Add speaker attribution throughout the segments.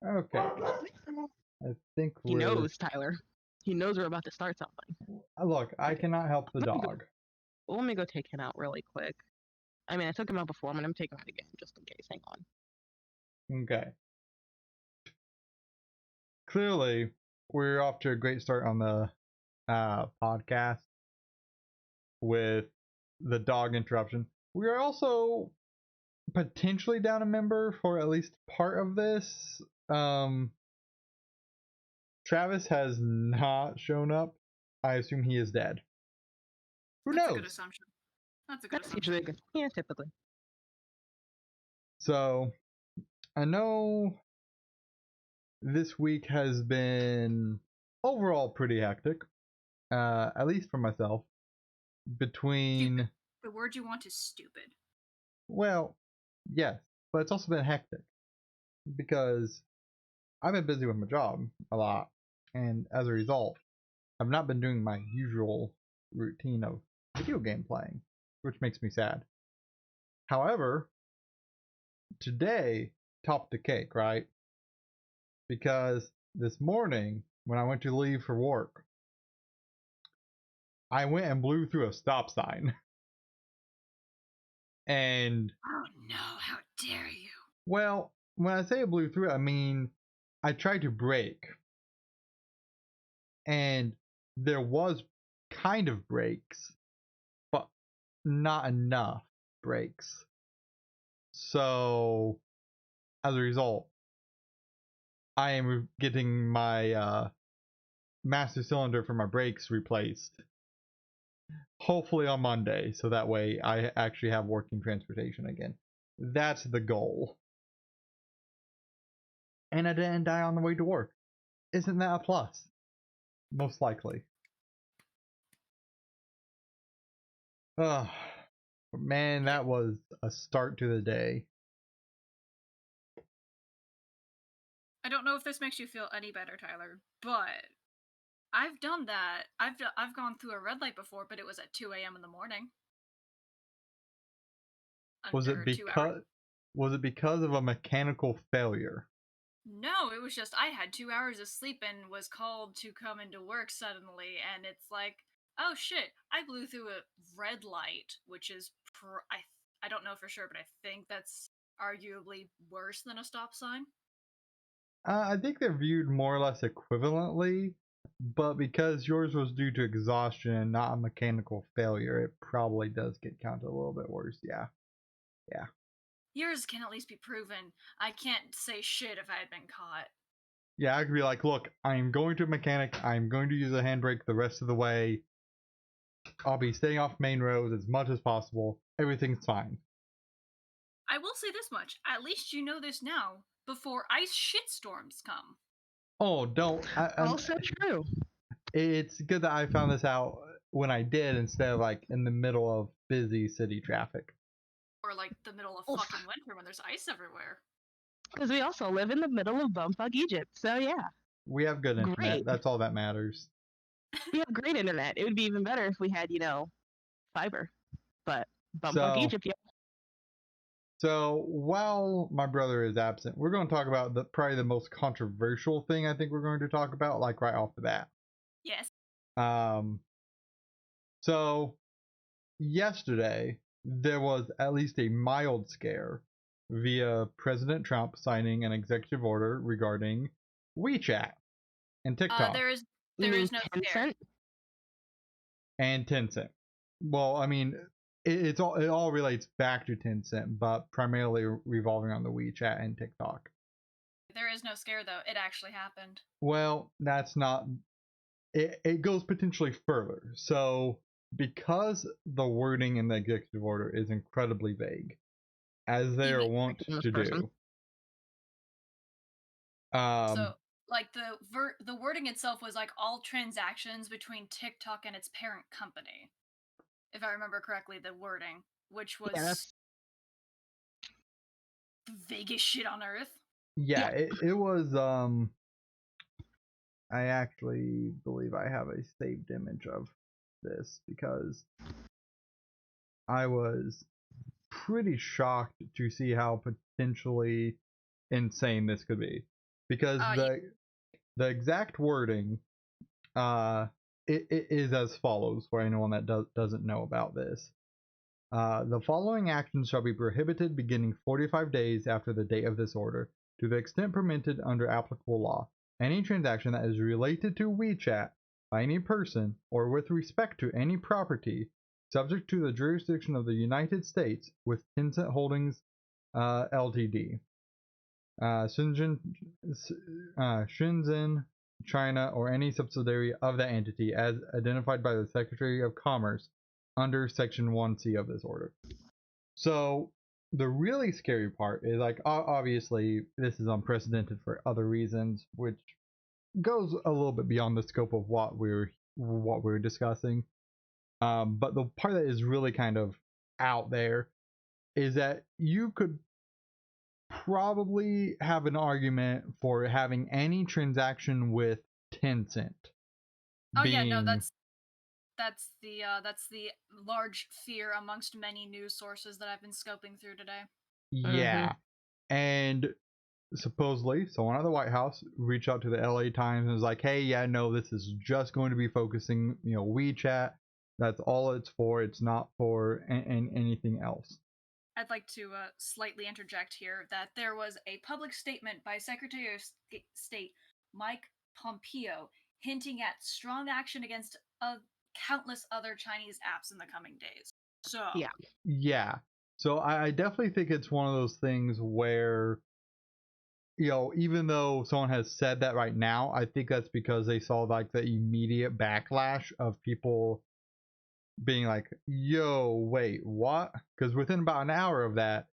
Speaker 1: Okay. I think
Speaker 2: He
Speaker 1: we're...
Speaker 2: knows, Tyler. He knows we're about to start something.
Speaker 1: Look, I cannot help the
Speaker 2: Let me go-
Speaker 1: dog.
Speaker 2: Let me go take him out really quick. I mean, I took him out before, but I'm gonna take him out again just in case. Hang on.
Speaker 1: Okay. Clearly, we're off to a great start on the podcast with the dog interruption. We are also potentially down a member for at least part of this. Travis has not shown up. I assume he is dead. Who
Speaker 3: That's
Speaker 1: knows?
Speaker 3: a good assumption. That's a good
Speaker 2: That's
Speaker 3: assumption.
Speaker 2: usually good. Yeah, typically.
Speaker 1: So, I know this week has been overall pretty hectic, at least for myself. Between,
Speaker 3: The word you want is stupid.
Speaker 1: well, yes, but it's also been hectic because I've been busy with my job a lot, and as a result, I've not been doing my usual routine of video game playing, which makes me sad. However, today topped the cake, right? Because this morning, when I went to leave for work, I went and blew through a stop sign. And,
Speaker 3: Oh no, how dare you!
Speaker 1: well, when I say I blew through, I mean I tried to brake. And there was kind of brakes, but not enough brakes. So, as a result, I am getting my master cylinder for my brakes replaced. Hopefully on Monday, so that way I actually have working transportation again. That's the goal. And I didn't die on the way to work. Isn't that a plus? Most likely. Ugh. Man, that was a start to the day.
Speaker 3: I don't know if this makes you feel any better, Tyler, but I've done that. I've gone through a red light before, but it was at 2 a.m. in the morning.
Speaker 1: Was
Speaker 3: Under
Speaker 1: it
Speaker 3: 2 hours.
Speaker 1: because of a mechanical failure?
Speaker 3: No, it was just I had 2 hours of sleep and was called to come into work suddenly, and it's like, oh shit, I blew through a red light, which is I don't know for sure, but I think that's arguably worse than a stop sign.
Speaker 1: I think they're viewed more or less equivalently, but because yours was due to exhaustion and not a mechanical failure, it probably does get counted a little bit worse. Yeah. Yeah.
Speaker 3: Yours can at least be proven. I can't say shit if I had been caught.
Speaker 1: Yeah, I could be like, look, I'm going to a mechanic. I'm going to use a handbrake the rest of the way. I'll be staying off main roads as much as possible. Everything's fine.
Speaker 3: I will say this much. At least you know this now, before ice shitstorms come.
Speaker 1: Oh, don't.
Speaker 2: Also true.
Speaker 1: It's good that I found this out when I did instead of like in the middle of busy city traffic.
Speaker 3: Or like the middle of fucking winter when there's ice everywhere.
Speaker 2: Because we also live in the middle of bumfuck Egypt, so yeah.
Speaker 1: We have good internet.
Speaker 2: Great.
Speaker 1: That's all that matters.
Speaker 2: We have great internet. It would be even better if we had, fiber. But bumfuck Egypt, yeah.
Speaker 1: So while my brother is absent, we're going to talk about probably the most controversial thing I think we're going to talk about, like right off the bat.
Speaker 3: Yes.
Speaker 1: So yesterday there was at least a mild scare via President Trump signing an executive order regarding WeChat and TikTok.
Speaker 3: There is no scare.
Speaker 1: And Tencent. Well, I mean, it all relates back to Tencent, but primarily revolving on the WeChat and TikTok.
Speaker 3: There is no scare though. It actually happened.
Speaker 1: Well, that's not. It goes potentially further. So because the wording in the executive order is incredibly vague, as they are wont to do.
Speaker 3: So like the wording itself was like all transactions between TikTok and its parent company, if I remember correctly, the wording, which was the vaguest shit on earth.
Speaker 1: Yeah, it was. I actually believe I have a saved image of this because I was pretty shocked to see how potentially insane this could be. because
Speaker 3: Yeah.
Speaker 1: the exact wording it is as follows for anyone that doesn't know about this. The following actions shall be prohibited beginning 45 days after the date of this order, to the extent permitted under applicable law. Any transaction that is related to WeChat by any person or with respect to any property subject to the jurisdiction of the United States with Tencent Holdings Ltd. Shenzhen, China, or any subsidiary of that entity as identified by the Secretary of Commerce under Section 1C of this order. So the really scary part is, like, obviously this is unprecedented for other reasons, which goes a little bit beyond the scope of what we're discussing. But the part that is really kind of out there is that you could probably have an argument for having any transaction with Tencent
Speaker 3: Oh
Speaker 1: being,
Speaker 3: yeah, no, that's the large fear amongst many news sources that I've been scoping through today.
Speaker 1: yeah. And supposedly someone at the White House reached out to the LA Times and was like, hey, yeah, no, this is just going to be focusing, WeChat. That's all it's for. It's not for anything else.
Speaker 3: I'd like to slightly interject here that there was a public statement by Secretary of State Mike Pompeo hinting at strong action against countless other Chinese apps in the coming days. So
Speaker 1: Yeah. So I definitely think it's one of those things where, even though someone has said that right now, I think that's because they saw like the immediate backlash of people being like, yo, wait, what? Because within about an hour of that,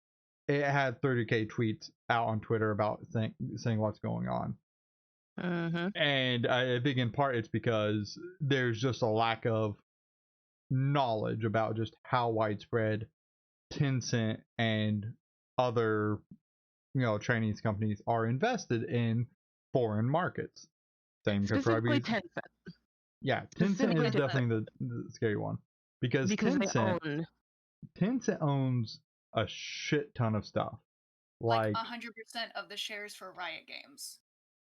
Speaker 1: it had 30K tweets out on Twitter about saying what's going on. And I think in part it's because there's just a lack of knowledge about just how widespread Tencent and other Chinese companies are invested in foreign markets. Same could probably
Speaker 2: Specifically Tencent.
Speaker 1: yeah, Tencent is definitely the scary one because Tencent owns a shit ton of stuff.
Speaker 3: Like 100% of the shares for Riot Games.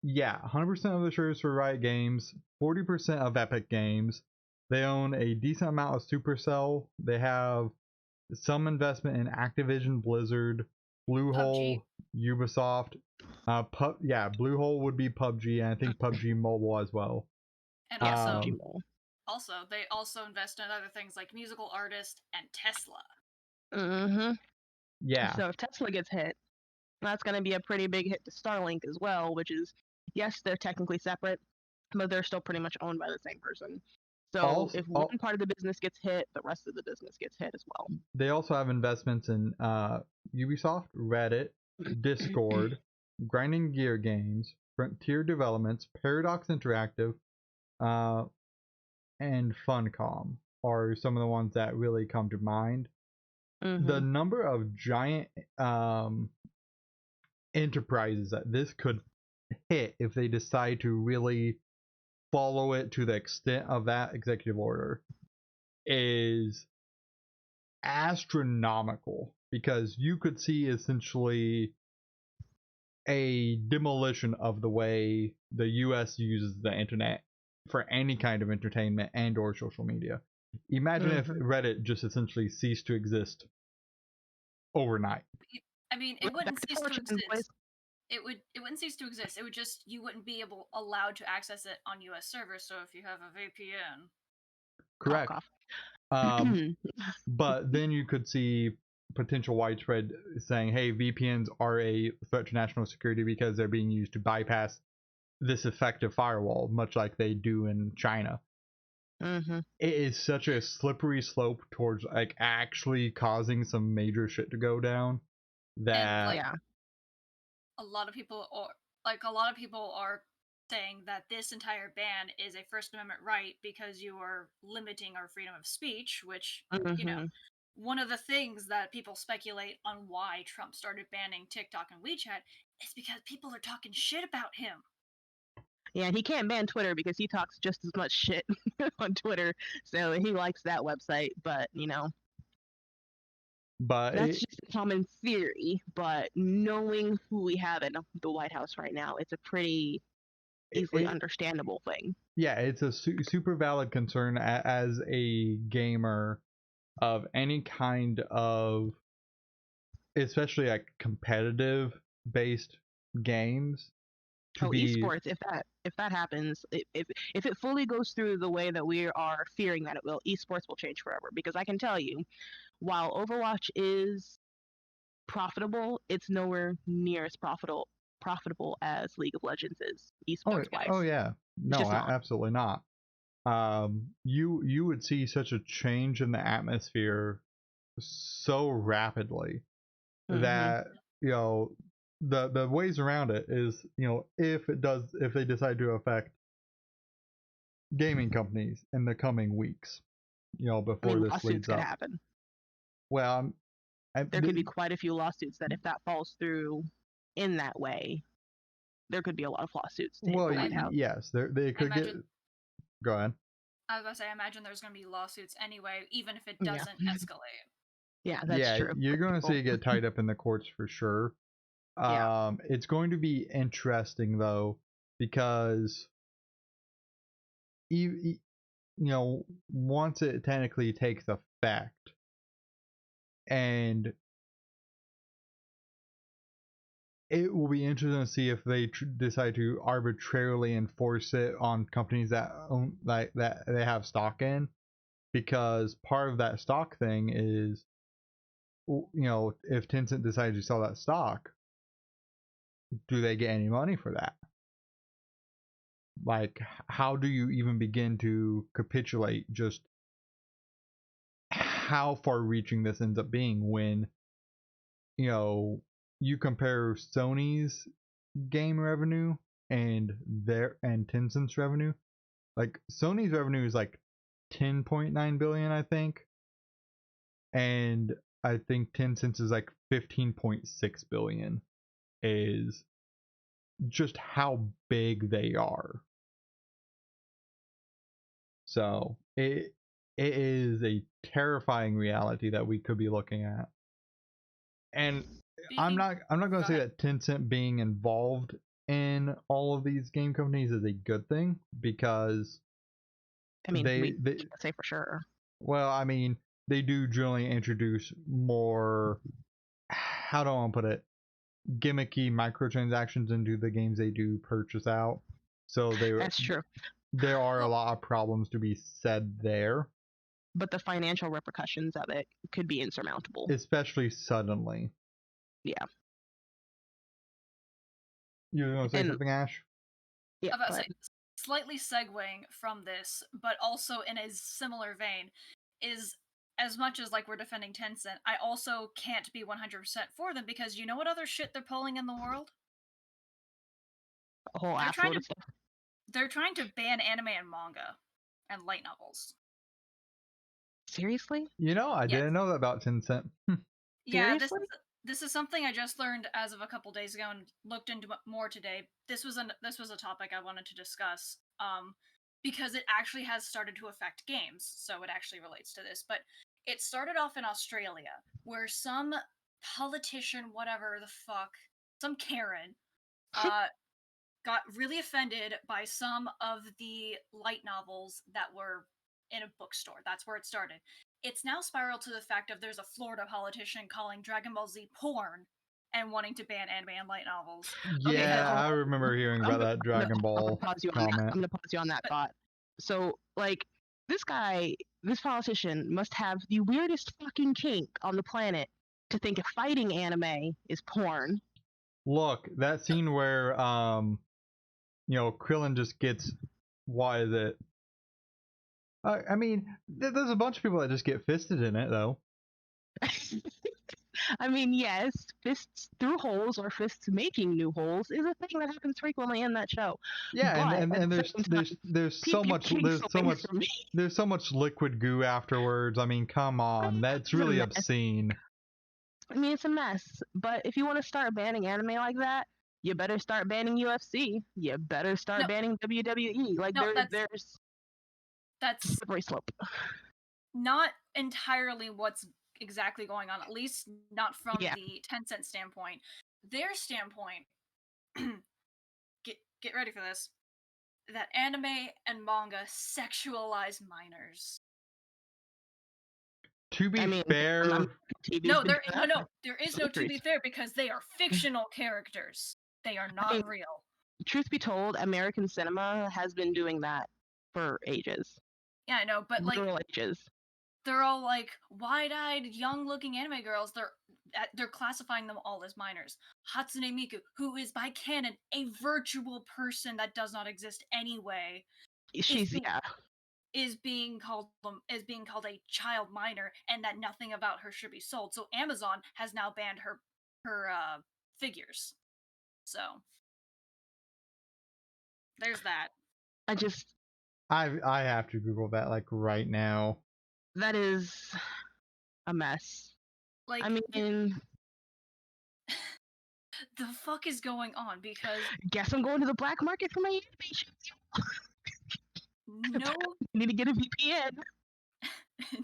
Speaker 1: Yeah, 100% of the shares for Riot Games, 40% of Epic Games. They own a decent amount of Supercell. They have some investment in Activision, Blizzard, Bluehole, Ubisoft. Bluehole would be PUBG, and I think PUBG Mobile as well.
Speaker 3: And also they also invest in other things like musical artists and Tesla.
Speaker 1: Yeah.
Speaker 2: So if Tesla gets hit, that's going to be a pretty big hit to Starlink as well, which is, yes, they're technically separate, but they're still pretty much owned by the same person. So if one part of the business gets hit, the rest of the business gets hit as well.
Speaker 1: They also have investments in Ubisoft, Reddit, Discord, Grinding Gear Games, Frontier Developments, Paradox Interactive, and Funcom are some of the ones that really come to mind. The number of giant enterprises that this could hit if they decide to really follow it to the extent of that executive order is astronomical, because you could see essentially a demolition of the way the US uses the internet for any kind of entertainment and or social media. Imagine if Reddit just essentially ceased to exist overnight.
Speaker 3: I mean, it wouldn't cease to exist. It wouldn't cease to exist. It would just, you wouldn't be allowed to access it on US servers. So if you have a VPN,
Speaker 1: correct. But then you could see potential widespread saying, hey, VPNs are a threat to national security because they're being used to bypass this effective firewall, much like they do in China. It is such a slippery slope towards like actually causing some major shit to go down that
Speaker 3: a lot of people are saying that this entire ban is a First Amendment right because you are limiting our freedom of speech, which, one of the things that people speculate on why Trump started banning TikTok and WeChat is because people are talking shit about him.
Speaker 2: Yeah, he can't ban Twitter because he talks just as much shit on Twitter, so he likes that website, but
Speaker 1: But
Speaker 2: that's just a common theory. But knowing who we have in the White House right now, it's a pretty easily understandable thing.
Speaker 1: Yeah, it's a super valid concern as a gamer of any kind of, especially like competitive based games.
Speaker 2: Esports, if that happens, if it fully goes through the way that we are fearing that it will, esports will change forever. Because I can tell you, while Overwatch is profitable, it's nowhere near as profitable as League of Legends is, esports wise.
Speaker 1: Oh yeah, no, absolutely not. You would see such a change in the atmosphere so rapidly that the ways around it is, if they decide to affect gaming companies in the coming weeks, before this leads up.
Speaker 2: Happen.
Speaker 1: Well,
Speaker 2: there could be quite a few lawsuits that if that falls through in that way, there could be a lot of lawsuits to hit the White House.
Speaker 1: Yes, they could get. Go ahead.
Speaker 3: I was gonna say, I imagine there's gonna be lawsuits anyway, even if it doesn't escalate.
Speaker 2: Yeah, that's true.
Speaker 1: You're going to see it get tied up in the courts for sure. It's going to be interesting though, because once it technically takes effect, and it will be interesting to see if they decide to arbitrarily enforce it on companies that own, like, that they have stock in, because part of that stock thing is, if Tencent decides to sell that stock, do they get any money for that? Like, how do you even begin to capitulate just how far reaching this ends up being when, you compare Sony's game revenue and Tencent's revenue? Like, Sony's revenue is like 10.9 billion, I think, and I think Tencent's is like 15.6 billion, is just how big they are. So it is a terrifying reality that we could be looking at. And I'm not going to say that Tencent being involved in all of these game companies is a good thing, because
Speaker 2: they say for sure.
Speaker 1: Well, I mean, they do generally introduce more, how do I want to put it, gimmicky microtransactions into the games they do purchase out. So
Speaker 2: that's true.
Speaker 1: There are a lot of problems to be said there.
Speaker 2: But the financial repercussions of it could be insurmountable.
Speaker 1: Especially suddenly.
Speaker 2: Yeah.
Speaker 1: You were going to say something, Ash?
Speaker 3: Yeah. I was about to say, slightly segueing from this, but also in a similar vein, is as much as like we're defending Tencent, I also can't be 100% for them, because you know what other shit they're pulling in the world?
Speaker 2: A whole ass load of stuff.
Speaker 3: They're trying to ban anime and manga and light novels.
Speaker 2: Seriously?
Speaker 1: I didn't know that about Tencent.
Speaker 3: Yeah, this is something I just learned as of a couple days ago and looked into more today. This was a topic I wanted to discuss, because it actually has started to affect games, so it actually relates to this. But it started off in Australia, where some politician, whatever the fuck, some Karen, got really offended by some of the light novels that were in a bookstore. That's where it started. It's now spiraled to the fact of there's a Florida politician calling Dragon Ball Z porn and wanting to ban anime and light novels.
Speaker 1: Yeah, I remember hearing about that Dragon Ball comment.
Speaker 2: I'm gonna pause you on that thought. So, like, this politician must have the weirdest fucking kink on the planet to think of fighting anime is porn.
Speaker 1: Look, that scene where Krillin just gets, why is it? I mean, there's a bunch of people that just get fisted in it, though.
Speaker 2: I mean, yes, fists through holes or fists making new holes is a thing that happens frequently in that show.
Speaker 1: Yeah, and there's so much liquid goo afterwards. I mean, come on, that's really obscene.
Speaker 2: I mean, it's a mess. But if you want to start banning anime like that, you better start banning UFC. You better start banning WWE. Like, that's slippery slope.
Speaker 3: Not entirely what's exactly going on, at least not from the Tencent standpoint. Their standpoint, get ready for this, that anime and manga sexualize minors.
Speaker 1: To be fair,
Speaker 3: no, there is no to be fair because they are fictional characters. They are not real.
Speaker 2: Truth be told, American cinema has been doing that for ages.
Speaker 3: Yeah, I know, but
Speaker 2: literal ages.
Speaker 3: They're all like wide-eyed, young-looking anime girls. They're classifying them all as minors. Hatsune Miku, who is by canon a virtual person that does not exist anyway, is being called a child minor, and that nothing about her should be sold. So Amazon has now banned her figures. So there's that.
Speaker 1: I have to Google that like right now.
Speaker 2: That is a mess.
Speaker 3: Like,
Speaker 2: I mean,
Speaker 3: the fuck is going on? Because
Speaker 2: guess I'm going to the black market for my animation.
Speaker 3: No,
Speaker 2: I need to get a VPN.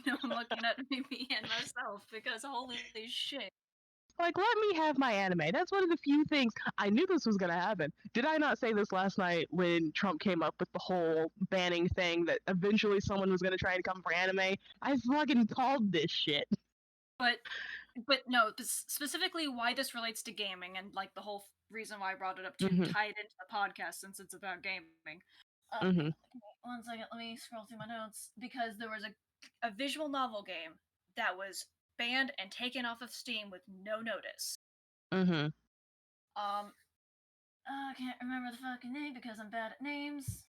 Speaker 3: No, I'm looking at VPN myself because holy shit.
Speaker 2: Like, let me have my anime. That's one of the few things I knew this was gonna happen. Did I not say this last night when Trump came up with the whole banning thing that eventually someone was gonna try and come for anime? I fucking called this shit.
Speaker 3: But no, specifically why this relates to gaming and like the whole reason why I brought it up to tie it into the podcast since it's about gaming. Okay, 1 second, let me scroll through my notes because there was a visual novel game that was banned and taken off of Steam with no notice. I can't remember the fucking name because I'm bad at names.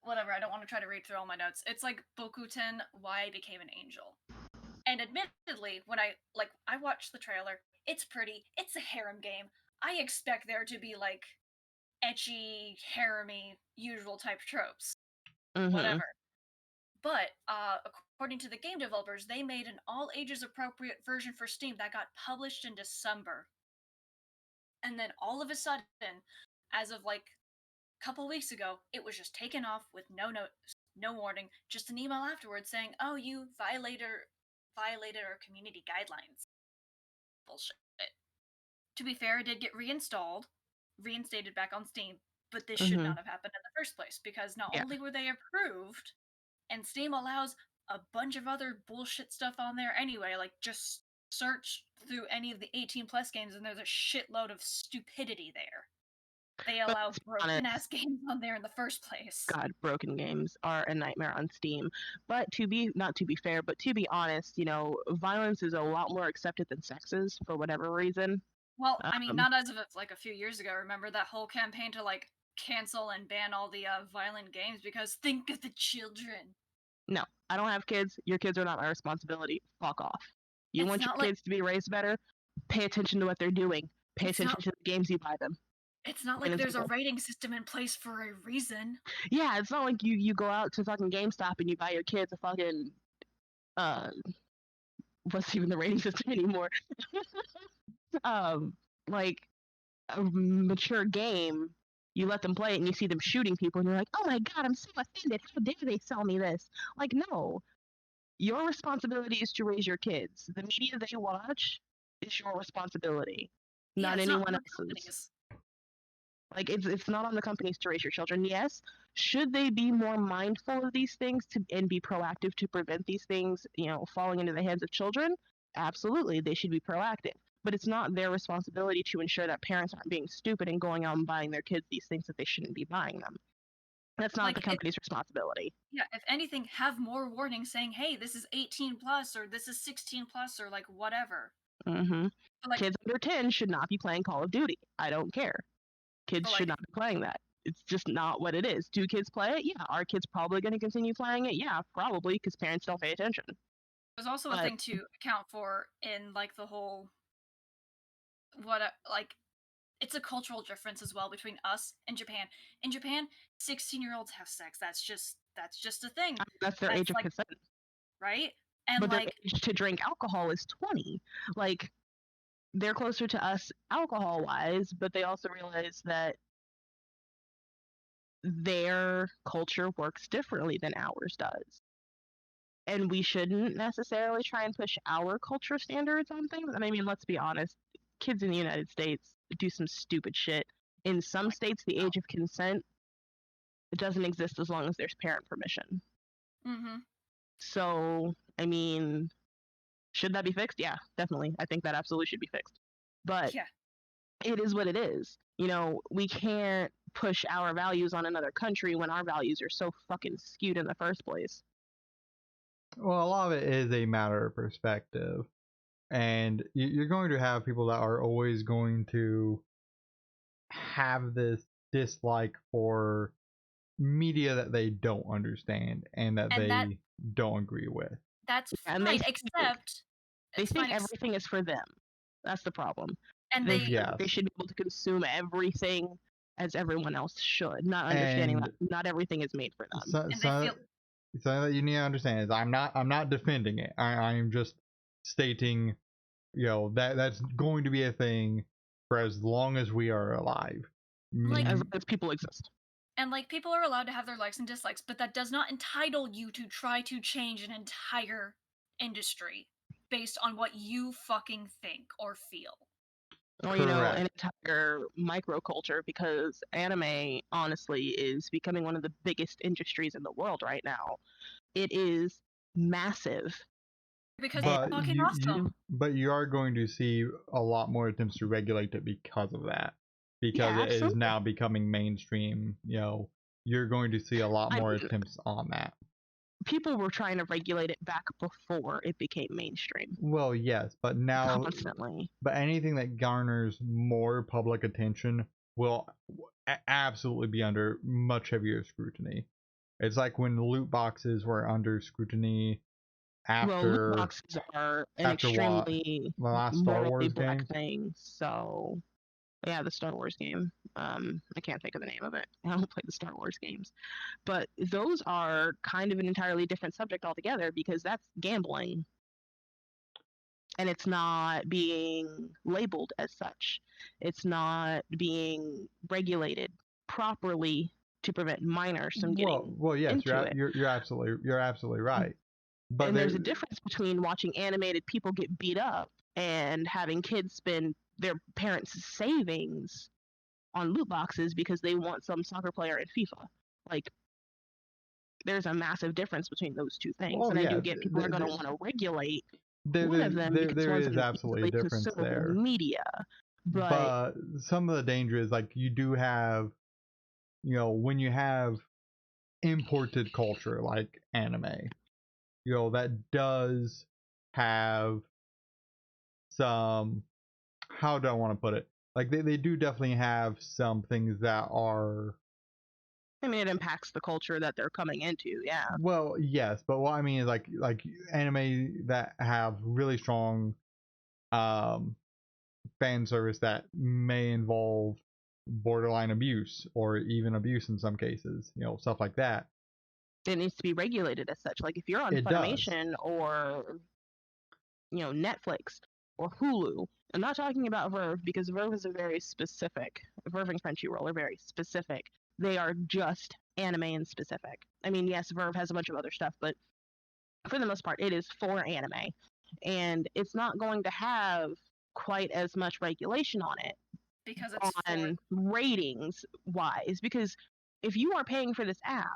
Speaker 3: Whatever, I don't want to try to read through all my notes. It's like Bokuten, Why I Became an Angel. And admittedly, when I watched the trailer, it's pretty, it's a harem game. I expect there to be like ecchi, harem-y, usual type tropes. Whatever. But according to the game developers, they made an all ages appropriate version for Steam that got published in December. And then all of a sudden, as of like a couple weeks ago, it was just taken off with no notice, no warning, just an email afterwards saying, "Oh, you violated our community guidelines." Bullshit. To be fair, it did get reinstated back on Steam, but this should not have happened in the first place because not only were they approved, and Steam allows a bunch of other bullshit stuff on there anyway, like just search through any of the 18 plus games and there's a shitload of stupidity there. They allow broken ass games on there in the first place.
Speaker 2: God, broken games are a nightmare on Steam. But not to be fair, but to be honest, violence is a lot more accepted than sex is for whatever reason.
Speaker 3: Well, I mean, not as of like a few years ago. Remember that whole campaign to like cancel and ban all the violent games because think of the children.
Speaker 2: No, I don't have kids. Your kids are not my responsibility. Fuck off. You want your kids to be raised better? Pay attention to what they're doing. Pay attention to the games you buy them.
Speaker 3: It's not like there's a rating system in place for a reason.
Speaker 2: Yeah, it's not like you go out to fucking GameStop and you buy your kids a fucking what's even the rating system anymore? Like a mature game, you let them play it and you see them shooting people and you're like, oh my god, I'm so offended. How dare they sell me this? Like, no. Your responsibility is to raise your kids. The media they watch is your responsibility, not anyone else's. Like, it's not on the companies to raise your children. Yes, should they be more mindful of these things and be proactive to prevent these things, falling into the hands of children? Absolutely, they should be proactive. But it's not their responsibility to ensure that parents aren't being stupid and going out and buying their kids these things that they shouldn't be buying them. That's not the company's responsibility.
Speaker 3: Yeah, if anything, have more warnings saying, hey, this is 18 plus, or this is 16 plus, or like whatever.
Speaker 2: Like, kids under 10 should not be playing Call of Duty. I don't care. Kids should not be playing that. It's just not what it is. Do kids play it? Yeah. Are kids probably going to continue playing it? Yeah, probably, because parents don't pay attention.
Speaker 3: There's also a thing to account for in like the whole it's a cultural difference as well between us and Japan. In Japan, 16-year-olds have sex. That's just a thing.
Speaker 2: That's their age of consent.
Speaker 3: Right? And
Speaker 2: but their age to drink alcohol is 20. Like, they're closer to us alcohol-wise, but they also realize that their culture works differently than ours does. and we shouldn't necessarily try and push our culture standards on things. And I mean, let's be honest, kids in the United States do some stupid shit. In some states, the age of consent, it doesn't exist as long as there's parent permission.
Speaker 3: Mm-hmm.
Speaker 2: So, I mean, should that be fixed? Yeah, definitely. I think that absolutely should be fixed. But
Speaker 3: Yeah.
Speaker 2: it is what it is. You know, we can't push our values on another country when our values are so fucking skewed in the first place.
Speaker 1: Well, a lot of it is a matter of perspective. And you're going to have people that are always going to have this dislike for media that they don't understand and that they don't agree with.
Speaker 3: That's
Speaker 2: And
Speaker 3: fine, except
Speaker 2: they think everything is for them. That's the problem.
Speaker 3: And
Speaker 2: they should be able to consume everything as everyone else should, not understanding that not everything is made for them.
Speaker 1: Something that you need to understand is I'm not defending it. I'm just stating, you know, that's going to be a thing for as long as we are alive.
Speaker 2: Like, as people exist.
Speaker 3: And like, people are allowed to have their likes and dislikes, but that does not entitle you to try to change an entire industry based on what you fucking think or feel.
Speaker 2: Or, you know, an entire microculture, because anime, honestly, is becoming one of the biggest industries in the world right now. It is massive.
Speaker 3: Because it's fucking awesome.
Speaker 1: But you are going to see a lot more attempts to regulate it because of that. Because it is now becoming mainstream, you know, you're going to see a lot more attempts on that.
Speaker 2: People were trying to regulate it back before it became mainstream.
Speaker 1: Well, yes, but now
Speaker 2: constantly.
Speaker 1: But anything that garners more public attention will absolutely be under much heavier scrutiny. It's like when loot boxes were under scrutiny after
Speaker 2: loot boxes are an extremely
Speaker 1: the last Star Wars
Speaker 2: black thing. So yeah, the Star Wars game. I can't think of the name of it. I don't play the Star Wars games. But those are kind of an entirely different subject altogether, because that's gambling. And it's not being labeled as such. It's not being regulated properly to prevent minors from getting
Speaker 1: yes,
Speaker 2: into it.
Speaker 1: You're absolutely right.
Speaker 2: But there's a difference between watching animated people get beat up and having kids spend their parents' savings on loot boxes because they want some soccer player in FIFA. Like, there's a massive difference between those two things. And I do get people are going to want to regulate one of them because
Speaker 1: there is absolutely a difference there.
Speaker 2: Media, but
Speaker 1: some of the danger is, like, you do have, you know, when you have imported culture like anime, you know, that does have some, how do I want to put it? Like, they do definitely have some things that are,
Speaker 2: I mean, it impacts the culture that they're coming into, yeah.
Speaker 1: Well, yes, but what I mean is like anime that have really strong fan service that may involve borderline abuse or even abuse in some cases, you know, stuff like that.
Speaker 2: It needs to be regulated as such. Like, if you're on Funimation or, you know, Netflix or Hulu, I'm not talking about Verve, because Verve is a very specific, Verve and Crunchyroll are very specific. They are just anime and specific. I mean, yes, Verve has a bunch of other stuff, but for the most part, it is for anime. And it's not going to have quite as much regulation on it.
Speaker 3: Because it's
Speaker 2: on ratings wise. Because if you are paying for this app,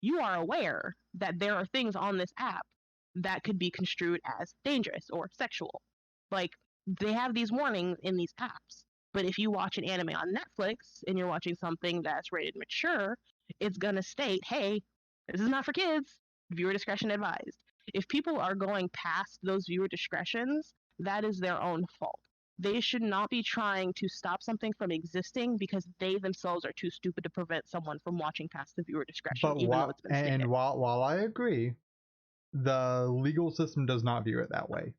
Speaker 2: you are aware that there are things on this app that could be construed as dangerous or sexual. Like, they have these warnings in these apps. But if you watch an anime on Netflix and you're watching something that's rated mature, it's going to state, hey, this is not for kids. Viewer discretion advised. If people are going past those viewer discretions, that is their own fault. They should not be trying to stop something from existing because they themselves are too stupid to prevent someone from watching past the viewer discretion.
Speaker 1: But while I agree, the legal system does not view it that way.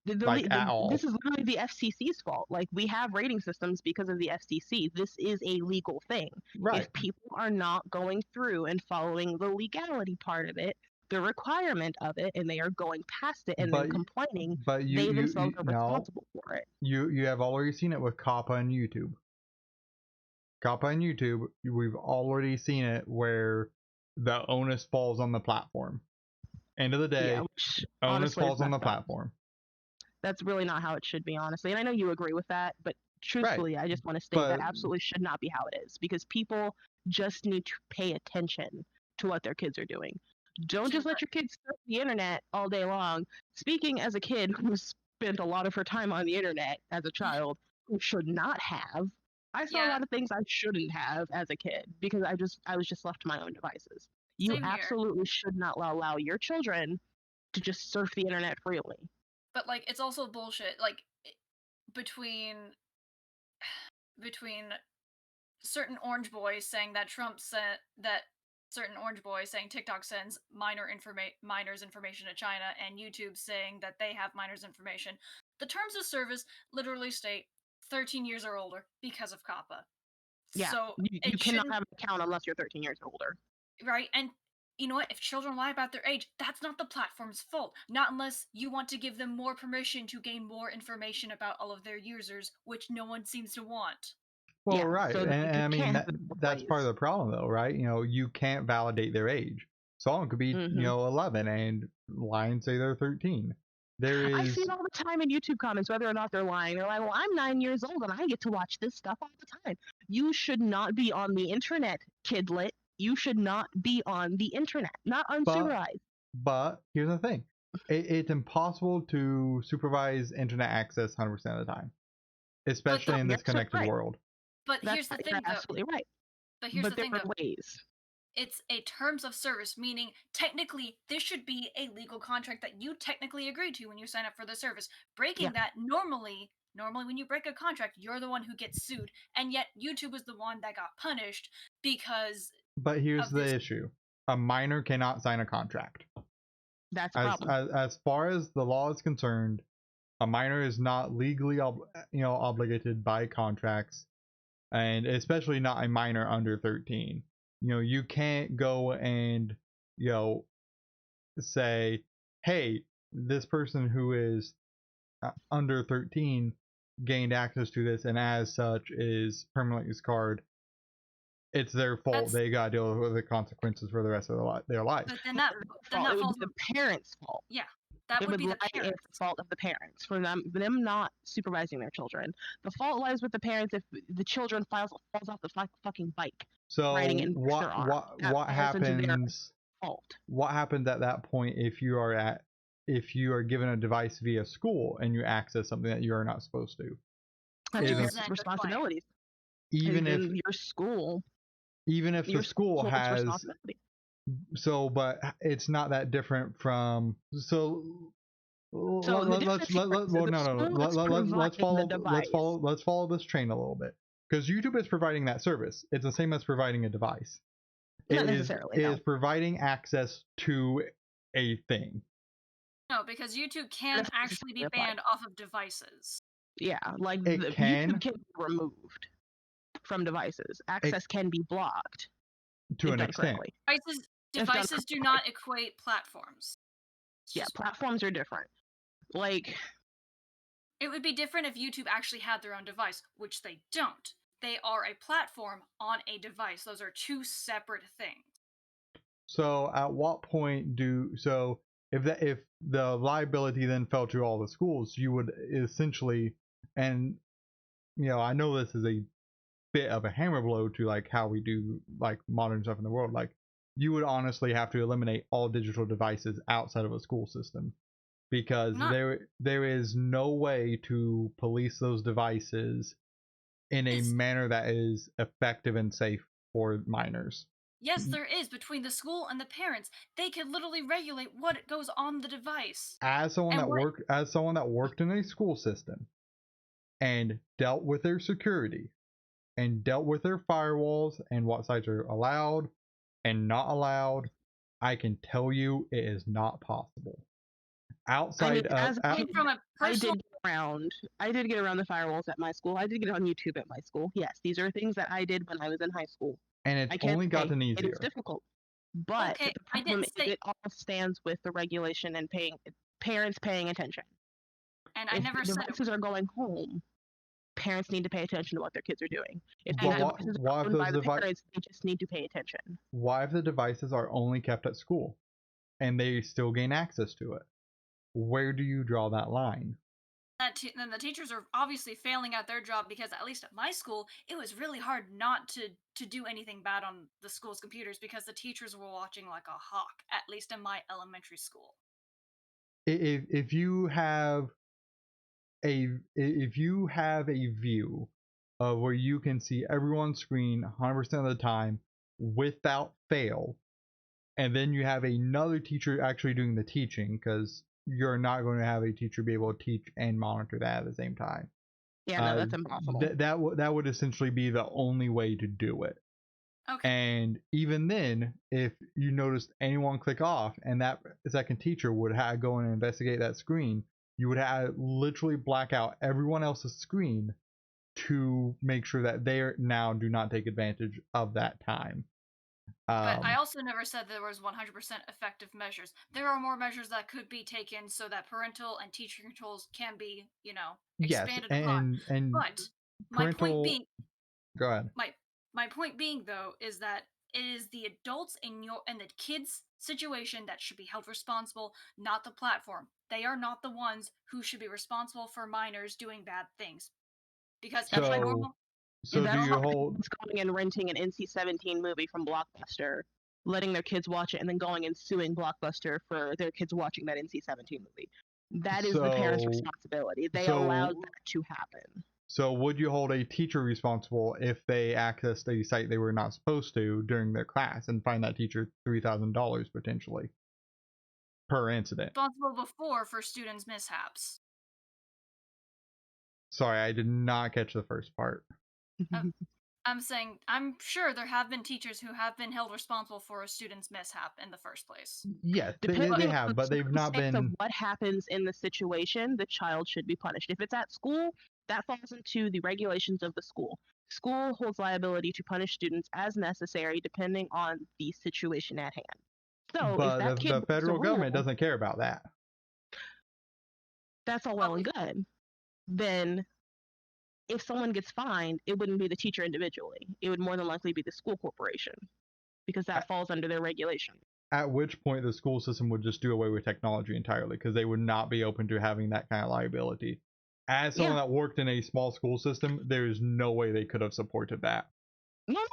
Speaker 1: At all.
Speaker 2: This is literally the FCC's fault. Like, we have rating systems because of the FCC. This is a legal thing.
Speaker 1: Right.
Speaker 2: If people are not going through and following the legality part of it, the requirement of it, and they are going past it and then complaining, they themselves are responsible for it.
Speaker 1: You have already seen it with Kappa and YouTube. Kappa and YouTube, we've already seen it where the onus falls on the platform. End of the day,
Speaker 2: which
Speaker 1: onus
Speaker 2: honestly is
Speaker 1: falls on the
Speaker 2: messed up.
Speaker 1: platform.
Speaker 2: That's really not how it should be, honestly. And I know you agree with that, but truthfully, I just want to state that absolutely should not be how it is, because people just need to pay attention to what their kids are doing. Don't just let your kids surf the internet all day long. Speaking as a kid who spent a lot of her time on the internet as a child, who should not have, I saw a lot of things I shouldn't have as a kid because I was just left to my own devices. You absolutely should not allow your children to just surf the internet freely.
Speaker 3: But like, it's also bullshit. Like, between certain orange boys saying that Trump said that certain orange boys saying TikTok sends minors information to China, and YouTube saying that they have minors information. The terms of service literally state 13 years or older because of COPPA.
Speaker 2: Yeah,
Speaker 3: so
Speaker 2: you cannot have an account unless you're 13 years or older.
Speaker 3: Right, and you know what? If children lie about their age, that's not the platform's fault. Not unless you want to give them more permission to gain more information about all of their users, which no one seems to want.
Speaker 1: Well, right, so and I mean that's part of the problem, though, right? You know, you can't validate their age. Someone could be, 11 and lie and say they're 13.
Speaker 2: I see it all the time in YouTube comments, whether or not they're lying. They're like, "Well, I'm 9 years old and I get to watch this stuff all the time." You should not be on the internet, kidlet. You should not be on the internet, not unsupervised.
Speaker 1: But here's the thing: it's impossible to supervise internet access 100% of the time, especially in this connected world.
Speaker 3: But here's the thing, though.
Speaker 2: Absolutely right.
Speaker 3: But here's the thing, though.
Speaker 2: Ways.
Speaker 3: It's a terms of service, meaning technically this should be a legal contract that you technically agreed to when you sign up for the service. Breaking that normally when you break a contract, you're the one who gets sued, and yet YouTube is the one that got punished because.
Speaker 1: But here's the issue: a minor cannot sign a contract.
Speaker 2: That's a problem.
Speaker 1: As far as the law is concerned, a minor is not legally obligated by contracts, and especially not a minor under 13. You can't go and say, hey, this person who is under 13 gained access to this and as such is permanently scarred. It's their fault. They gotta deal with the consequences for the rest of their life.
Speaker 3: But then that
Speaker 2: would be the parents' fault.
Speaker 3: Yeah, that would be the parents'
Speaker 2: fault of the parents for them not supervising their children. The fault lies with the parents if the children falls off the fucking bike.
Speaker 1: So what happens? What happens at that point if you are given a device via school and you access something that you are not supposed to?
Speaker 2: That's responsibilities.
Speaker 1: Even if
Speaker 2: your school.
Speaker 1: Even if the school has. So, but it's not that different from let's follow this train a little bit, because YouTube is providing that service. It's the same as providing a device. It is providing access to a thing.
Speaker 3: No, because YouTube can actually be banned off of devices.
Speaker 2: Yeah, like YouTube can be removed from devices. Access can be blocked
Speaker 1: to an extent.
Speaker 3: Devices do not equate platforms.
Speaker 2: Yeah, platforms are different. Like,
Speaker 3: it would be different if YouTube actually had their own device, which they don't. They are a platform on a device. Those are two separate things.
Speaker 1: So at what point if the liability then fell to all the schools, you would essentially, and I know this is a bit of a hammer blow to like how we do like modern stuff in the world, like you would honestly have to eliminate all digital devices outside of a school system, because there is no way to police those devices in a manner that is effective and safe for minors.
Speaker 3: Yes, there is. Between the school and the parents, they can literally regulate what goes on the device.
Speaker 1: As someone that worked in a school system and dealt with their security and dealt with their firewalls and what sites are allowed and not allowed, I can tell you it is not possible. Outside
Speaker 2: I did get around the firewalls at my school. I did get on YouTube at my school. Yes, these are things that I did when I was in high school.
Speaker 1: And it's only gotten easier.
Speaker 2: It's difficult. But the problem is it all stands with the regulation and parents paying attention.
Speaker 3: And I never said
Speaker 2: devices are going home. Parents need to pay attention to what their kids are doing. If
Speaker 1: the devices are owned by the
Speaker 2: parents, they just need to pay attention.
Speaker 1: Why if the devices are only kept at school? and they still gain access to it. Where do you draw that line?
Speaker 3: Then the teachers are obviously failing at their job, because at least at my school, it was really hard not to do anything bad on the school's computers, because the teachers were watching like a hawk, at least in my elementary school.
Speaker 1: If you have a view of where you can see everyone's screen 100% of the time without fail, and then you have another teacher actually doing the teaching, because you're not going to have a teacher be able to teach and monitor that at the same time.
Speaker 2: Yeah, no, that's impossible.
Speaker 1: That would essentially be the only way to do it.
Speaker 3: Okay.
Speaker 1: And even then, if you noticed anyone click off and that second teacher would have go and investigate that screen, you would have literally black out everyone else's screen to make sure that they now do not take advantage of that time.
Speaker 3: But I also never said there was 100% effective measures. There are more measures that could be taken so that parental and teacher controls can be, expanded upon. But my point being,
Speaker 1: go ahead.
Speaker 3: My point being, though, is that it is the adults in the kids' situation that should be held responsible, not the platform. They are not the ones who should be responsible for minors doing bad things. Because in a normal,
Speaker 1: so do you hold
Speaker 2: going and renting an NC-17 movie from Blockbuster, letting their kids watch it, and then going and suing Blockbuster for their kids watching that NC-17 movie? That is the parents' responsibility. They allowed that to happen.
Speaker 1: So would you hold a teacher responsible if they accessed a site they were not supposed to during their class and fine that teacher $3,000 potentially per incident?
Speaker 3: Responsible before for students' mishaps.
Speaker 1: Sorry, I did not catch the first part.
Speaker 3: I'm saying, I'm sure there have been teachers who have been held responsible for a student's mishap in the first place.
Speaker 1: Yes, they have, but they've not been.
Speaker 2: Of what happens in the situation, the child should be punished. If it's at school, that falls into the regulations of the school. School holds liability to punish students as necessary, depending on the situation at hand. So,
Speaker 1: but
Speaker 2: if that kid
Speaker 1: the federal government doesn't care about that.
Speaker 2: That's all well and good. Then, if someone gets fined, it wouldn't be the teacher individually. It would more than likely be the school corporation, because that falls under their regulation.
Speaker 1: At which point the school system would just do away with technology entirely, because they would not be open to having that kind of liability. As someone that worked in a small school system, there is no way they could have supported that.
Speaker 2: No,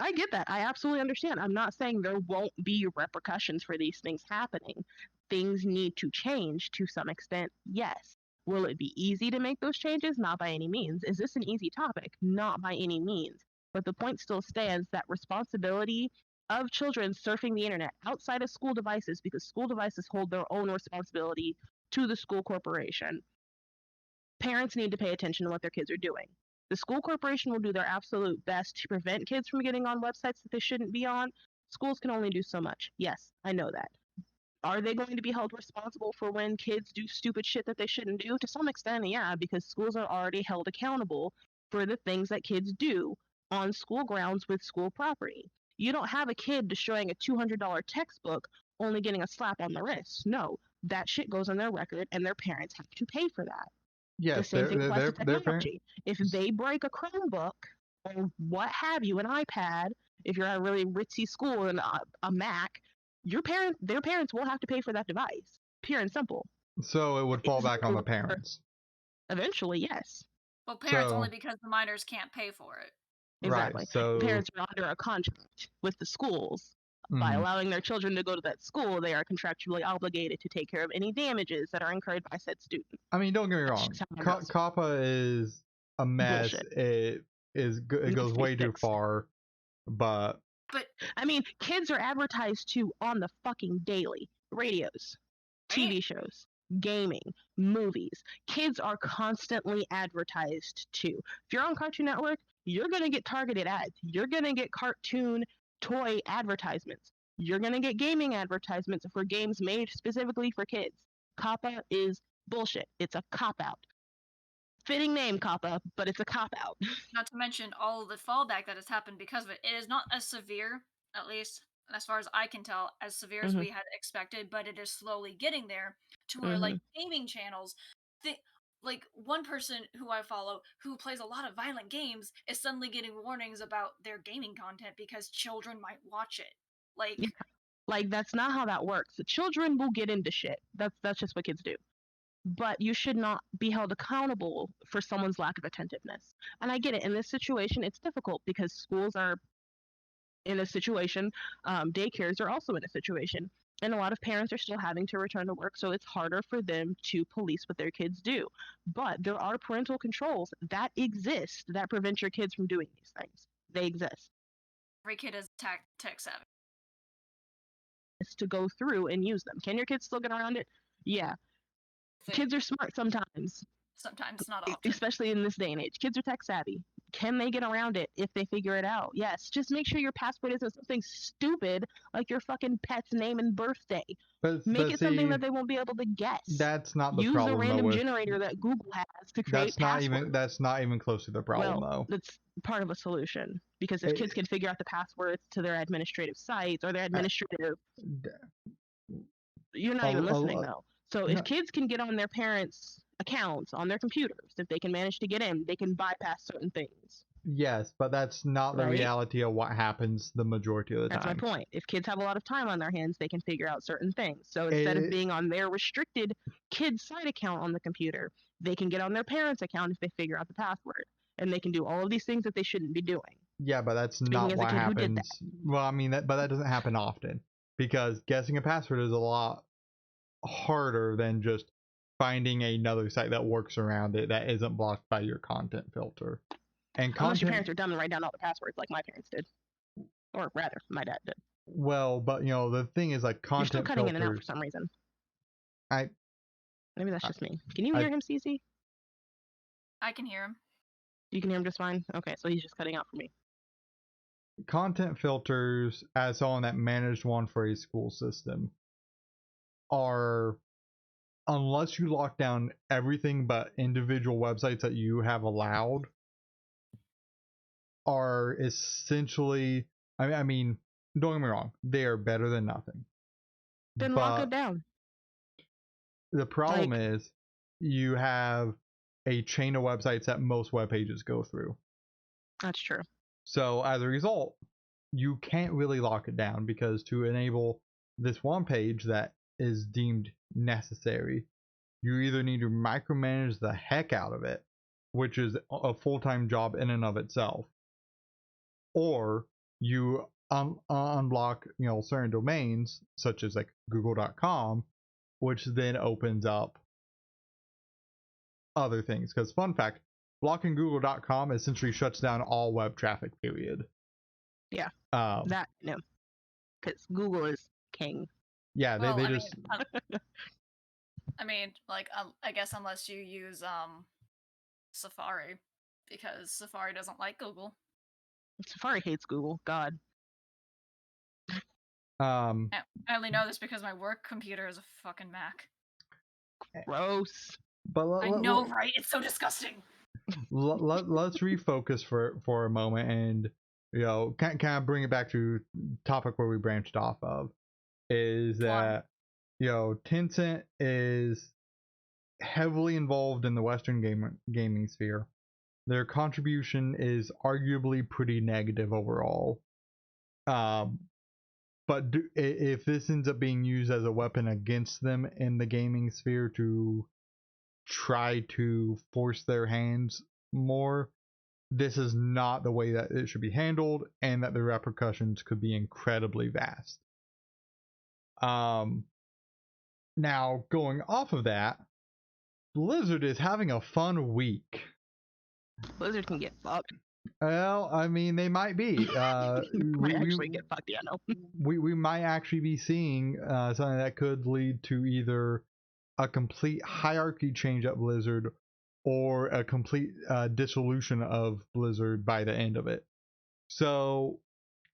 Speaker 2: I get that. I absolutely understand. I'm not saying there won't be repercussions for these things happening. Things need to change to some extent, yes. Will it be easy to make those changes? Not by any means. Is this an easy topic? Not by any means. But the point still stands that responsibility of children surfing the internet outside of school devices, because school devices hold their own responsibility to the school corporation. Parents need to pay attention to what their kids are doing. The school corporation will do their absolute best to prevent kids from getting on websites that they shouldn't be on. Schools can only do so much. Yes, I know that. Are they going to be held responsible for when kids do stupid shit that they shouldn't do? To some extent, yeah, because schools are already held accountable for the things that kids do on school grounds with school property. You don't have a kid destroying a $200 textbook only getting a slap on the wrist. No, that shit goes on their record, and their parents have to pay for that.
Speaker 1: Yes,
Speaker 2: the same thing applies to technology. If they break a Chromebook or what have you, an iPad, if you're at a really ritzy school and a Mac, their parents will have to pay for that device. Pure and simple.
Speaker 1: So it would fall back on the parents.
Speaker 2: Eventually, yes.
Speaker 3: Well, parents only because the minors can't pay for it.
Speaker 2: Exactly.
Speaker 1: Right, so
Speaker 2: parents are under a contract with the schools. By allowing their children to go to that school, they are contractually obligated to take care of any damages that are incurred by said student.
Speaker 1: I mean, don't get me wrong. COPPA is a mess. Bullshit. It goes way too far, but
Speaker 2: I mean, kids are advertised to on the fucking daily. Radios, TV shows, gaming, movies. Kids are constantly advertised to. If you're on Cartoon Network, you're going to get targeted ads. You're going to get cartoon toy advertisements. You're going to get gaming advertisements for games made specifically for kids. COPPA is bullshit. It's a cop-out. Fitting name, COPPA, but it's a cop-out.
Speaker 3: Not to mention all the fallback that has happened because of it. It is not as severe, at least as far as I can tell, as severe as we had expected, but it is slowly getting there to where, like, gaming channels, like, one person who I follow who plays a lot of violent games is suddenly getting warnings about their gaming content because children might watch it. Like,
Speaker 2: Like, that's not how that works. Children will get into shit. That's just what kids do. But you should not be held accountable for someone's lack of attentiveness. And I get it. In this situation, it's difficult because schools are in a situation, daycares are also in a situation. And a lot of parents are still having to return to work, so it's harder for them to police what their kids do. But there are parental controls that exist that prevent your kids from doing these things. They exist.
Speaker 3: Every kid is tech savvy.
Speaker 2: It's to go through and use them. Can your kids still get around it? Yeah. Kids are smart sometimes.
Speaker 3: Sometimes, not often.
Speaker 2: Especially in this day and age. Kids are tech savvy. Can they get around it if they figure it out? Yes. Just make sure your password isn't something stupid like your fucking pet's name and birthday. Make it something that they won't be able to guess.
Speaker 1: That's not the
Speaker 2: Use
Speaker 1: problem.
Speaker 2: Use a random generator that Google has to create passwords.
Speaker 1: That's not even close to the problem, though.
Speaker 2: That's part of a solution. Because if kids can figure out the passwords to their administrative sites or their administrative... You're not even listening, though. So if kids can get on their parents' accounts on their computers, if they can manage to get in, they can bypass certain things.
Speaker 1: Yes, but that's not the reality of what happens the majority of the time.
Speaker 2: That's my point. If kids have a lot of time on their hands, they can figure out certain things. So instead of being on their restricted kid site account on the computer, they can get on their parents' account if they figure out the password. And they can do all of these things that they shouldn't be doing.
Speaker 1: Yeah, but that's not what happens. Well, I mean, but that doesn't happen often. Because guessing a password is a lot harder than just finding another site that works around it that isn't blocked by your content filter. And
Speaker 2: unless your parents are dumb and write down all the passwords like my parents did. Or rather, my dad did.
Speaker 1: Well, but the thing is, like, content
Speaker 2: You're still cutting
Speaker 1: filters,
Speaker 2: in and out for some reason. Maybe that's just me. Can you hear him, Cece?
Speaker 3: I can hear him.
Speaker 2: You can hear him just fine? Okay, so he's just cutting out for me.
Speaker 1: Content filters, as someone that managed one for a school system, are, unless you lock down everything but individual websites that you have allowed, are essentially, I mean, don't get me wrong, they are better than nothing.
Speaker 2: Then lock it down.
Speaker 1: The problem is you have a chain of websites that most web pages go through.
Speaker 2: That's true.
Speaker 1: So as a result, you can't really lock it down, because to enable this one page that is deemed necessary, you either need to micromanage the heck out of it, which is a full-time job in and of itself, or you unblock certain domains such as like google.com, which then opens up other things. Because fun fact, blocking google.com essentially shuts down all web traffic, period.
Speaker 2: Yeah. That, no. Because Google is king.
Speaker 1: Yeah, they just...
Speaker 3: I mean, like, I guess unless you use Safari, because Safari doesn't like Google.
Speaker 2: Safari hates Google. God.
Speaker 3: I only know this because my work computer is a fucking Mac.
Speaker 2: Gross.
Speaker 1: But
Speaker 3: I know, right? It's so disgusting.
Speaker 1: Let's refocus for a moment, and kind of bring it back to topic where we branched off of, is that Tencent is heavily involved in the Western gaming sphere. Their contribution is arguably pretty negative overall. But if this ends up being used as a weapon against them in the gaming sphere to try to force their hands more, this is not the way that it should be handled, and that the repercussions could be incredibly vast. Now, going off of that, Blizzard is having a fun week.
Speaker 2: Blizzard can get fucked.
Speaker 1: Well, I mean, they might be.
Speaker 2: Get fucked, yeah, no.
Speaker 1: We might actually be seeing something that could lead to either a complete hierarchy change at Blizzard, or a complete dissolution of Blizzard by the end of it. So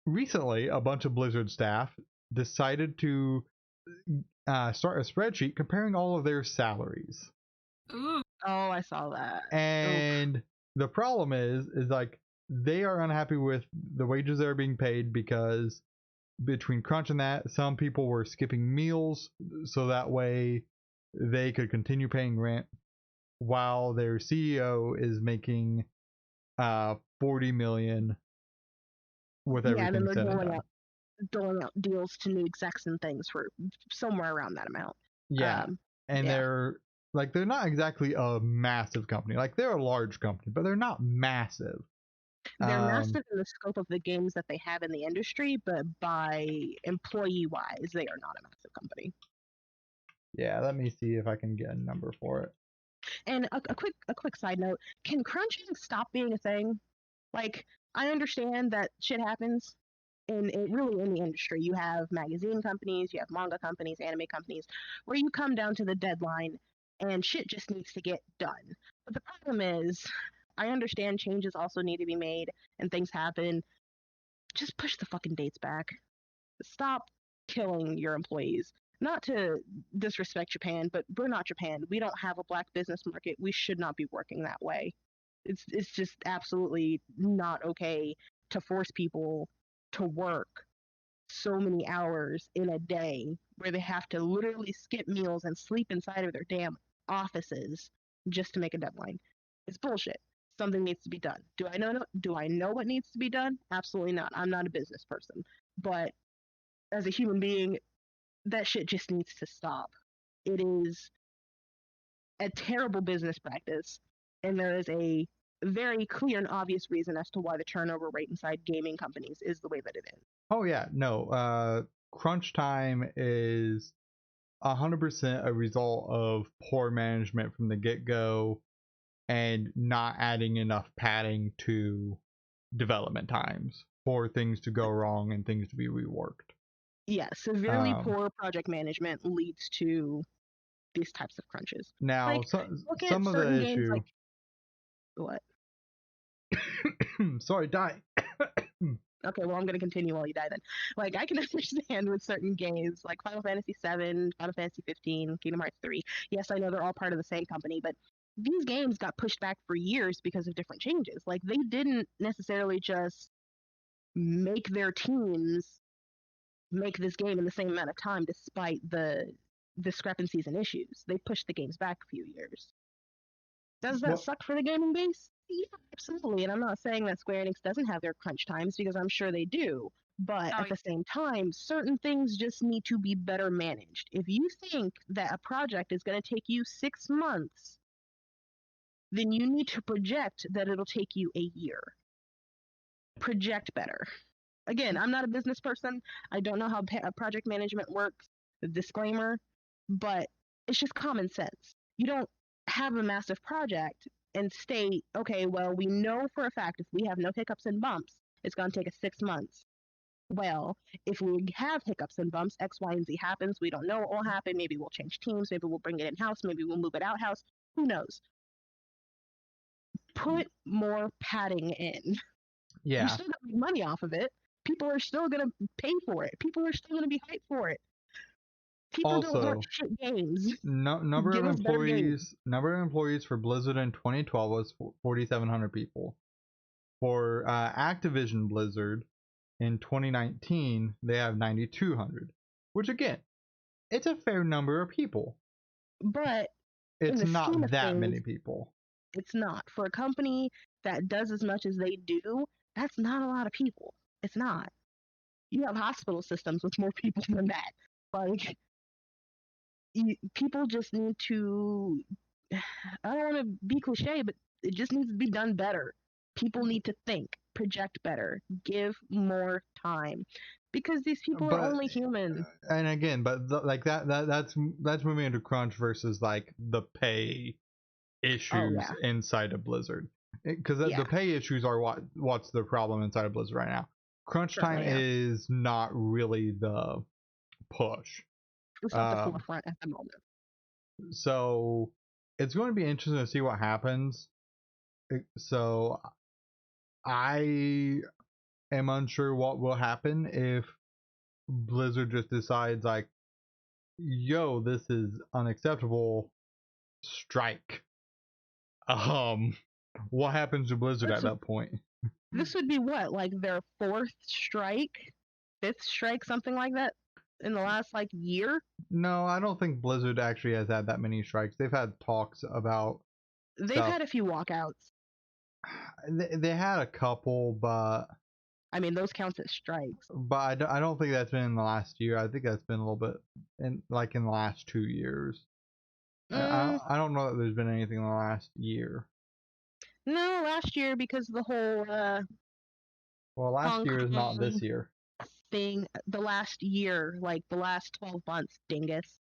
Speaker 1: recently, a bunch of Blizzard staff decided to start a spreadsheet comparing all of their salaries.
Speaker 3: Ooh.
Speaker 2: Oh, I saw that.
Speaker 1: And the problem is like, they are unhappy with the wages that are being paid, because between crunch and that, some people were skipping meals so that way they could continue paying rent, while their CEO is making $40 million with everything said and done.
Speaker 2: doling out deals to new execs and things for somewhere around that amount.
Speaker 1: Yeah, and
Speaker 2: yeah.
Speaker 1: they're not exactly a massive company. Like, they're a large company, but they're not massive.
Speaker 2: They're massive in the scope of the games that they have in the industry, but by employee-wise, they are not a massive company.
Speaker 1: Yeah, let me see if I can get a number for it.
Speaker 2: And a quick side note: can crunching stop being a thing? Like, I understand that shit happens really in the industry. You have magazine companies, you have manga companies, anime companies, where you come down to the deadline and shit just needs to get done. But the problem is, I understand changes also need to be made and things happen. Just push the fucking dates back. Stop killing your employees. Not to disrespect Japan, but we're not Japan. We don't have a black business market. We should not be working that way. It's just absolutely not okay to force people to work so many hours in a day where they have to literally skip meals and sleep inside of their damn offices just to make a deadline. It's bullshit. Something needs to be done. Do I know what needs to be done? Absolutely not. I'm not a business person. But as a human being, that shit just needs to stop. It is a terrible business practice, and there is a very clear and obvious reason as to why the turnover rate inside gaming companies is the way that it is.
Speaker 1: Oh yeah, no. Crunch time is 100% a result of poor management from the get-go and not adding enough padding to development times for things to go wrong and things to be reworked.
Speaker 2: Yeah, severely poor project management leads to these types of crunches.
Speaker 1: Now,
Speaker 2: like, look
Speaker 1: some
Speaker 2: at
Speaker 1: of
Speaker 2: certain
Speaker 1: the
Speaker 2: games
Speaker 1: issue.
Speaker 2: like what?
Speaker 1: Sorry, die.
Speaker 2: Okay, well, I'm going to continue while you die then. Like, I can understand with certain games like Final Fantasy VII, Final Fantasy 15, Kingdom Hearts 3. Yes, I know they're all part of the same company, but these games got pushed back for years because of different changes. Like, they didn't necessarily just make their teams make this game in the same amount of time despite the discrepancies and issues. They pushed the games back a few years. Does that suck for the gaming base? Yeah, absolutely. And I'm not saying that Square Enix doesn't have their crunch times because I'm sure they do. But at the same time, certain things just need to be better managed. If you think that a project is going to take you 6 months, then you need to project that it'll take you a year. Project better. Again, I'm not a business person. I don't know how project management works. Disclaimer, but it's just common sense. You don't have a massive project and state, okay, well, we know for a fact if we have no hiccups and bumps, it's going to take us 6 months. Well, if we have hiccups and bumps, X, Y, and Z happens. We don't know what will happen. Maybe we'll change teams. Maybe we'll bring it in house. Maybe we'll move it out house. Who knows? Put more padding in.
Speaker 1: Yeah.
Speaker 2: You're still going to make money off of it. People are still going to pay for it. People are still going to be hyped for it. People
Speaker 1: Also,
Speaker 2: don't want shit games.
Speaker 1: Number of employees for Blizzard in 2012 was 4,700 people. For Activision Blizzard in 2019, they have 9,200, which again, it's a fair number of people.
Speaker 2: But
Speaker 1: it's not that many people.
Speaker 2: It's not. For a company that does as much as they do, that's not a lot of people. It's not. You have hospital systems with more people than that. Like, people just need to, I don't want to be cliche, but it just needs to be done better. People need to think, project better, give more time, because these people are only human.
Speaker 1: And again, but that's moving into crunch versus like the pay issues inside of Blizzard, because the pay issues are what's the problem inside of Blizzard right now. Crunch time is not really the push.
Speaker 2: It's not the forefront at the moment.
Speaker 1: So it's going to be interesting to see what happens. So I am unsure what will happen if Blizzard just decides like, yo, this is unacceptable, strike. What happens to Blizzard at that point?
Speaker 2: This would be what, like their 4th strike, 5th strike, something like that in the last like year?
Speaker 1: No, I don't think Blizzard actually has had that many strikes. They've had talks about
Speaker 2: They've had a few walkouts.
Speaker 1: They had a couple, but
Speaker 2: I mean, those counts as strikes.
Speaker 1: But I don't think that's been in the last year. I think that's been a little bit in the last 2 years. I don't know that there's been anything in the last year.
Speaker 2: No, last year because the whole
Speaker 1: Well, last
Speaker 2: Hong
Speaker 1: year is not
Speaker 2: Kong
Speaker 1: this year.
Speaker 2: thing, the last year, like the last 12 months, dingus.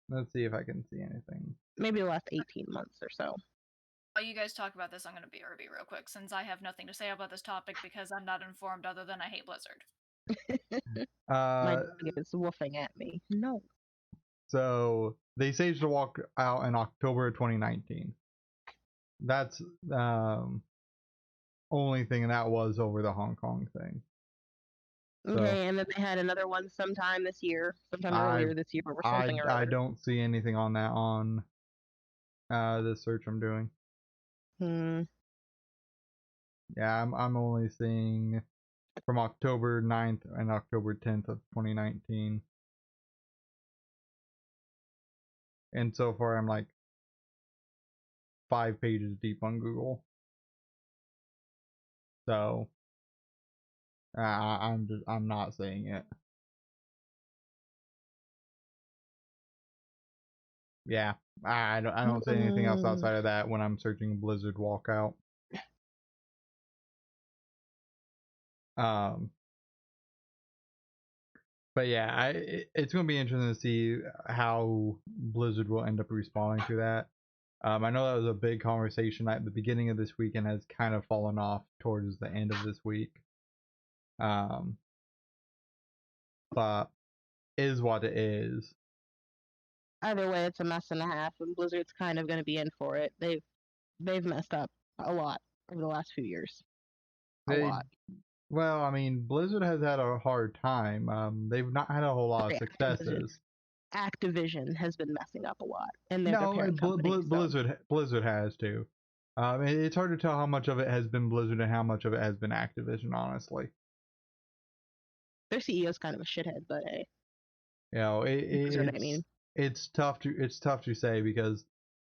Speaker 1: Let's see if I can see anything.
Speaker 2: Maybe the last 18 months or so.
Speaker 3: While you guys talk about this, I'm going to BRB real quick, since I have nothing to say about this topic because I'm not informed other than I hate Blizzard.
Speaker 2: My dog is woofing at me. No.
Speaker 1: So they staged a walk out in October of 2019. That's only thing, and that was over the Hong Kong thing.
Speaker 2: Okay, and then they had another one sometime this year, earlier this year, or something or
Speaker 1: I
Speaker 2: other.
Speaker 1: don't see anything on that on this search I'm doing. Yeah, I'm only seeing from October 9th and October 10th of 2019. And so far I'm like 5 pages deep on Google. So I'm not saying it. Yeah, I don't say anything else outside of that when I'm searching Blizzard walkout. But yeah, it's going to be interesting to see how Blizzard will end up responding to that. I know that was a big conversation at the beginning of this week and has kind of fallen off towards the end of this week. But is what it is.
Speaker 2: Either way, it's a mess and a half, and Blizzard's kind of going to be in for it. They've messed up a lot over the last few years. A lot.
Speaker 1: Well, I mean, Blizzard has had a hard time. They've not had a whole lot of successes.
Speaker 2: Activision has been messing up a lot, and they're
Speaker 1: No,
Speaker 2: their parent company.
Speaker 1: Blizzard has too. It's hard to tell how much of it has been Blizzard and how much of it has been Activision, honestly.
Speaker 2: Their CEO's kind of a shithead, but hey.
Speaker 1: You know, it's tough to say because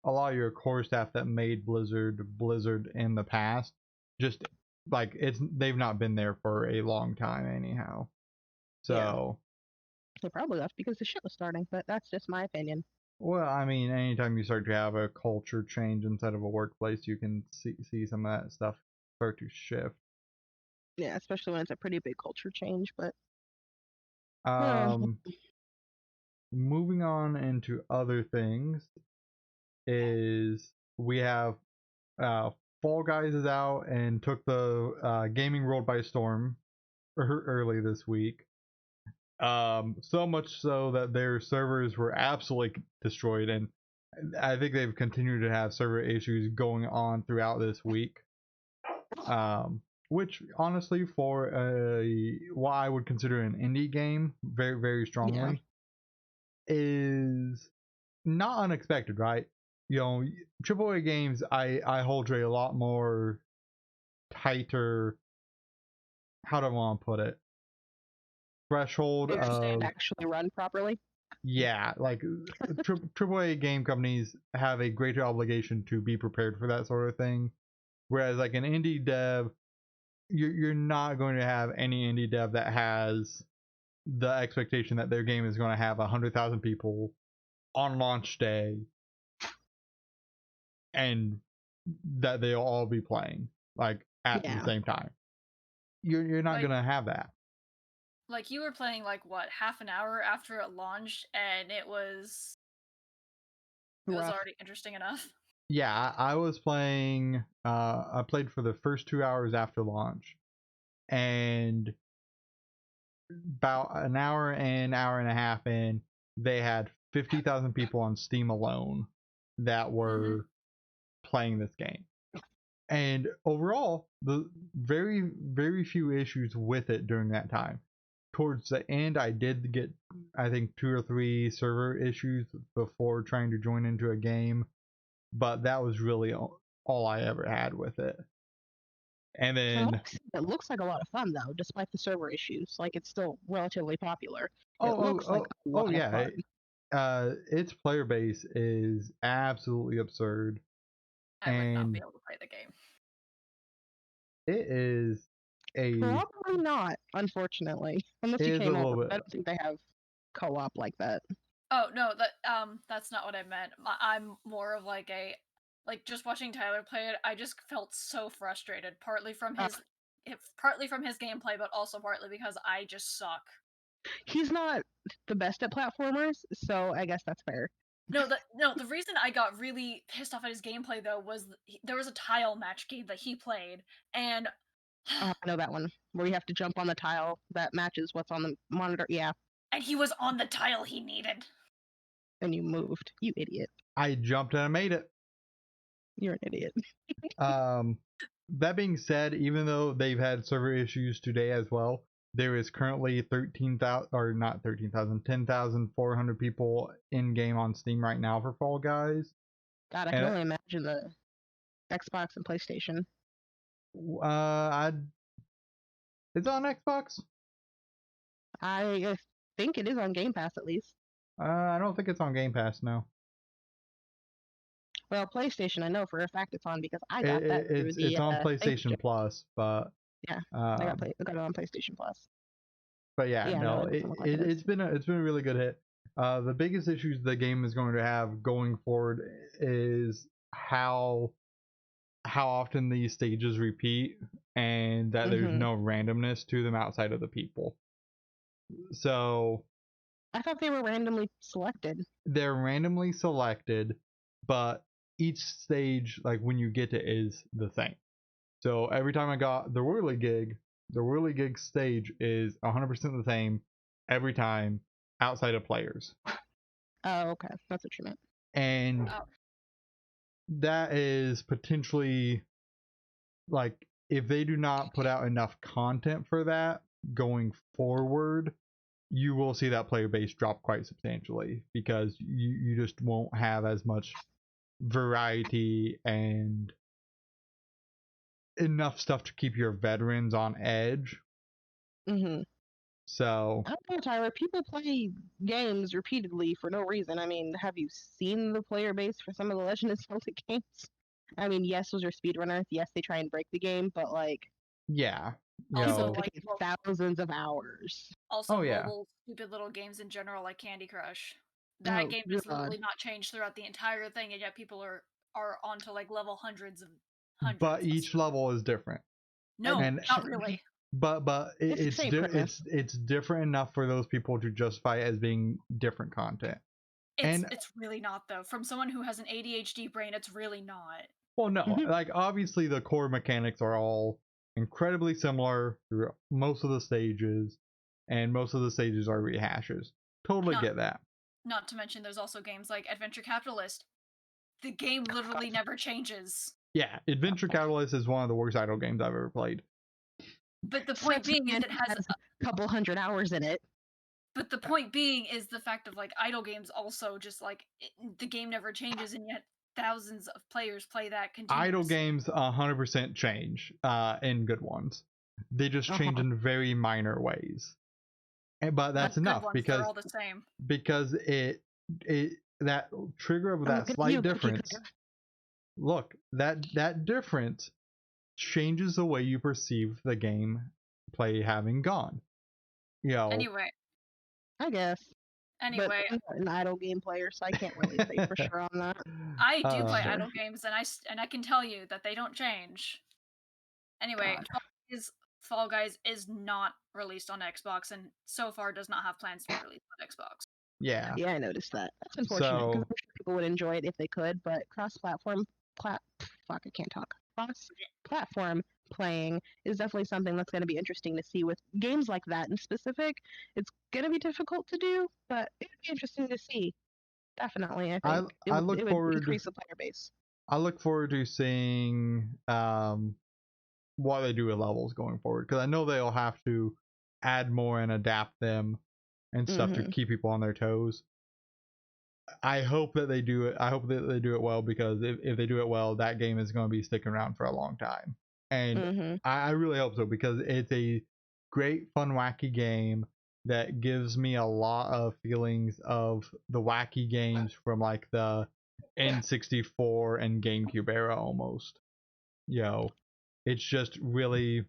Speaker 1: a lot of your core staff that made Blizzard in the past, just like they've not been there for a long time anyhow. So
Speaker 2: they probably left because the shit was starting, but that's just my opinion.
Speaker 1: Well, I mean, anytime you start to have a culture change inside of a workplace, you can see some of that stuff start to shift.
Speaker 2: Yeah, especially when it's a pretty big culture change, but
Speaker 1: moving on into other things is we have Fall Guys is out and took the gaming world by storm early this week. So much so that their servers were absolutely destroyed, and I think they've continued to have server issues going on throughout this week. Which honestly, for what I would consider an indie game, very, very strongly, is not unexpected, right? You know, AAA games, I hold to a lot more tighter. How do I want to put it? Threshold of
Speaker 2: actually run properly.
Speaker 1: Yeah, like AAA game companies have a greater obligation to be prepared for that sort of thing, whereas like an indie dev, you're not going to have any indie dev that has the expectation that their game is going to have 100,000 people on launch day and that they'll all be playing like at the same time. You're not going to have that.
Speaker 3: Like, you were playing like what, half an hour after it launched, and it was already interesting enough.
Speaker 1: Yeah, I was playing. I played for the first 2 hours after launch, and about an hour and a half in, they had 50,000 people on Steam alone that were playing this game. And overall, the very, very few issues with it during that time. Towards the end, I did get, I think, 2 or 3 server issues before trying to join into a game, but that was really all I ever had with it. And then
Speaker 2: it looks like a lot of fun though, despite the server issues. Like, it's still relatively popular. It looks like a lot of fun.
Speaker 1: Its player base is absolutely absurd.
Speaker 3: I would not be able to play the game.
Speaker 1: It is
Speaker 2: Probably not, unfortunately. Unless you
Speaker 1: a
Speaker 2: came
Speaker 1: little
Speaker 2: over.
Speaker 1: bit.
Speaker 2: I don't think they have co-op like that.
Speaker 3: Oh no, that's not what I meant. I'm more of like a just watching Tyler play it. I just felt so frustrated, partly from
Speaker 2: Uh,
Speaker 3: his gameplay, but also partly because I just suck.
Speaker 2: He's not the best at platformers, so I guess that's fair.
Speaker 3: No, the reason I got really pissed off at his gameplay though was there was a tile match game that he played, and
Speaker 2: I know that one where you have to jump on the tile that matches what's on the monitor. Yeah,
Speaker 3: and he was on the tile he needed.
Speaker 2: and you moved. You idiot.
Speaker 1: I jumped and I made it.
Speaker 2: You're an idiot.
Speaker 1: That being said, even though they've had server issues today as well, there is currently 13,000 or not 13,000, 10,400 people in game on Steam right now for Fall Guys.
Speaker 2: God, I can only imagine the Xbox and PlayStation.
Speaker 1: It's on Xbox.
Speaker 2: I think it is on Game Pass at least.
Speaker 1: I don't think it's on Game Pass now.
Speaker 2: Well, PlayStation, I know for a fact it's on because I got that through the.
Speaker 1: It's on PlayStation Plus, but
Speaker 2: yeah, I got it on PlayStation Plus.
Speaker 1: But yeah, no,
Speaker 2: no,
Speaker 1: it's been a really good hit. The biggest issues the game is going to have going forward is how often these stages repeat and that there's no randomness to them outside of the people. So
Speaker 2: I thought they were randomly selected.
Speaker 1: They're randomly selected, but each stage, like when you get to, is the same. So every time I got the Whirly Gig stage is 100% the same every time outside of players.
Speaker 2: Oh, okay. That's what you meant.
Speaker 1: And that is potentially, like, if they do not put out enough content for that going forward, you will see that player base drop quite substantially because you just won't have as much variety and enough stuff to keep your veterans on edge. So
Speaker 2: I don't know, Tyler. People play games repeatedly for no reason. I mean, have you seen the player base for some of the Legend of Zelda games? I mean, yes, those are speedrunners. Yes, they try and break the game, but like,
Speaker 1: yeah,
Speaker 3: also like
Speaker 2: thousands of hours.
Speaker 3: Also, mobile stupid little games in general, like Candy Crush. That game has literally not changed throughout the entire thing, and yet people are on to like level hundreds.
Speaker 1: But each level is different.
Speaker 3: No, not really.
Speaker 1: But it's different enough for those people to justify it as being different content.
Speaker 3: It's really not though. From someone who has an ADHD brain, it's really not.
Speaker 1: Well, no, like obviously the core mechanics are all incredibly similar through most of the stages, and most of the stages are rehashes. Totally get that.
Speaker 3: Not to mention, there's also games like Adventure Capitalist. The game literally never changes.
Speaker 1: Yeah, Adventure Capitalist is one of the worst idle games I've ever played.
Speaker 3: But the point being is it has
Speaker 2: a couple hundred hours in it.
Speaker 3: But the point being is the fact of like idle games also just like the game never changes, and yet thousands of players play that continuously.
Speaker 1: Idle games 100% change in good ones. They just change in very minor ways. But that's enough because
Speaker 3: they're all the same.
Speaker 1: Because it that trigger of that slight difference. Look, that difference changes the way you perceive the game play having gone.
Speaker 3: Anyway.
Speaker 2: I guess.
Speaker 3: Anyway,
Speaker 2: but I'm not an idle game player, so I can't really say for sure on that.
Speaker 3: I do play idle games, and I can tell you that they don't change. Anyway, Fall Guys is not released on Xbox, and so far does not have plans to be released on Xbox.
Speaker 1: Yeah.
Speaker 2: Yeah, I noticed that. That's unfortunate because I'm sure people would enjoy it if they could, but cross-platform, I can't talk. Cross-platform playing is definitely something that's going to be interesting to see with games like that in specific. It's going to be difficult to do, but it would be interesting to see. Definitely, I think
Speaker 1: I look forward
Speaker 2: to increase the player base.
Speaker 1: I look forward to seeing what they do with levels going forward, because I know they'll have to add more and adapt them and stuff to keep people on their toes. I hope that they do it. I hope that they do it well, because if they do it well, that game is going to be sticking around for a long time. And I really hope so, because it's a great, fun, wacky game that gives me a lot of feelings of the wacky games from like the N64 and GameCube era almost. It's just really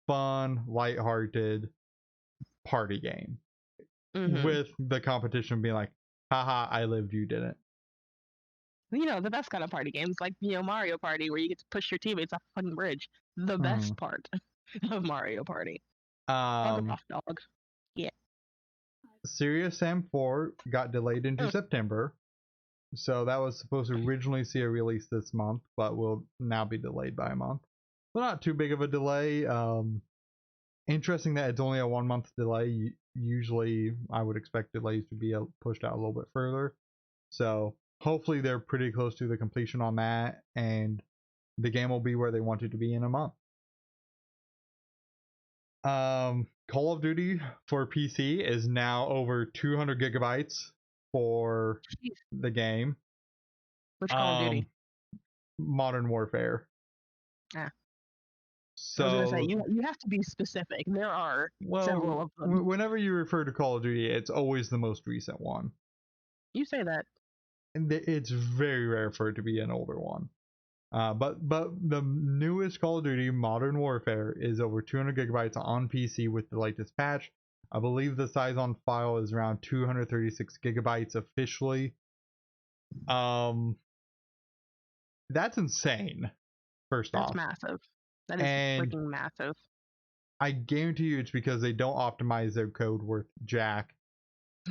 Speaker 1: fun, lighthearted party game with the competition being like, haha, I lived, you didn't.
Speaker 2: You know, the best kind of party games, like, you know, Mario Party, where you get to push your teammates off a fucking bridge. The best part of Mario Party. Off, dog. Yeah.
Speaker 1: Serious Sam 4 got delayed into September. So that was supposed to originally see a release this month, but will now be delayed by a month. So not too big of a delay. Interesting that it's only a 1 month delay. Usually I would expect delays to be pushed out a little bit further. So hopefully they're pretty close to the completion on that, and the game will be where they want it to be in a month. Call of Duty for PC is now over 200 gigabytes for the game.
Speaker 2: Which Call of Duty?
Speaker 1: Modern Warfare.
Speaker 2: Yeah.
Speaker 1: So
Speaker 2: I was gonna say you have to be specific. There are several of them.
Speaker 1: Whenever you refer to Call of Duty, it's always the most recent one.
Speaker 2: You say that.
Speaker 1: And it's very rare for it to be an older one. But the newest Call of Duty, Modern Warfare, is over 200 gigabytes on PC with the latest patch. I believe the size on file is around 236 gigabytes officially. That's insane. First off,
Speaker 2: that's massive. That is freaking massive.
Speaker 1: I guarantee you, it's because they don't optimize their code worth jack,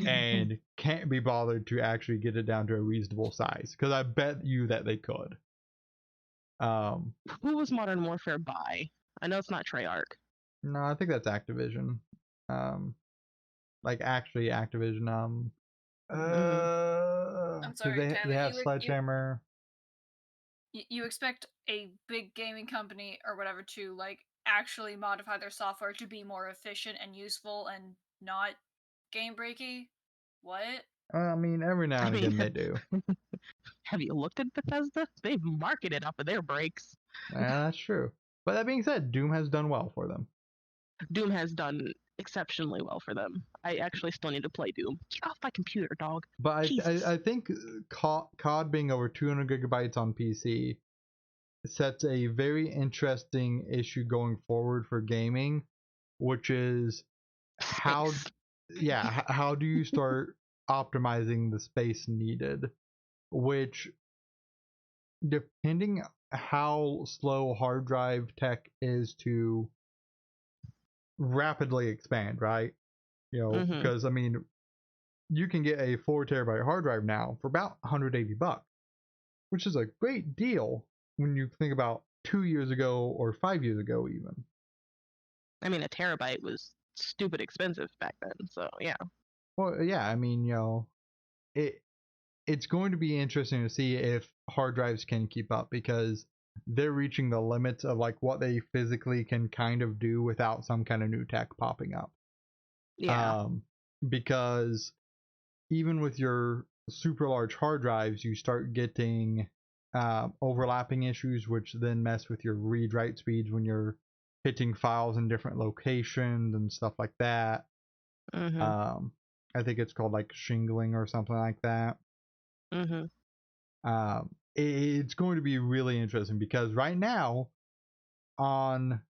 Speaker 1: and can't be bothered to actually get it down to a reasonable size. Because I bet you that they could.
Speaker 2: Who was Modern Warfare by? I know it's not Treyarch.
Speaker 1: No, I think that's Activision. Like actually Activision.
Speaker 3: I'm sorry,
Speaker 1: they have Sledgehammer.
Speaker 3: You expect a big gaming company or whatever to like actually modify their software to be more efficient and useful and not game breaky? What?
Speaker 1: I mean, every now and again they do.
Speaker 2: Have you looked at Bethesda? They've marketed off of their breaks.
Speaker 1: Yeah, that's true. But that being said, Doom has done well for them.
Speaker 2: Doom has done exceptionally well for them. I actually still need to play Doom. Get off my computer, dog.
Speaker 1: But I think COD being over 200 gigabytes on PC sets a very interesting issue going forward for gaming, which is how do you start optimizing the space needed, which, depending how slow hard drive tech is to rapidly expand, right? You know, because I mean, you can get a 4 terabyte hard drive now for about $180, which is a great deal when you think about 2 years ago or 5 years ago even.
Speaker 2: I mean, a terabyte was stupid expensive back then, so yeah.
Speaker 1: Well, yeah, I mean, you know, it's going to be interesting to see if hard drives can keep up, because they're reaching the limits of like what they physically can kind of do without some kind of new tech popping up.
Speaker 2: Yeah.
Speaker 1: Because even with your super large hard drives, you start getting overlapping issues, which then mess with your read write speeds when you're hitting files in different locations and stuff like that. I think it's called like shingling or something like that. It's going to be really interesting, because right now, on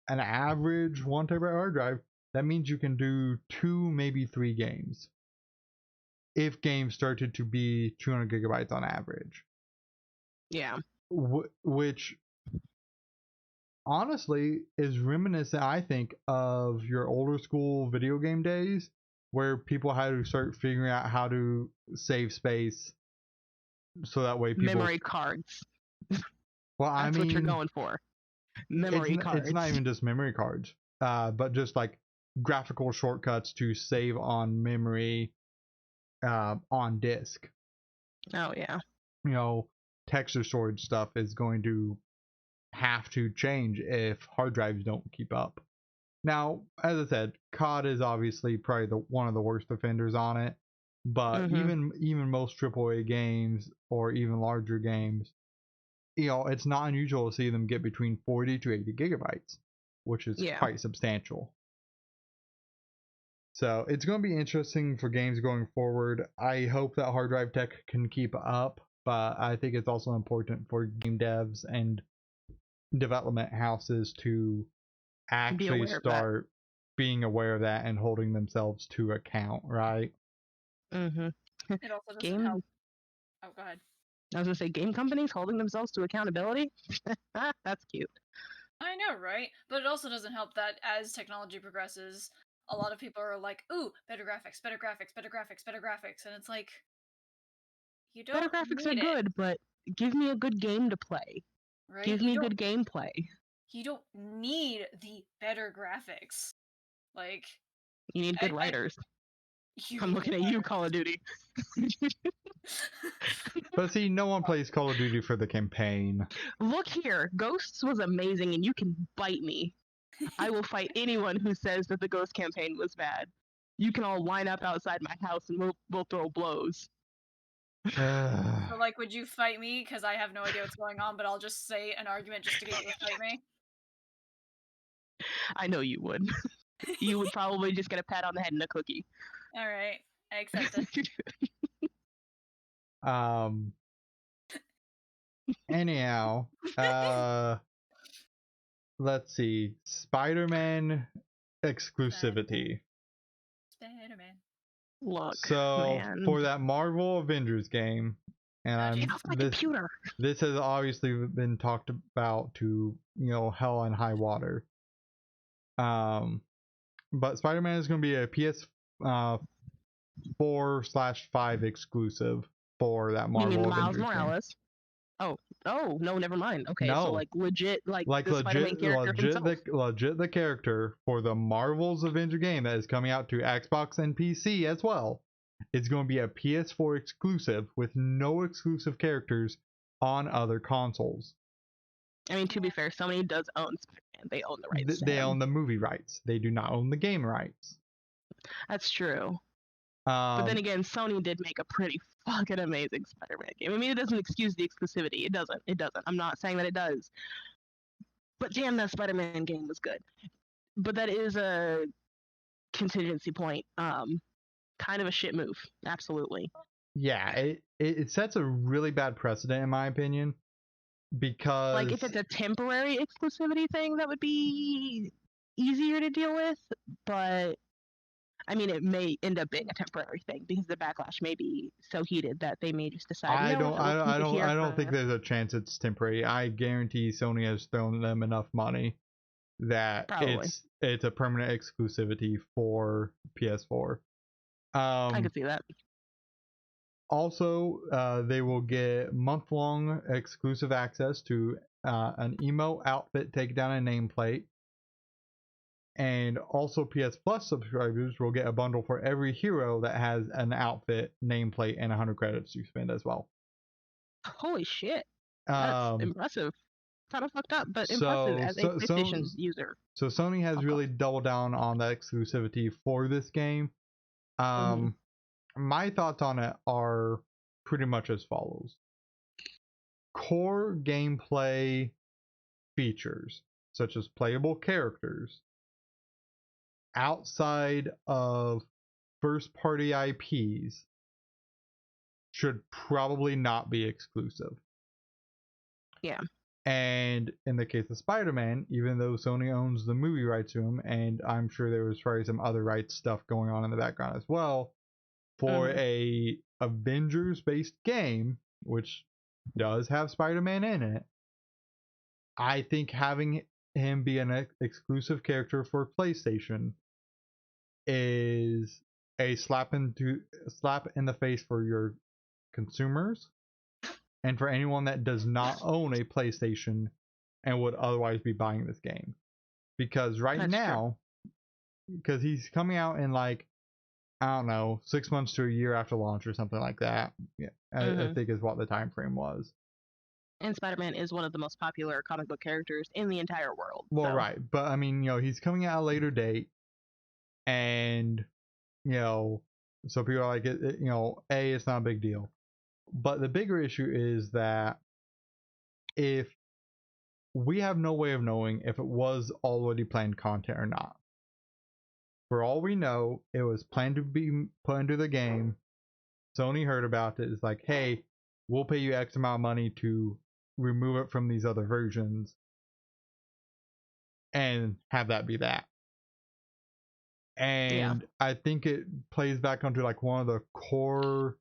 Speaker 1: an average 1 terabyte hard drive, that means you can do 2, maybe 3 games, if games started to be 200 gigabytes on average.
Speaker 2: Yeah.
Speaker 1: Which honestly is reminiscent, I think, of your older school video game days, where people had to start figuring out how to save space so that way people...
Speaker 2: Memory cards.
Speaker 1: Well,
Speaker 2: That's what you're going for. Memory cards.
Speaker 1: It's not even just memory cards, but just like graphical shortcuts to save on memory on disk.
Speaker 2: Oh, yeah.
Speaker 1: You know, texture storage stuff is going to have to change if hard drives don't keep up. Now, as I said, COD is obviously probably one of the worst offenders on it, but even most AAA games or even larger games, you know, it's not unusual to see them get between 40 to 80 gigabytes, which is quite substantial. So it's going to be interesting for games going forward. I hope that hard drive tech can keep up, but I think it's also important for game devs and development houses to actually start being aware of that and holding themselves to account, right?
Speaker 2: Mm-hmm.
Speaker 3: It also doesn't help. Oh, go ahead.
Speaker 2: I was gonna say game companies holding themselves to accountability. That's cute.
Speaker 3: I know, right? But it also doesn't help that as technology progresses, a lot of people are like, "Ooh, better graphics, better graphics, better graphics, better graphics," and it's like, you don't
Speaker 2: Better graphics are
Speaker 3: need it,
Speaker 2: good, but give me a good game to play.
Speaker 3: right?
Speaker 2: Give me good gameplay.
Speaker 3: You don't need the better graphics. Like,
Speaker 2: You need good writers.
Speaker 3: you
Speaker 2: I'm
Speaker 3: need
Speaker 2: looking
Speaker 3: good
Speaker 2: at you, Call of Duty.
Speaker 1: But see, no one plays Call of Duty for the campaign.
Speaker 2: Look here, Ghosts was amazing, and you can bite me. I will fight anyone who says that the Ghost campaign was bad. You can all line up outside my house, and we'll throw blows.
Speaker 3: So, like, would you fight me? Because I have no idea what's going on, but I'll just say an argument just to get you to fight me.
Speaker 2: I know you would. You would probably just get a pat on the head and a cookie.
Speaker 3: All right, I accept it.
Speaker 1: Anyhow, let's see. Spider-Man exclusivity.
Speaker 3: Spider-Man.
Speaker 2: Look,
Speaker 1: So
Speaker 2: man.
Speaker 1: for that Marvel Avengers game, and
Speaker 2: Get off my computer.
Speaker 1: This has obviously been talked about to, you know, hell and high water. But Spider-Man is going to be a PS4/5 exclusive for that Marvel
Speaker 2: You mean Miles
Speaker 1: Avengers
Speaker 2: Morales? Game. Oh, no, never mind. Okay,
Speaker 1: no.
Speaker 2: So like legit, like the
Speaker 1: legit,
Speaker 2: Spider-Man character himself.
Speaker 1: legit the character for the Marvel's Avenger game that is coming out to Xbox and PC as well. It's going to be a PS4 exclusive with no exclusive characters on other consoles.
Speaker 2: I mean, to be fair, Sony does own Spider-Man. They own the rights.
Speaker 1: They own the movie rights. They do not own the game rights.
Speaker 2: That's true. But then again, Sony did make a pretty fucking amazing Spider-Man game. I mean, it doesn't excuse the exclusivity. It doesn't. I'm not saying that it does. But damn, that Spider-Man game was good. But that is a contingency point. Kind of a shit move. Absolutely.
Speaker 1: Yeah, it sets a really bad precedent in my opinion, because
Speaker 2: like if it's a temporary exclusivity thing, that would be easier to deal with. But I mean, it may end up being a temporary thing because the backlash may be so heated that they may just decide.
Speaker 1: I don't think there's a chance it's temporary. I guarantee Sony has thrown them enough money that
Speaker 2: Probably.
Speaker 1: it's a permanent exclusivity for PS4.
Speaker 2: I could see that.
Speaker 1: Also, they will get month-long exclusive access to an emo outfit takedown and nameplate. And also PS Plus subscribers will get a bundle for every hero that has an outfit, nameplate, and 100 credits to spend as well.
Speaker 2: Holy shit. That's impressive. Kind of fucked up, but impressive as a PlayStation user.
Speaker 1: So Sony has really doubled down on that exclusivity for this game. My thoughts on it are pretty much as follows. Core gameplay features, such as playable characters, outside of first-party IPs, should probably not be exclusive.
Speaker 2: Yeah.
Speaker 1: And in the case of Spider-Man, even though Sony owns the movie rights to him, and I'm sure there was probably some other rights stuff going on in the background as well, for a Avengers-based game, which does have Spider-Man in it, I think having him be an exclusive character for PlayStation is a slap in the face for your consumers and for anyone that does not own a PlayStation and would otherwise be buying this game. Because because he's coming out in like, I don't know, 6 months to a year after launch or something like that. Yeah, I think is what the time frame was.
Speaker 2: And Spider-Man is one of the most popular comic book characters in the entire world.
Speaker 1: Well, right. But I mean, you know, he's coming out a later date. And, you know, so people are like, you know, it's not a big deal. But the bigger issue is that if we have no way of knowing if it was already planned content or not. For all we know, it was planned to be put into the game. Sony heard about it. It's like, hey, we'll pay you X amount of money to remove it from these other versions. and have that be that. And I think it plays back onto like one of the core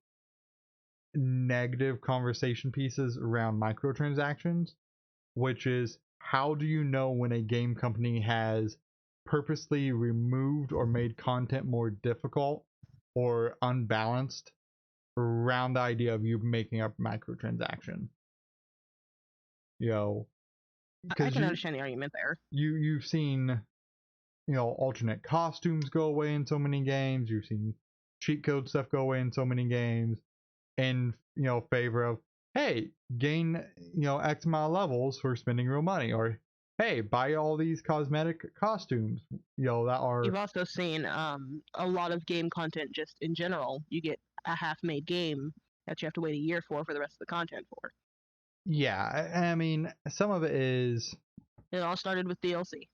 Speaker 1: negative conversation pieces around microtransactions, which is how do you know when a game company has purposely removed or made content more difficult or unbalanced around the idea of you making up microtransaction? You know,
Speaker 2: I can understand the argument there.
Speaker 1: You've seen, you know, alternate costumes go away in so many games. You've seen cheat code stuff go away in so many games in, you know, favor of, hey, gain, you know, X amount of levels for spending real money, or hey, buy all these cosmetic costumes, you know, that are.
Speaker 2: You've also seen a lot of game content just in general. You get a half-made game that you have to wait a year for the rest of the content for.
Speaker 1: Yeah, I mean, some of it is.
Speaker 2: It all started with DLC.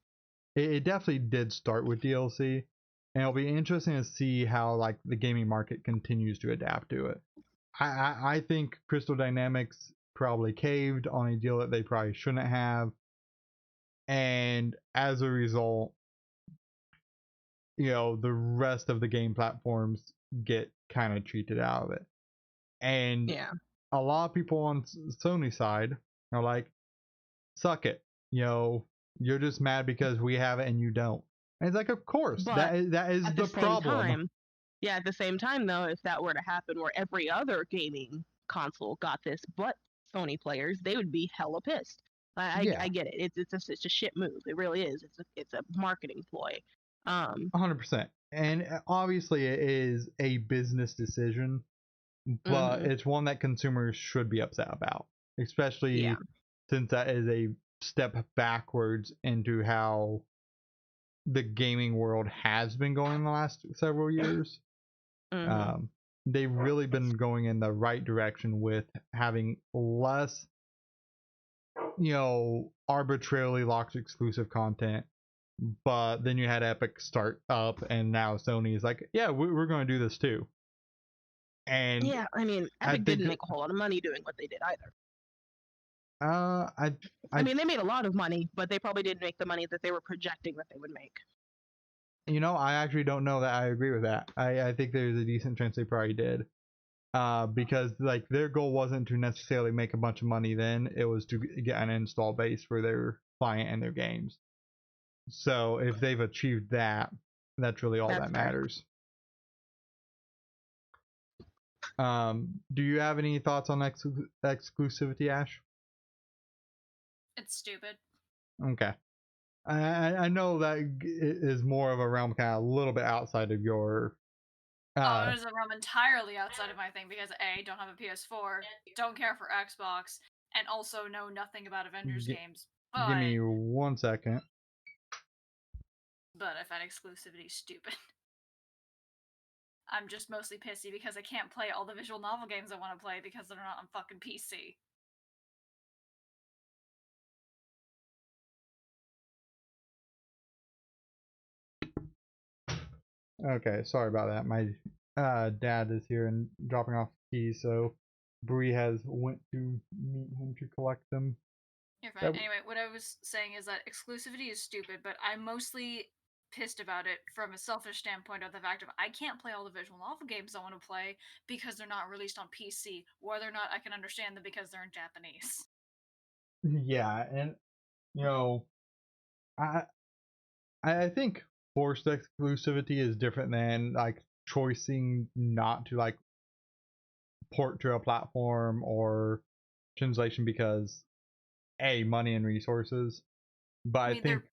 Speaker 1: It definitely did start with DLC, and it'll be interesting to see how like the gaming market continues to adapt to it. I think Crystal Dynamics probably caved on a deal that they probably shouldn't have, and as a result, you know, the rest of the game platforms get kind of cheated out of it. And
Speaker 2: yeah,
Speaker 1: a lot of people on Sony's side are like, suck it, you know, you're just mad because we have it and you don't. And it's like, of course,
Speaker 2: but
Speaker 1: that is the problem.
Speaker 2: At the same time, though, if that were to happen where every other gaming console got this but Sony players, they would be hella pissed. I get it. It's a shit move. It really is. It's a marketing ploy.
Speaker 1: 100%. And obviously it is a business decision, but it's one that consumers should be upset about, especially since that is a step backwards into how the gaming world has been going in the last several years. They've really been going in the right direction with having less, you know, arbitrarily locked exclusive content. But then you had Epic start up, and now Sony is like, yeah, we're going to do this too. And
Speaker 2: yeah, I mean, Epic didn't make a whole lot of money doing what they did either. I mean, they made a lot of money, but they probably didn't make the money that they were projecting that they would make.
Speaker 1: You know, I actually don't know that I agree with that. I think there's a decent chance they probably did. Because like their goal wasn't to necessarily make a bunch of money then, it was to get an install base for their client and their games. So if they've achieved that, that's really all that matters. Do you have any thoughts on exclusivity, Ash?
Speaker 3: It's stupid.
Speaker 1: Okay. I know that is more of a realm kind of a little bit outside of your.
Speaker 3: It is a realm entirely outside of my thing because A, don't have a PS4, don't care for Xbox, and also know nothing about Avengers games. But,
Speaker 1: give me 1 second.
Speaker 3: But I find exclusivity stupid. I'm just mostly pissy because I can't play all the visual novel games I want to play because they're not on fucking PC.
Speaker 1: Okay, sorry about that. My dad is here and dropping off keys, so Bree has went to meet him to collect them.
Speaker 3: You're fine. Anyway, what I was saying is that exclusivity is stupid, but I'm mostly pissed about it from a selfish standpoint of the fact of I can't play all the visual novel games I want to play because they're not released on PC, whether or not I can understand them because they're in Japanese.
Speaker 1: Yeah, and you know, I think forced exclusivity is different than like choosing not to like port to a platform or translation because money and resources. But I think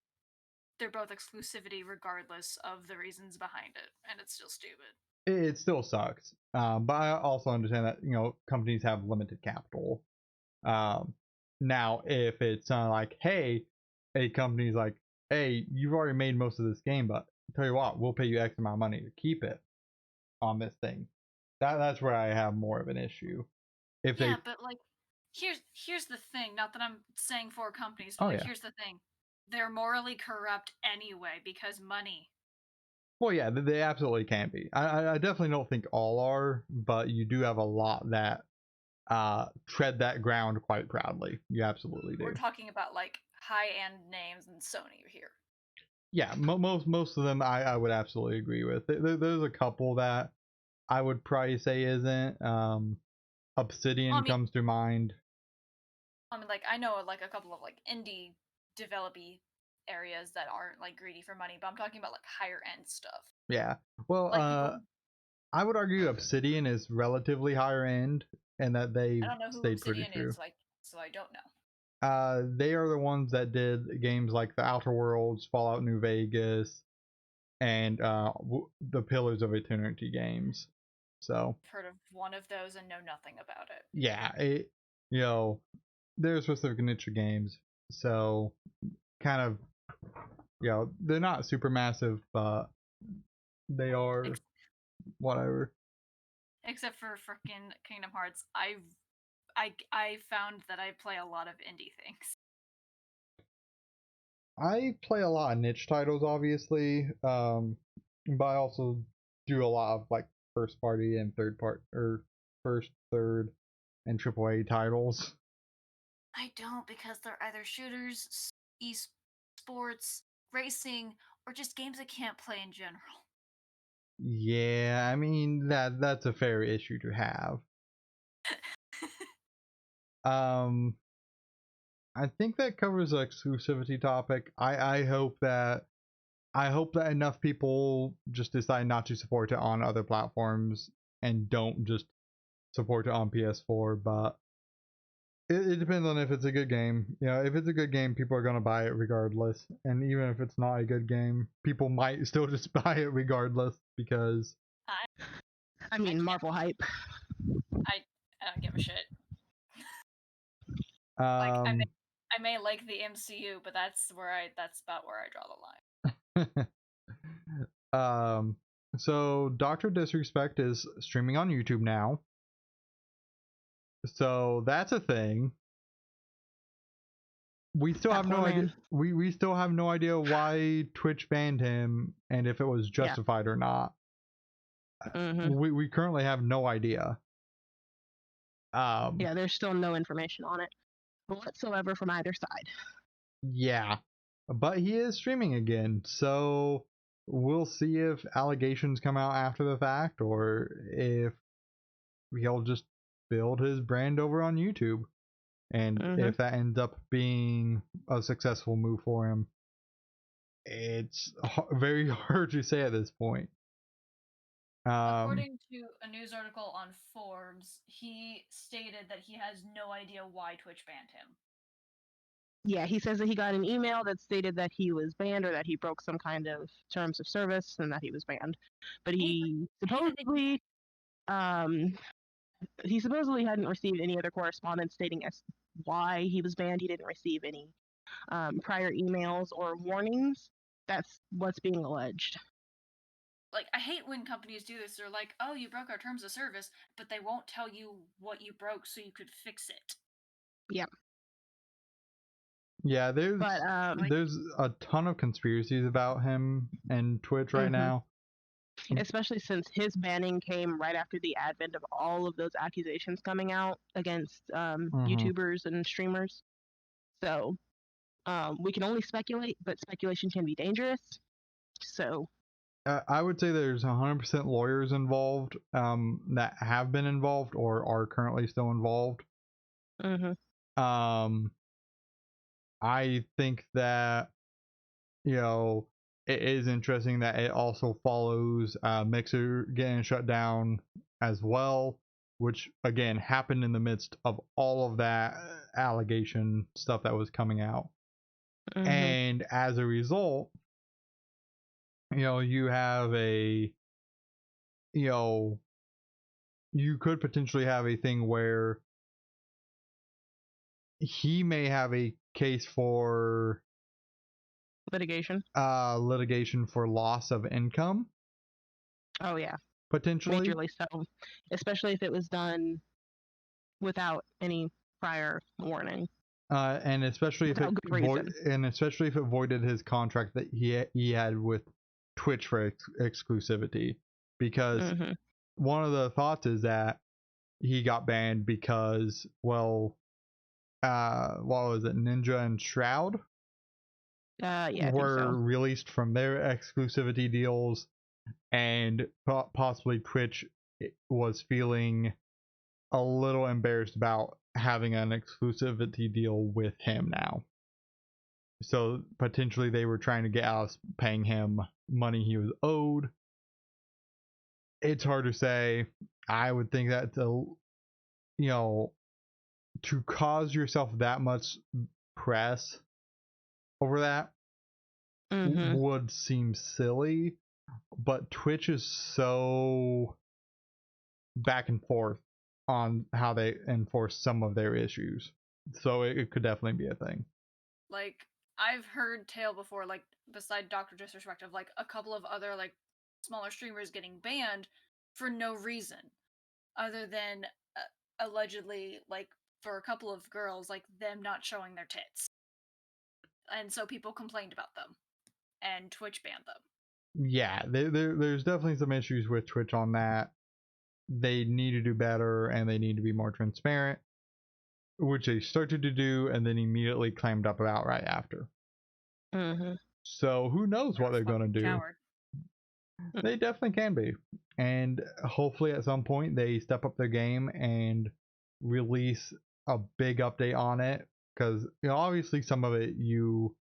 Speaker 3: they're both exclusivity regardless of the reasons behind it, and it's still stupid.
Speaker 1: It still sucks. But I also understand that, you know, companies have limited capital. Now, if it's like, hey, a company's like, hey, you've already made most of this game, but tell you what, we'll pay you X amount of money to keep it on this thing. That's where I have more of an issue.
Speaker 3: But like, here's the thing. Not that I'm saying for companies, but here's the thing: they're morally corrupt anyway because money.
Speaker 1: Well, yeah, they absolutely can be. I definitely don't think all are, but you do have a lot that tread that ground quite proudly. You absolutely do.
Speaker 3: We're talking about like high-end names and Sony here.
Speaker 1: Yeah, most of them I would absolutely agree with. There's a couple that I would probably say isn't. Obsidian comes to mind.
Speaker 3: I mean, like, I know like a couple of like indie developy areas that aren't like greedy for money, but I'm talking about like higher end stuff.
Speaker 1: Yeah. Well,
Speaker 3: Like
Speaker 1: I would argue Obsidian is relatively higher end, and that they
Speaker 3: I don't know who
Speaker 1: stayed pretty
Speaker 3: Obsidian
Speaker 1: true.
Speaker 3: is, like, so I don't know.
Speaker 1: They are the ones that did games like The Outer Worlds, Fallout New Vegas, and the Pillars of Eternity games. So
Speaker 3: I've heard of one of those and know nothing about it.
Speaker 1: yeah, they're specific niche games, so kind of, they're not super massive, but they are whatever.
Speaker 3: Except for frickin' Kingdom Hearts, I found that I play a lot of indie things.
Speaker 1: I play a lot of niche titles, obviously, but I also do a lot of like first party and first, third, and AAA titles.
Speaker 3: I don't, because they're either shooters, esports, racing, or just games I can't play in general.
Speaker 1: Yeah, I mean that's a fair issue to have. I think that covers the exclusivity topic. I hope that enough people just decide not to support it on other platforms and don't just support it on PS4, but it depends on if it's a good game. If it's a good game, people are going to buy it regardless. And even if it's not a good game, people might still just buy it regardless because...
Speaker 2: I mean, Marvel hype.
Speaker 3: I don't give a shit. Like, I may like the MCU, but that's about where I draw the
Speaker 1: line. So Dr. Disrespect is streaming on YouTube now. So that's a thing. We still have no idea. We still have no idea why Twitch banned him and if it was justified or not. We currently have no idea.
Speaker 2: Yeah, there's still no information on it whatsoever from either side.
Speaker 1: Yeah, but he is streaming again, so we'll see if allegations come out after the fact or if he'll just build his brand over on YouTube. And if that ends up being a successful move for him, it's very hard to say at this point.
Speaker 3: According to a news article on Forbes, he stated that he has no idea why Twitch banned him.
Speaker 2: Yeah, he says that he got an email that stated that he was banned or that he broke some kind of terms of service and that he was banned. But he supposedly hadn't received any other correspondence stating as why he was banned. He didn't receive any prior emails or warnings. That's what's being alleged.
Speaker 3: Like, I hate when companies do this. They're like, oh, you broke our terms of service, but they won't tell you what you broke so you could fix it.
Speaker 2: Yep.
Speaker 1: Yeah, there's a ton of conspiracies about him and Twitch right now.
Speaker 2: Especially since his banning came right after the advent of all of those accusations coming out against YouTubers and streamers. So we can only speculate, but speculation can be dangerous. So
Speaker 1: I would say there's 100% lawyers involved that have been involved or are currently still involved. I think that it is interesting that it also follows Mixer getting shut down as well, which again happened in the midst of all of that allegation stuff that was coming out. And as a result, you have you could potentially have a thing where he may have a case for
Speaker 2: litigation
Speaker 1: for loss of income.
Speaker 2: Oh yeah,
Speaker 1: potentially,
Speaker 2: majorly so, especially if it was done without any prior warning.
Speaker 1: And especially if it voided his contract that he had with Twitch for exclusivity, because one of the thoughts is that he got banned because, what was it, Ninja and Shroud
Speaker 2: Yeah, I think
Speaker 1: were
Speaker 2: so.
Speaker 1: released from their exclusivity deals, and possibly Twitch was feeling a little embarrassed about having an exclusivity deal with him now. So potentially they were trying to get out of paying him money he was owed. It's hard to say. I would think that to cause yourself that much press over that would seem silly, but Twitch is so back and forth on how they enforce some of their issues, so it could definitely be a thing.
Speaker 3: Like, I've heard tale before, like, beside Dr. Disrespect, of like a couple of other like smaller streamers getting banned for no reason other than allegedly, like, for a couple of girls, like them not showing their tits, and so people complained about them and Twitch banned them.
Speaker 1: Yeah, there's definitely some issues with Twitch on that. They need to do better, and they need to be more transparent, which they started to do and then immediately clammed up about right after. So who knows what they're going to do.
Speaker 3: Coward.
Speaker 1: They definitely can be, and hopefully at some point they step up their game and release a big update on it, because obviously some of it you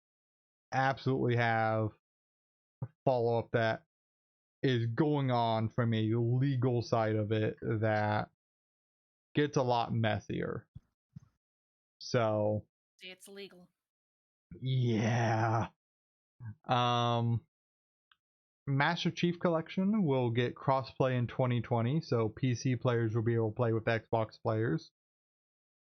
Speaker 1: absolutely have follow-up that is going on from a legal side of it that gets a lot messier. So
Speaker 3: See, it's illegal.
Speaker 1: yeah. Master Chief Collection will get crossplay in 2020, so PC players will be able to play with Xbox players.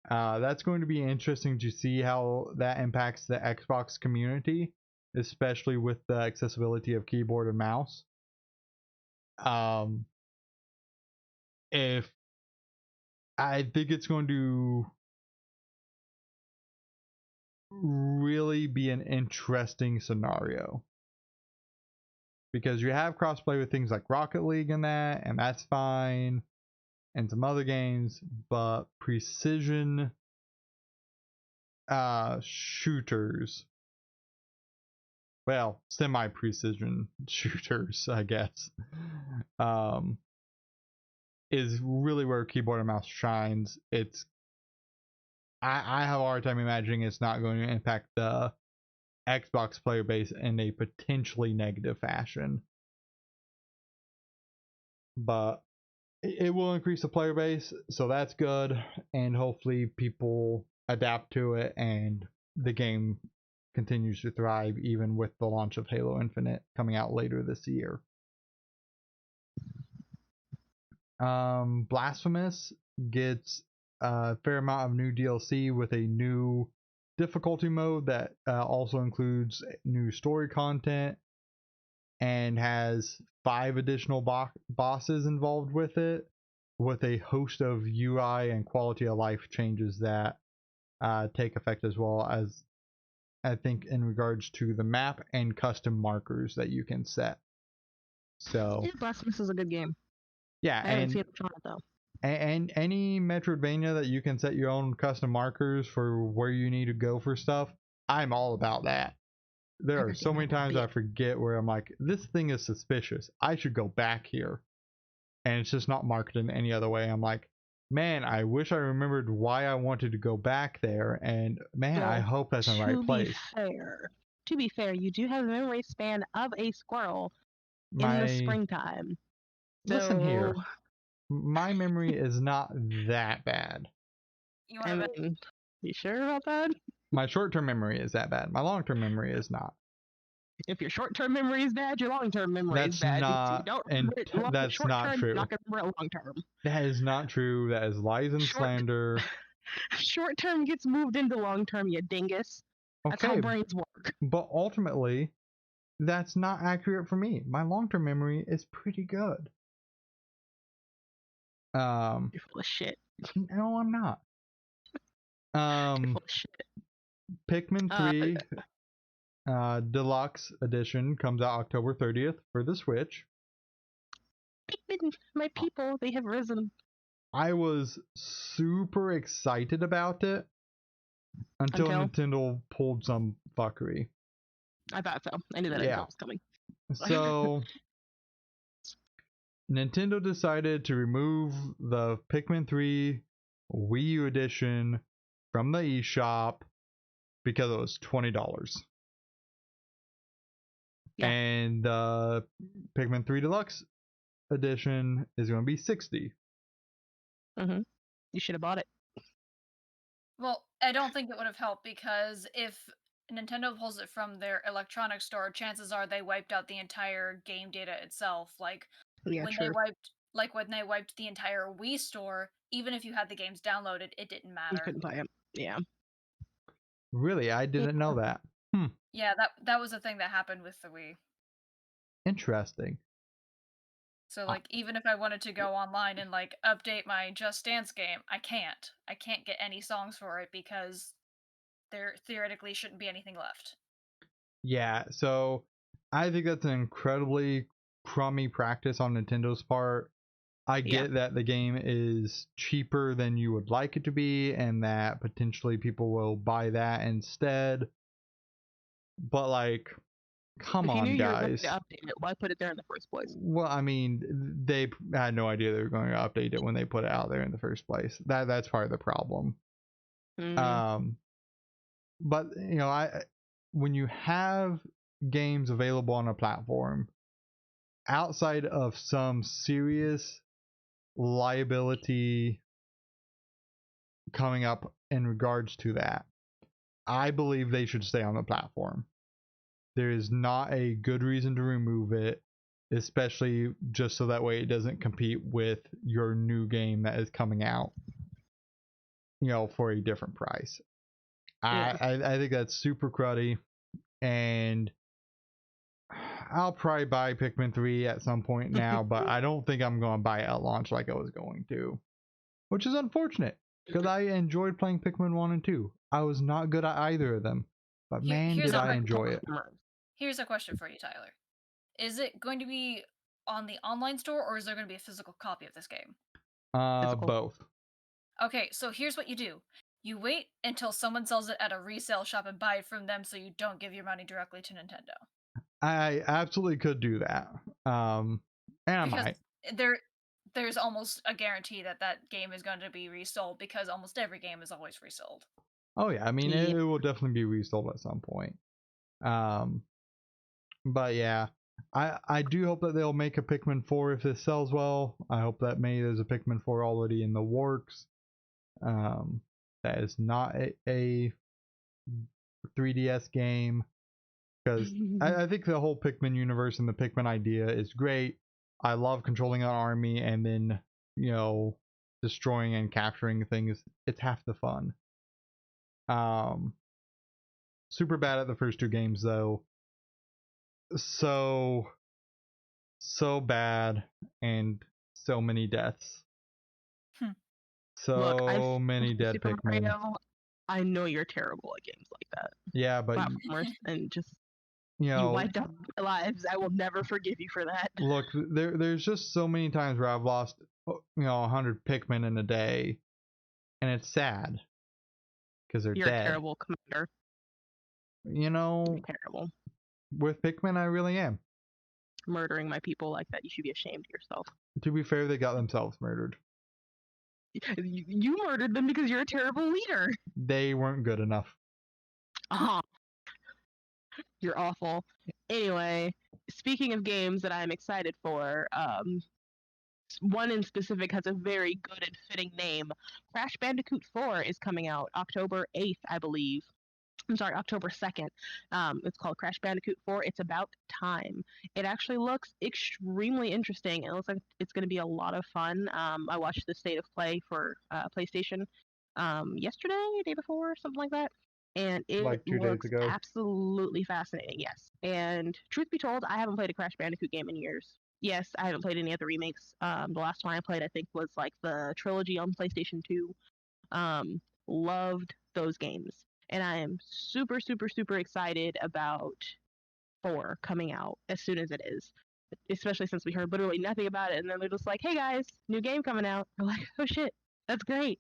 Speaker 1: That's going to be interesting to see how that impacts the Xbox community, especially with the accessibility of keyboard and mouse. If I think it's going to really be an interesting scenario, because you have crossplay with things like Rocket League and that's fine, and some other games, but precision shooters, well, semi-precision shooters, I guess, is really where keyboard and mouse shines. I have a hard time imagining it's not going to impact the Xbox player base in a potentially negative fashion. But it will increase the player base, so that's good, and hopefully people adapt to it and the game continues to thrive even with the launch of Halo Infinite coming out later this year. Blasphemous gets a fair amount of new DLC with a new difficulty mode that also includes new story content and has 5 additional bosses involved with it, with a host of UI and quality of life changes that take effect, as well as, I think, in regards to the map and custom markers that you can set. So
Speaker 2: yeah, Blasphemous is a good game.
Speaker 1: Yeah,
Speaker 2: I haven't seen it on it though.
Speaker 1: And any Metroidvania that you can set your own custom markers for where you need to go for stuff, I'm all about that. There are so many times I forget where I'm like, this thing is suspicious. I should go back here. And it's just not marked in any other way. I'm like, man, I wish I remembered why I wanted to go back there. And man,
Speaker 2: well,
Speaker 1: I hope that's in the right place.
Speaker 2: To be fair, you do have the memory span of a squirrel in the springtime.
Speaker 1: Listen here. My memory is not that bad.
Speaker 2: You sure about that?
Speaker 1: My short-term memory is that bad. My long-term memory is not.
Speaker 2: If your short-term memory is bad, your long-term memory is bad.
Speaker 1: That's not true.
Speaker 2: You're not going to remember it long-term.
Speaker 1: That is not true. That is lies and slander.
Speaker 2: Short-term gets moved into long-term, you dingus. That's how brains work.
Speaker 1: But ultimately, that's not accurate for me. My long-term memory is pretty good.
Speaker 2: You're full of shit.
Speaker 1: No, I'm not.
Speaker 2: You're full of shit.
Speaker 1: Pikmin 3 Deluxe Edition comes out October 30th for the Switch.
Speaker 2: Pikmin, my people, they have risen.
Speaker 1: I was super excited about it until Nintendo pulled some fuckery.
Speaker 2: I thought so. I knew that intro was coming.
Speaker 1: So Nintendo decided to remove the Pikmin 3 Wii U edition from the eShop because it was $20.
Speaker 2: Yeah.
Speaker 1: And the Pikmin 3 Deluxe edition is going to be $60.
Speaker 2: You should have bought it.
Speaker 3: Well, I don't think it would have helped because if Nintendo pulls it from their electronic store, chances are they wiped out the entire game data itself. Like when they wiped the entire Wii store, even if you had the games downloaded, it didn't matter.
Speaker 2: You couldn't play it. Yeah.
Speaker 1: Really? I didn't know that.
Speaker 3: Yeah, that was a thing that happened with the Wii.
Speaker 1: Interesting.
Speaker 3: So like even if I wanted to go online and like update my Just Dance game, I can't. I can't get any songs for it because there theoretically shouldn't be anything left.
Speaker 1: Yeah, so I think that's an incredibly crummy practice on Nintendo's part. I get that the game is cheaper than you would like it to be, and that potentially people will buy that instead. But like, come
Speaker 2: if you
Speaker 1: on,
Speaker 2: knew
Speaker 1: guys.
Speaker 2: You were going to update it, why put it there in the first place?
Speaker 1: Well, I mean, they had no idea they were going to update it when they put it out there in the first place. That's part of the problem. But you know, when you have games available on a platform outside of some serious liability coming up in regards to that, I believe they should stay on the platform. There is not a good reason to remove it, especially just so that way it doesn't compete with your new game that is coming out, you know, for a different price. I think that's super cruddy, and I'll probably buy Pikmin 3 at some point now, but I don't think I'm going to buy it at launch like I was going to, which is unfortunate because I enjoyed playing Pikmin 1 and 2. I was not good at either of them, but man, did I enjoy it.
Speaker 3: Here's a question for you, Tyler. Is it going to be on the online store, or is there going to be a physical copy of this game?
Speaker 1: Both.
Speaker 3: Okay, so here's what you do. You wait until someone sells it at a resale shop and buy it from them so you don't give your money directly to Nintendo.
Speaker 1: I absolutely could do that. And I might.
Speaker 3: There's almost a guarantee that that game is going to be resold because almost every game is always resold.
Speaker 1: Oh yeah, I mean it will definitely be resold at some point. But yeah, I do hope that they'll make a Pikmin 4 if this sells well. I hope that maybe there's a Pikmin 4 already in the works. That is not a 3DS game, because I think the whole Pikmin universe and the Pikmin idea is great. I love controlling an army and then, you know, destroying and capturing things. It's half the fun. Super bad at the first two games though. So bad, and so many deaths. So
Speaker 2: Look,
Speaker 1: many dead
Speaker 2: Super
Speaker 1: Pikmin.
Speaker 2: Mario, I know you're terrible at games like that.
Speaker 1: Yeah, but
Speaker 2: platformers and just
Speaker 1: you
Speaker 2: wiped out my lives. I will never forgive you for that.
Speaker 1: Look, there's just so many times where I've lost, you know, 100 Pikmin in a day, and it's sad because they're
Speaker 2: You're
Speaker 1: dead.
Speaker 2: a terrible commander.
Speaker 1: You know,
Speaker 2: you're terrible.
Speaker 1: With Pikmin, I really am.
Speaker 2: Murdering my people like that, you should be ashamed of yourself.
Speaker 1: To be fair, they got themselves murdered.
Speaker 2: You murdered them because you're a terrible leader.
Speaker 1: They weren't good enough.
Speaker 2: You're awful. Anyway, speaking of games that I'm excited for, one in specific has a very good and fitting name. Crash Bandicoot 4 is coming out October 8th, I believe. I'm sorry, October 2nd. It's called Crash Bandicoot 4. It's about time. It actually looks extremely interesting. It looks like it's going to be a lot of fun. I watched the state of play for PlayStation yesterday, day before, something like that. And it
Speaker 1: like 2
Speaker 2: looks
Speaker 1: days ago.
Speaker 2: Absolutely fascinating, yes. And truth be told, I haven't played a Crash Bandicoot game in years. Yes, I haven't played any of the remakes. The last one I played, I think, was like the trilogy on PlayStation 2. Loved those games. And I am super, super, super excited about 4 coming out as soon as it is. Especially since we heard literally nothing about it. And then they're just like, hey guys, new game coming out. We're like, oh shit, that's great.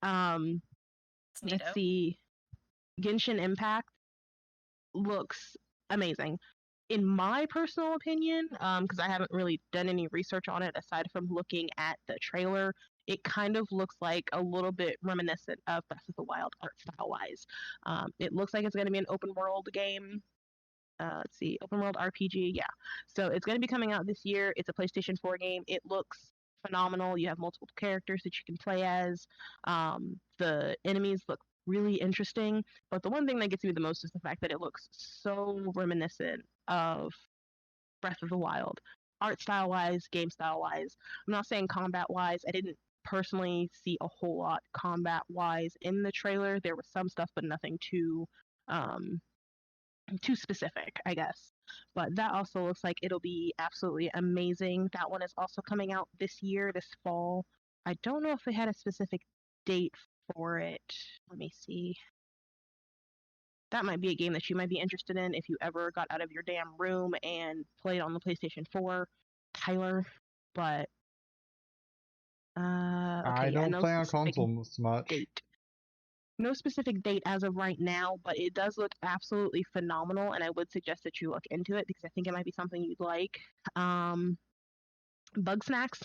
Speaker 2: Let's see. Genshin Impact looks amazing. In my personal opinion, because I haven't really done any research on it aside from looking at the trailer, it kind of looks like a little bit reminiscent of Breath of the Wild art style wise. It looks like it's going to be an open world game. Let's see, open world RPG. Yeah. So it's going to be coming out this year. It's a PlayStation 4 game. It looks phenomenal. You have multiple characters that you can play as. The enemies look really interesting. But the one thing that gets me the most is the fact that it looks so reminiscent of Breath of the Wild. Art style wise, game style wise. I'm not saying combat wise. I didn't personally see a whole lot combat wise in the trailer. There was some stuff, but nothing um, too specific, I guess. But that also looks like it'll be absolutely amazing. That one is also coming out this year, this fall. I don't know if they had a specific date for it. Let me see. That might be a game that you might be interested in if you ever got out of your damn room and played on the PlayStation 4, Tyler. But
Speaker 1: I
Speaker 2: okay, yeah,
Speaker 1: don't
Speaker 2: no
Speaker 1: play on
Speaker 2: specific
Speaker 1: consoles much.
Speaker 2: date. No specific date as of right now, but it does look absolutely phenomenal, and I would suggest that you look into it because I think it might be something you'd like. Bug Snacks.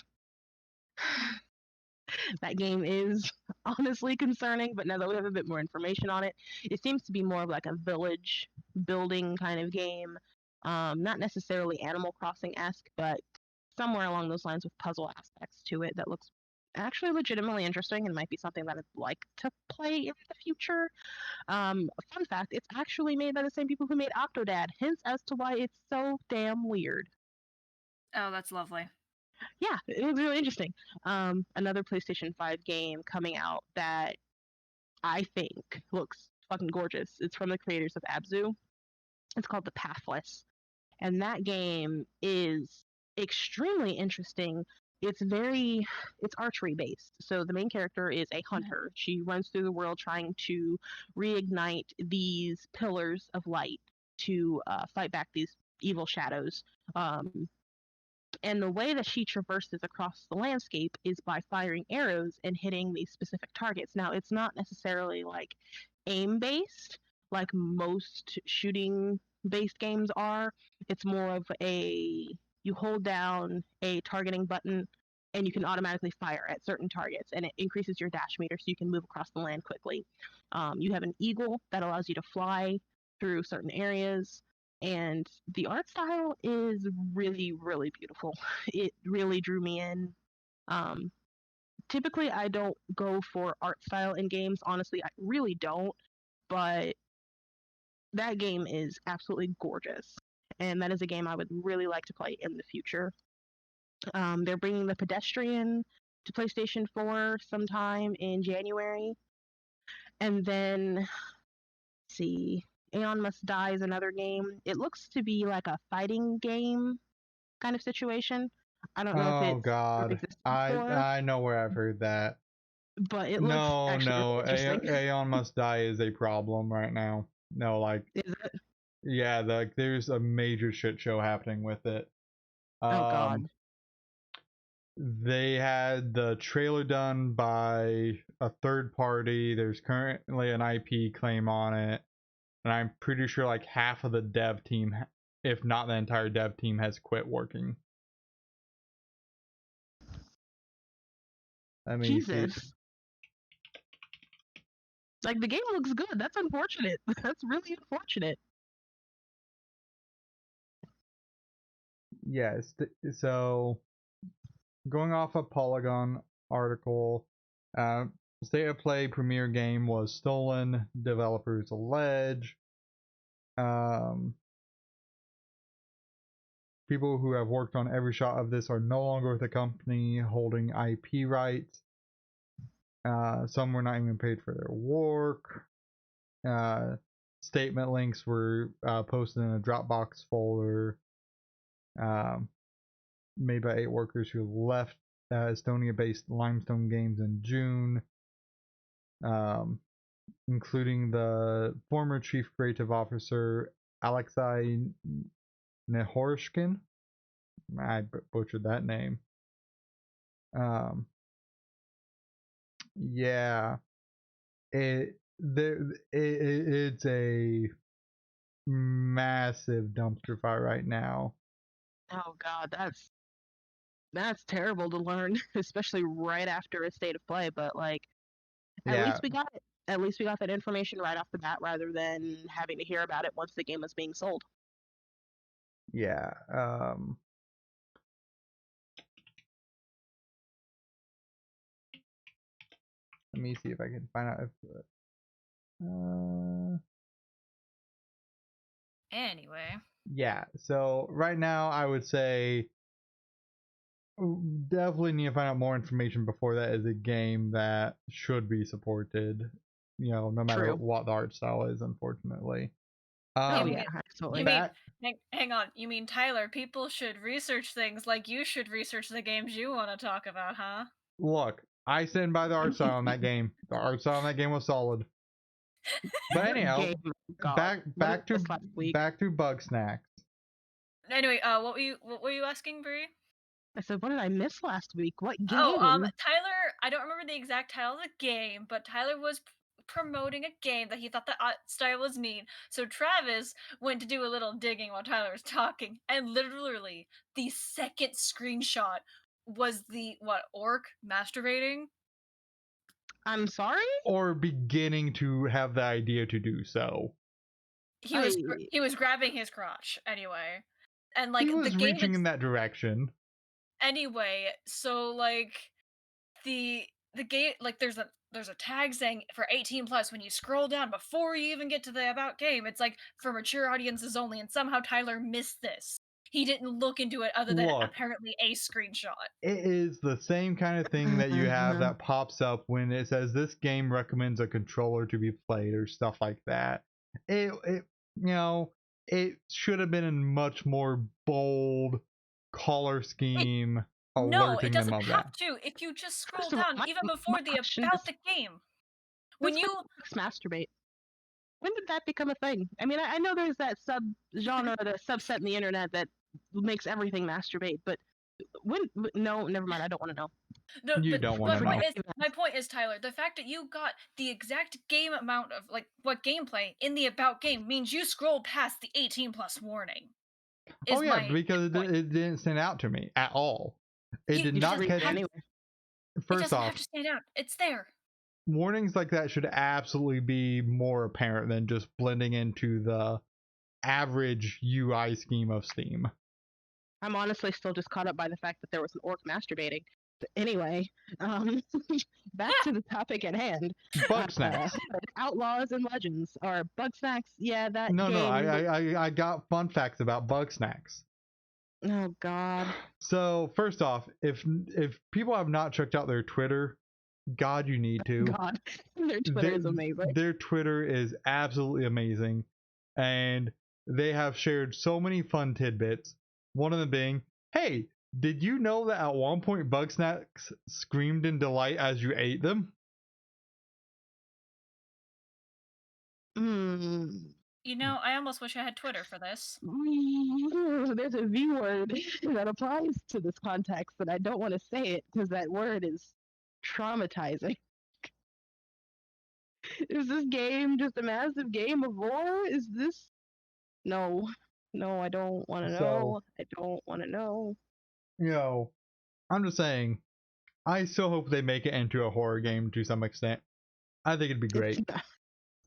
Speaker 2: That game is honestly concerning, but now that we have a bit more information on it, it seems to be more of like a village building kind of game. Not necessarily Animal Crossing esque, but somewhere along those lines with puzzle aspects to it that looks actually legitimately interesting and might be something that I'd like to play in the future. Fun fact, it's actually made by the same people who made Octodad, hence as to why it's so damn weird.
Speaker 3: Oh, that's lovely.
Speaker 2: Yeah, it looks really interesting. Another PlayStation 5 game coming out that I think looks fucking gorgeous. It's from the creators of Abzu. It's called The Pathless. And that game is extremely interesting. It's archery based. So the main character is a hunter. She runs through the world trying to reignite these pillars of light to fight back these evil shadows. And the way that she traverses across the landscape is by firing arrows and hitting these specific targets. Now, it's not necessarily like aim based, like most shooting based games are. It's more of you hold down a targeting button and you can automatically fire at certain targets, and it increases your dash meter so you can move across the land quickly. You have an eagle that allows you to fly through certain areas, and the art style is really, really beautiful. It really drew me in. Um, Typically, I don't go for art style in games. Honestly, I really don't. But that game is absolutely gorgeous, and that is a game I would really like to play in the future. They're bringing the Pedestrian to PlayStation 4 sometime in January, and then see, Aeon Must Die is another game. It looks to be like a fighting game kind of situation. I don't know if
Speaker 1: Oh
Speaker 2: it's
Speaker 1: God,
Speaker 2: existed
Speaker 1: I
Speaker 2: before,
Speaker 1: I know where I've heard that.
Speaker 2: but it looks
Speaker 1: No,
Speaker 2: actually really
Speaker 1: no,
Speaker 2: interesting.
Speaker 1: Aeon Must Die is a problem right now. No, like,
Speaker 2: Is it?
Speaker 1: yeah, there's a major shit show happening with it.
Speaker 2: Oh God.
Speaker 1: Um, they had the trailer done by a third party. There's currently an IP claim on it, and I'm pretty sure like half of the dev team, if not the entire dev team, has quit working. Let me see.
Speaker 2: Jesus. Like the game looks good. That's unfortunate. That's really unfortunate.
Speaker 1: Yes, so going off a Polygon article, uh, State of Play premiere game was stolen, developers allege. People who have worked on every shot of this are no longer with the company holding IP rights. Some were not even paid for their work. Statement links were posted in a Dropbox folder made by 8 workers who left Estonia-based Limestone Games in June, including the former chief creative officer Alexei Nehorshkin. I butchered that name. Yeah, it's a massive dumpster fire right now.
Speaker 2: Oh God, that's terrible to learn, especially right after a state of play. But like, at
Speaker 1: Yeah,
Speaker 2: least we got it. At least we got that information right off the bat, rather than having to hear about it once the game was being sold.
Speaker 1: yeah. Let me see if I can find out if.
Speaker 3: Anyway.
Speaker 1: Yeah. So right now, I would say definitely need to find out more information before that is a game that should be supported. You know, no matter
Speaker 2: True.
Speaker 1: what the art style is, unfortunately.
Speaker 2: Oh yeah, absolutely.
Speaker 3: You
Speaker 1: Back,
Speaker 3: mean, hang on, you mean, Tyler, people should research things like you should research the games you want to talk about, huh?
Speaker 1: look, I stand by the art style in that game. The art style in that game was solid. But anyhow,
Speaker 2: Game, God.
Speaker 1: back
Speaker 2: What
Speaker 1: back
Speaker 2: did
Speaker 1: to
Speaker 2: this last week?
Speaker 1: back to Bug Snacks.
Speaker 3: Anyway, what were you asking, Brie?
Speaker 2: I said, what did I miss last week? What game?
Speaker 3: Oh, Tyler, I don't remember the exact title of the game, but Tyler was promoting a game that he thought the art style was neat. So Travis went to do a little digging while Tyler was talking, and literally the second screenshot was the orc masturbating?
Speaker 2: I'm sorry?
Speaker 1: Or beginning to have the idea to do so.
Speaker 3: He was grabbing his crotch anyway. And like
Speaker 1: he was
Speaker 3: the game
Speaker 1: reaching in that direction.
Speaker 3: Anyway, so like the game, like there's a tag saying for 18 plus. When you scroll down before you even get to the about game, it's like for mature audiences only, and somehow Tyler missed this. He didn't look into it other than apparently a screenshot.
Speaker 1: It is the same kind of thing that you have that pops up when it says this game recommends a controller to be played or stuff like that. It you know, it should have been in much more bold color scheme
Speaker 3: No, it
Speaker 1: alerting
Speaker 3: doesn't
Speaker 1: them of
Speaker 3: have
Speaker 1: that.
Speaker 3: to. If you just scroll
Speaker 2: First of all,
Speaker 3: down, even before the about the game, when you
Speaker 2: masturbate, when did that become a thing? I mean, I know there's that sub genre, the subset in the internet that makes everything masturbate, but when? No, never mind. I don't want to know.
Speaker 3: No,
Speaker 1: you don't want to know.
Speaker 3: My point is, Tyler, the fact that you got the exact game amount of like what gameplay in the about game means you scrolled past the 18 plus warning.
Speaker 1: Oh yeah, because it didn't stand out to me at all. It did not catch.
Speaker 2: Anyway.
Speaker 1: First
Speaker 3: it doesn't
Speaker 1: off,
Speaker 3: have to stand out. It's there.
Speaker 1: Warnings like that should absolutely be more apparent than just blending into the average UI scheme of Steam.
Speaker 2: I'm honestly still just caught up by the fact that there was an orc masturbating. But anyway, back to the topic at hand.
Speaker 1: Bug Snacks.
Speaker 2: Outlaws and Legends, or Bug Snacks. Yeah, that
Speaker 1: no,
Speaker 2: game.
Speaker 1: No, I got fun facts about Bug Snacks.
Speaker 2: Oh God.
Speaker 1: So first off, if people have not checked out their Twitter, God, you need to.
Speaker 2: God, their Twitter is amazing.
Speaker 1: Their Twitter is absolutely amazing, and they have shared so many fun tidbits. One of them being, hey, did you know that at one point Bug Snacks screamed in delight as you ate them?
Speaker 3: You know, I almost wish I had Twitter for this.
Speaker 2: There's a V word that applies to this context, and I don't want to say it because that word is traumatizing. Is this game just a massive game of war? Is this... No, I don't want to know. I don't want to know.
Speaker 1: You know, I'm just saying, I still hope they make it into a horror game to some extent. I think it'd be great.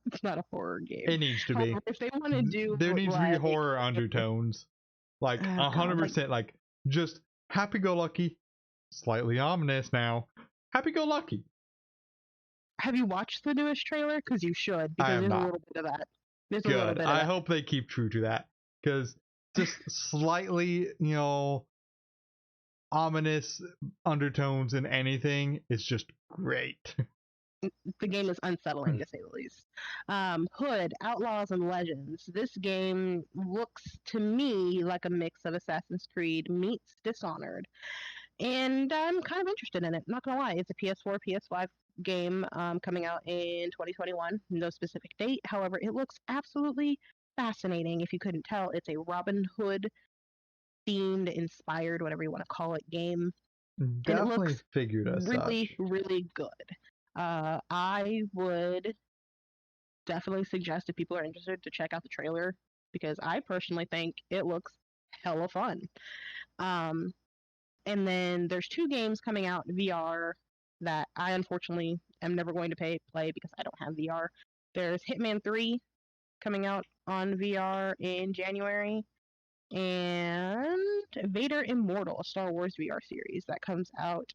Speaker 2: It's not a horror game.
Speaker 1: It needs to be.
Speaker 2: If they want to do...
Speaker 1: There needs to be horror undertones. Like, 100%, like, just happy-go-lucky, slightly ominous now. Happy-go-lucky.
Speaker 2: Have you watched the newest trailer? Because you should, because there's a little bit of that. There's a little bit of
Speaker 1: I
Speaker 2: that.
Speaker 1: hope they keep true to that. Because just slightly, you know, ominous undertones in anything is just great.
Speaker 2: The game is unsettling, to say the least. Hood, Outlaws and Legends. This game looks to me like a mix of Assassin's Creed meets Dishonored. And I'm kind of interested in it, not gonna lie. It's a PS4, PS5 game coming out in 2021. No specific date. However, it looks absolutely fascinating. If you couldn't tell, it's a Robin Hood themed, inspired, whatever you want to call it, game.
Speaker 1: Definitely figured as
Speaker 2: really,
Speaker 1: such.
Speaker 2: really good. I would definitely suggest, if people are interested, to check out the trailer. because I personally think it looks hella fun. Um, and then there's 2 games coming out in VR that I unfortunately am never going to play because I don't have VR. There's Hitman 3 coming out on VR in January, and Vader Immortal, a Star Wars VR series that comes out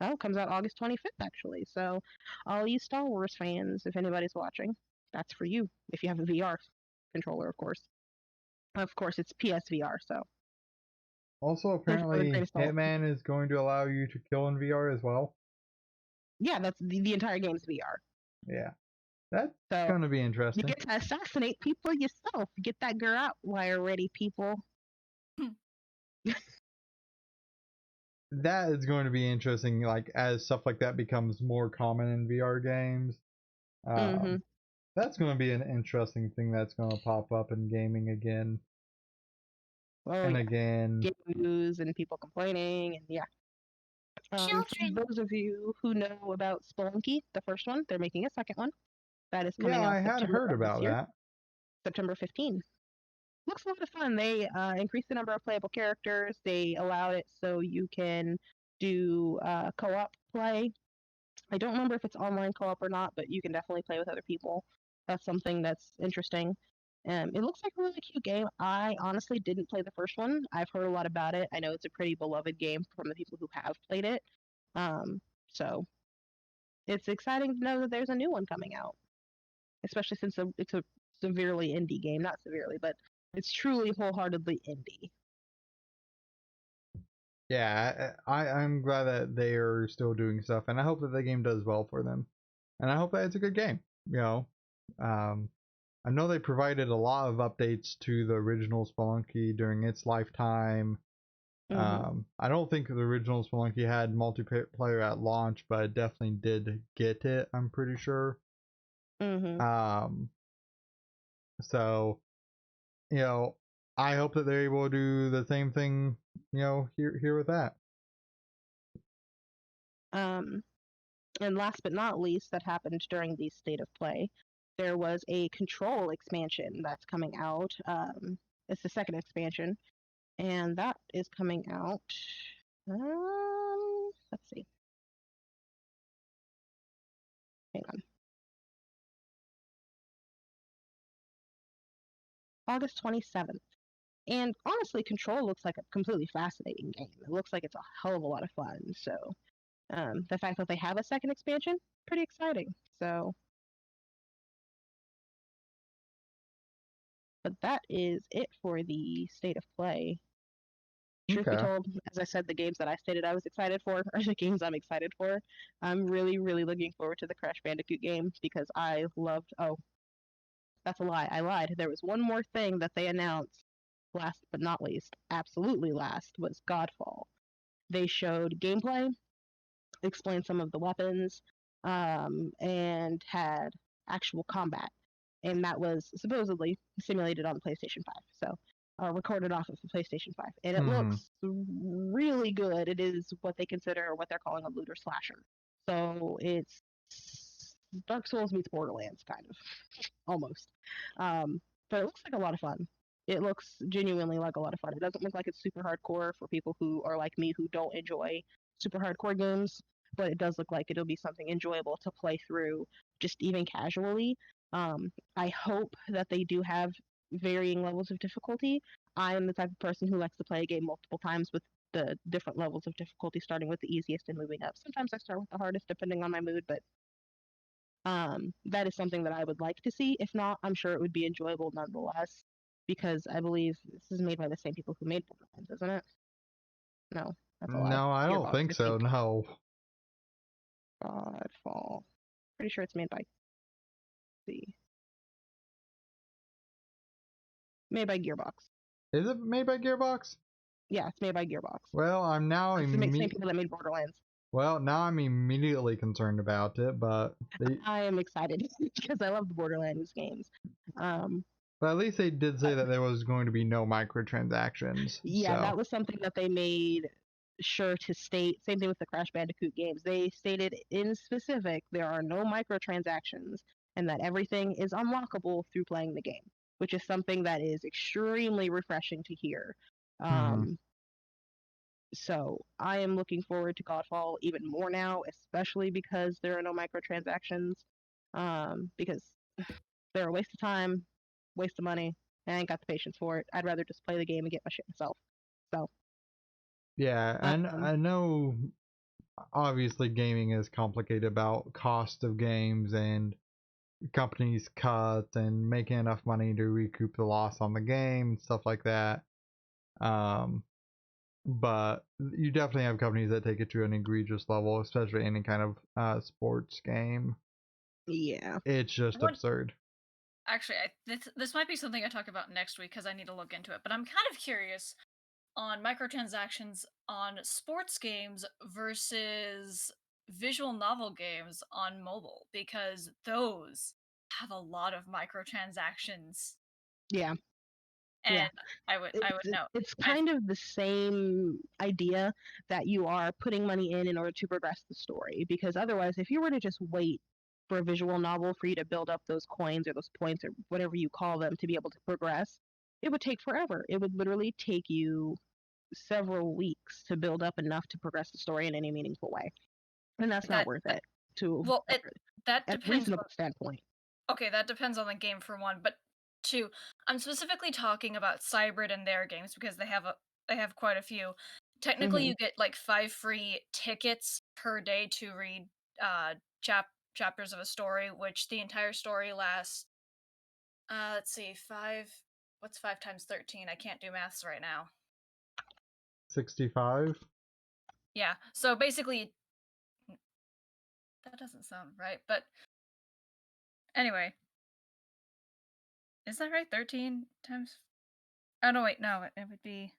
Speaker 2: August 25th actually. So all you Star Wars fans, if anybody's watching, that's for you if you have a VR controller, of course. Of course, it's PSVR, so.
Speaker 1: Also, apparently, Hitman is going to allow you to kill in VR as well.
Speaker 2: Yeah, that's the entire game's VR.
Speaker 1: Yeah, that's going to be interesting.
Speaker 2: You get to assassinate people yourself. Get that girl wire ready, people.
Speaker 1: That is going to be interesting, like, as stuff like that becomes more common in VR games. That's going to be an interesting thing that's going to pop up in gaming again. Again.
Speaker 2: Game news and people complaining, and yeah. For those of you who know about Spelunky, the first one, they're making a second one. That is coming out.
Speaker 1: I had heard about that.
Speaker 2: September 15th. Looks a lot of fun. They increased the number of playable characters. They allowed it so you can do co-op play. I don't remember if it's online co-op or not, but you can definitely play with other people. That's something that's interesting. It looks like a really cute game. I honestly didn't play the first one. I've heard a lot about it. I know it's a pretty beloved game from the people who have played it. So it's exciting to know that there's a new one coming out, especially since it's a severely indie game. Not severely, but it's truly wholeheartedly indie.
Speaker 1: Yeah, I'm glad that they are still doing stuff, and I hope that the game does well for them. And I hope that it's a good game. I know they provided a lot of updates to the original Spelunky during its lifetime. I don't think the original Spelunky had multiplayer at launch, but it definitely did get it, I'm pretty sure. So, I hope that they're able to do the same thing, here with that.
Speaker 2: And last but not least, that happened during the State of Play, there was a Control expansion that's coming out. It's the second expansion, and that is coming out. Let's see. Hang on. August 27th. And honestly, Control looks like a completely fascinating game. It looks like it's a hell of a lot of fun. So the fact that they have a second expansion, pretty exciting. So, but that is it for the State of Play. Truth be told, as I said, the games that I stated I was excited for are the games I'm excited for. I'm really, really looking forward to the Crash Bandicoot game because I loved. Oh, that's a lie. I lied. There was one more thing that they announced, last but not least, absolutely last, was Godfall. They showed gameplay, explained some of the weapons, and had actual combat. And that was supposedly simulated on the PlayStation 5. So, recorded off of the PlayStation 5. And it looks really good. It is what they consider, what they're calling a looter slasher. So, it's Dark Souls meets Borderlands, kind of. Almost. But it looks like a lot of fun. It looks genuinely like a lot of fun. It doesn't look like it's super hardcore for people who are like me who don't enjoy super hardcore games, but it does look like it'll be something enjoyable to play through just even casually. I hope that they do have varying levels of difficulty. I'm the type of person who likes to play a game multiple times with the different levels of difficulty, starting with the easiest and moving up. Sometimes I start with the hardest depending on my mood, but that is something that I would like to see. If not, I'm sure it would be enjoyable nonetheless, because I believe this is made by the same people who made Borderlands, isn't it? No, that's a lie.
Speaker 1: No, I don't think so. No.
Speaker 2: Godfall. Pretty sure it's made by Gearbox.
Speaker 1: Is it made by Gearbox?
Speaker 2: Yeah, it's made by Gearbox.
Speaker 1: Well, I'm now
Speaker 2: the same people that made Borderlands.
Speaker 1: Well, now I'm immediately concerned about it, but
Speaker 2: I am excited because I love the Borderlands games.
Speaker 1: But at least they did say that there was going to be no microtransactions.
Speaker 2: Yeah, so that was something that they made sure to state. Same thing with the Crash Bandicoot games. They stated in specific there are no microtransactions and that everything is unlockable through playing the game. which is something that is extremely refreshing to hear.
Speaker 1: Mhm.
Speaker 2: So I am looking forward to Godfall even more now, especially because there are no microtransactions. Because they're a waste of time, waste of money. I ain't got the patience for it. I'd rather just play the game and get my shit myself. So
Speaker 1: Yeah, and
Speaker 2: um,
Speaker 1: I know obviously gaming is complicated about cost of games and companies cut and making enough money to recoup the loss on the game, stuff like that. Um, but you definitely have companies that take it to an egregious level, especially any kind of sports game.
Speaker 2: yeah.
Speaker 1: It's just absurd.
Speaker 3: Actually, this might be something I talk about next week because I need to look into it. But I'm kind of curious on microtransactions on sports games versus visual novel games on mobile because those have a lot of microtransactions.
Speaker 2: Yeah.
Speaker 3: And
Speaker 2: Yeah.
Speaker 3: I would know.
Speaker 2: It's kind of the same idea that you are putting money in order to progress the story. Because otherwise, if you were to just wait for a visual novel for you to build up those coins or those points or whatever you call them to be able to progress, it would take forever. It would literally take you several weeks to build up enough to progress the story in any meaningful way. And that's not
Speaker 3: that
Speaker 2: worth it to
Speaker 3: well, that
Speaker 2: at a
Speaker 3: depends
Speaker 2: reasonable standpoint.
Speaker 3: Okay, that depends on the game for one, but two, I'm specifically talking about Cybrid and their games because they have quite a few. Technically,
Speaker 2: Hmm.
Speaker 3: you get like 5 free tickets per day to read chapters of a story, which the entire story lasts. Let's see, five. What's 5 times 13? I can't do maths right now.
Speaker 1: 65.
Speaker 3: Yeah, so basically, that doesn't sound right, but anyway, is that right? 13 times. Oh no, wait, no, it would be.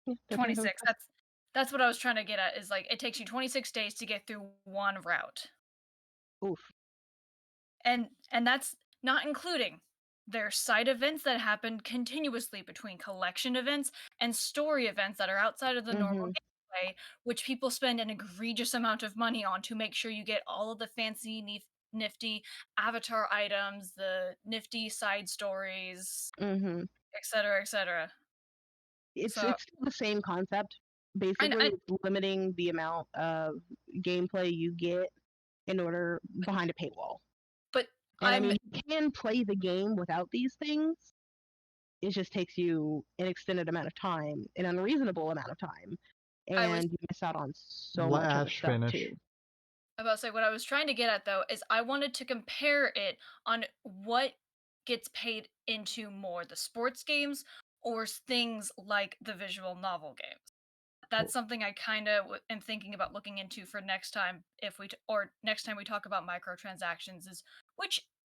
Speaker 2: Yeah,
Speaker 3: 26. That's what I was trying to get at is like it takes you 26 days to get through one route.
Speaker 2: oof.
Speaker 3: And that's not including there's side events that happen continuously between collection events and story events that are outside of the normal
Speaker 2: Hmm.
Speaker 3: gameplay, which people spend an egregious amount of money on to make sure you get all of the fancy nifty avatar items, the nifty side stories,
Speaker 2: Hmm.
Speaker 3: etc., etc. So
Speaker 2: It's the same concept.
Speaker 3: I
Speaker 2: Basically, it's limiting the amount of gameplay you get in order behind a paywall.
Speaker 3: but
Speaker 2: And I
Speaker 3: I'm
Speaker 2: mean, you can play the game without these things. It just takes you an extended amount of time, an unreasonable amount of time,
Speaker 3: I was
Speaker 2: and you miss out on so
Speaker 1: Let
Speaker 2: much other
Speaker 1: Ash
Speaker 2: stuff
Speaker 1: finish.
Speaker 2: too.
Speaker 3: about to say what I was trying to get at though is I wanted to compare it on what gets paid into more, the sports games or things like the visual novel games. That's something I kind of am thinking about looking into for next time if or next time we talk about microtransactions is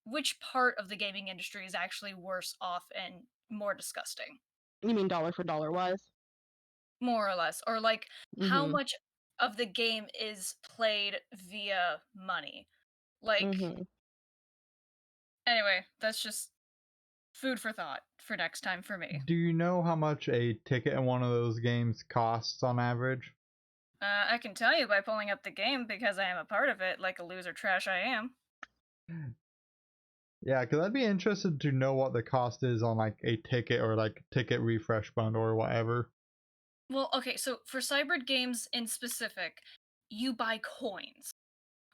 Speaker 3: which part of the gaming industry is actually worse off and more disgusting,
Speaker 2: You mean dollar for dollar wise?
Speaker 3: more or less, or like how
Speaker 2: Mm-hmm.
Speaker 3: much of the game is played via money. Like
Speaker 2: Mm-hmm.
Speaker 3: anyway, that's just food for thought for next time for me.
Speaker 1: Do you know how much a ticket in one of those games costs on average?
Speaker 3: I can tell you by pulling up the game because I am a part of it, like a loser trash I am.
Speaker 1: Yeah, because I'd be interested to know what the cost is on like a ticket or like ticket refresh bundle or whatever.
Speaker 3: Well, okay, so for Cybrid games in specific, you buy coins,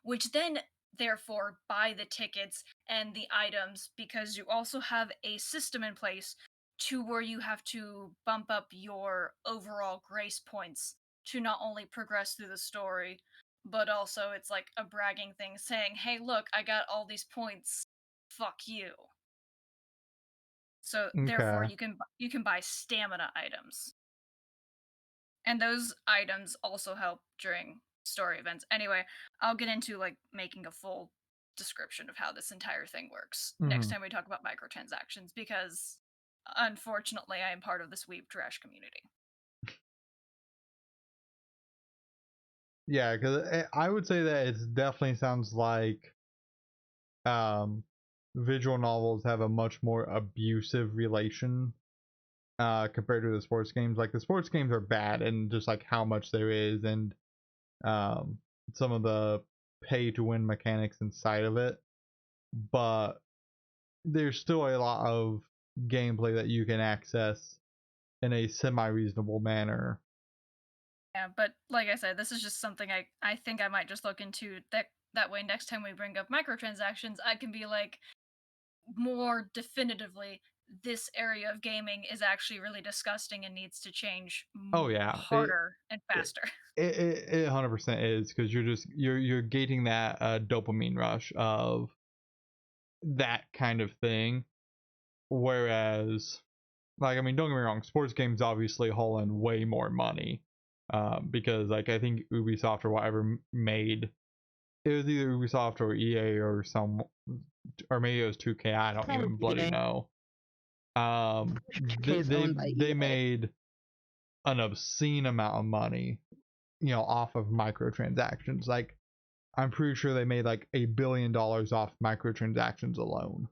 Speaker 3: which then therefore buy the tickets and the items because you also have a system in place to where you have to bump up your overall grace points to not only progress through the story, but also it's like a bragging thing saying, "Hey, look, I got all these points. Fuck you." So therefore
Speaker 1: Okay.
Speaker 3: you can buy stamina items. And those items also help during story events. Anyway, I'll get into like making a full description of how this entire thing works next
Speaker 1: Mm-hmm.
Speaker 3: time we talk about microtransactions because unfortunately I am part of the sweep trash community.
Speaker 1: Yeah, because I would say that it definitely sounds like um, visual novels have a much more abusive relation compared to the sports games. Like the sports games are bad and just like how much there is and um, some of the pay to win mechanics inside of it. But there's still a lot of gameplay that you can access in a semi-reasonable manner.
Speaker 3: Yeah, but like I said, this is just something I think I might just look into. That way, next time we bring up microtransactions, I can be like more definitively, this area of gaming is actually really disgusting and needs to change
Speaker 1: Oh yeah,
Speaker 3: harder and faster.
Speaker 1: It 100% is, because you're gating that dopamine rush of that kind of thing, whereas, like, I mean, don't get me wrong, sports games obviously haul in way more money, because like I think Ubisoft or whatever made, it was either Ubisoft or EA or or maybe it was 2K, I don't even bloody
Speaker 2: EA.
Speaker 1: know.
Speaker 2: Is owned by
Speaker 1: They
Speaker 2: EA.
Speaker 1: made an obscene amount of money, off of microtransactions. Like, I'm pretty sure they made like $1 billion off microtransactions alone,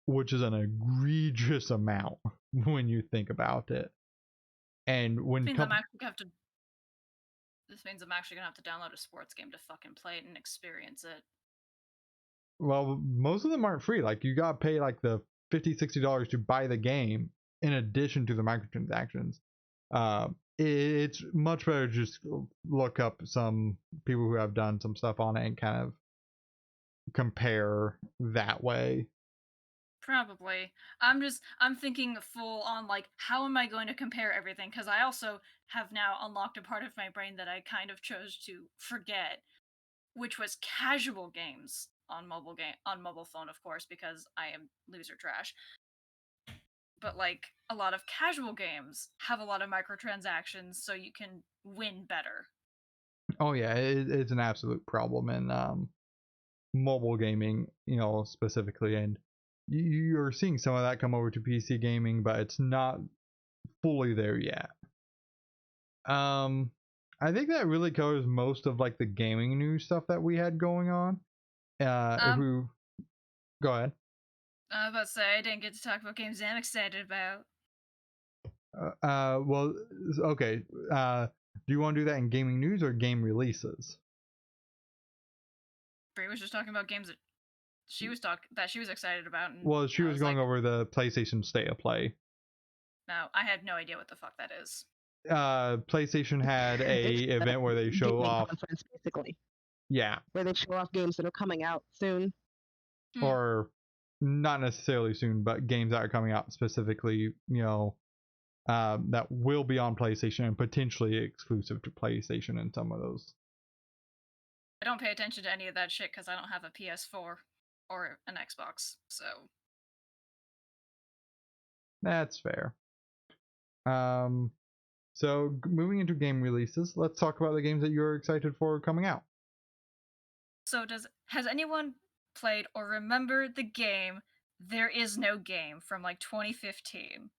Speaker 1: which is an egregious amount when you think about it. And when
Speaker 3: this means I'm actually gonna have to download a sports game to fucking play it and experience it.
Speaker 1: well, most of them aren't free. Like, you gotta pay like the $50-$60 to buy the game in addition to the microtransactions. It's much better to just look up some people who have done some stuff on it and kind of compare that way.
Speaker 3: Probably. I'm thinking full on, like, how am I going to compare everything? Because I also have now unlocked a part of my brain that I kind of chose to forget, which was casual games on mobile phone, of course, because I am loser trash. But like a lot of casual games have a lot of microtransactions, so you can win better.
Speaker 1: Oh yeah, it's an absolute problem in mobile gaming, specifically, and you're seeing some of that come over to PC gaming, but it's not fully there yet. I think that really covers most of like the gaming news stuff that we had going on. If we go ahead.
Speaker 3: I was about to say I didn't get to talk about games I'm excited about.
Speaker 1: Well, okay. Do you want to do that in gaming news or game releases?
Speaker 3: Brie was just talking about games that she was excited about. And
Speaker 1: well, she was going over the PlayStation State of Play.
Speaker 3: No, I have no idea what the fuck that is.
Speaker 1: PlayStation had a event where they show off
Speaker 2: conference, basically.
Speaker 1: Yeah.
Speaker 2: Where they show off games that are coming out soon.
Speaker 1: Or not necessarily soon, but games that are coming out specifically, that will be on PlayStation and potentially exclusive to PlayStation in some of those.
Speaker 3: I don't pay attention to any of that shit because I don't have a PS4 or an Xbox, so.
Speaker 1: That's fair. So moving into game releases, let's talk about the games that you're excited for coming out.
Speaker 3: So has anyone played or remembered the game There Is No Game from like 2015?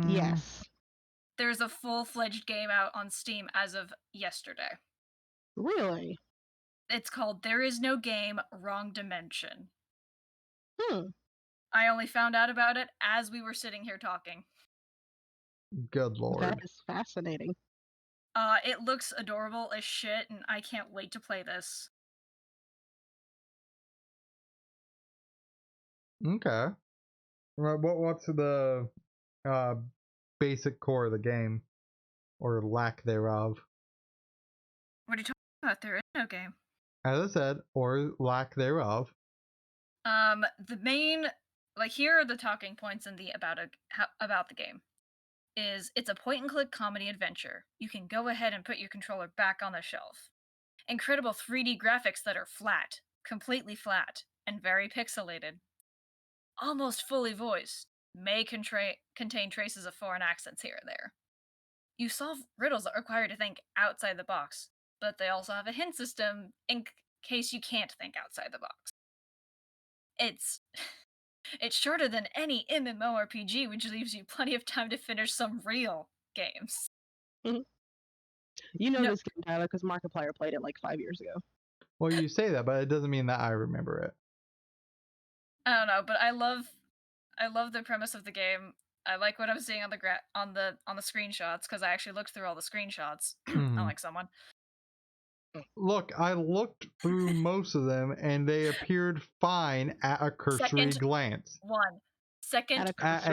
Speaker 2: Yes.
Speaker 3: There's a full-fledged game out on Steam as of yesterday.
Speaker 2: Really?
Speaker 3: It's called There Is No Game, Wrong Dimension. I only found out about it as we were sitting here talking.
Speaker 1: Good lord.
Speaker 2: That is fascinating.
Speaker 3: It looks adorable as shit, and I can't wait to play this.
Speaker 1: Okay. What's the basic core of the game, or lack thereof?
Speaker 3: What are you talking about? There is no game.
Speaker 1: As I said, or lack thereof.
Speaker 3: The main, like, here are the talking points in the about the game. It's a point-and-click comedy adventure. You can go ahead and put your controller back on the shelf. Incredible 3D graphics that are flat, completely flat, and very pixelated. Almost fully voiced, may contain traces of foreign accents here and there. You solve riddles that require you to think outside the box, but they also have a hint system in case you can't think outside the box. It's shorter than any MMORPG, which leaves you plenty of time to finish some real games.
Speaker 2: You know this game, Tyler, because Markiplier played it like 5 years ago.
Speaker 1: Well, you say that, but it doesn't mean that I remember it.
Speaker 3: I don't know, but I love the premise of the game. I like what I'm seeing on the screenshots because I actually looked through all the screenshots, unlike someone.
Speaker 1: Look, I looked through most of them, and they appeared fine at a cursory glance.
Speaker 3: Second
Speaker 1: At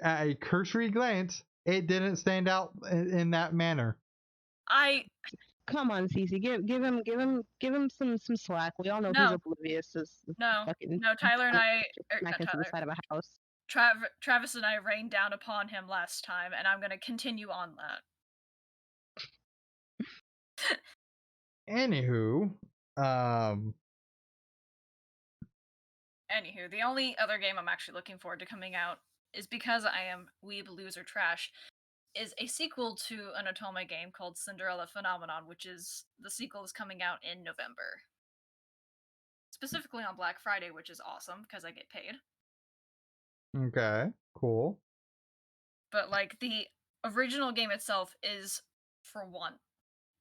Speaker 1: a cursory glance, it didn't stand out in that manner.
Speaker 2: Come on, Cece, give him some slack. We all know he's oblivious as fucking
Speaker 3: Tyler and I
Speaker 2: smacking to the side of a house.
Speaker 3: Travis and I rained down upon him last time, and I'm gonna continue on that.
Speaker 1: Anywho,
Speaker 3: the only other game I'm actually looking forward to coming out is because I am Weeb Loser Trash, is a sequel to an Otome game called Cinderella Phenomenon, which is the sequel is coming out in November. Specifically on Black Friday, which is awesome because I get paid.
Speaker 1: Okay, cool.
Speaker 3: But like the original game itself is, for one,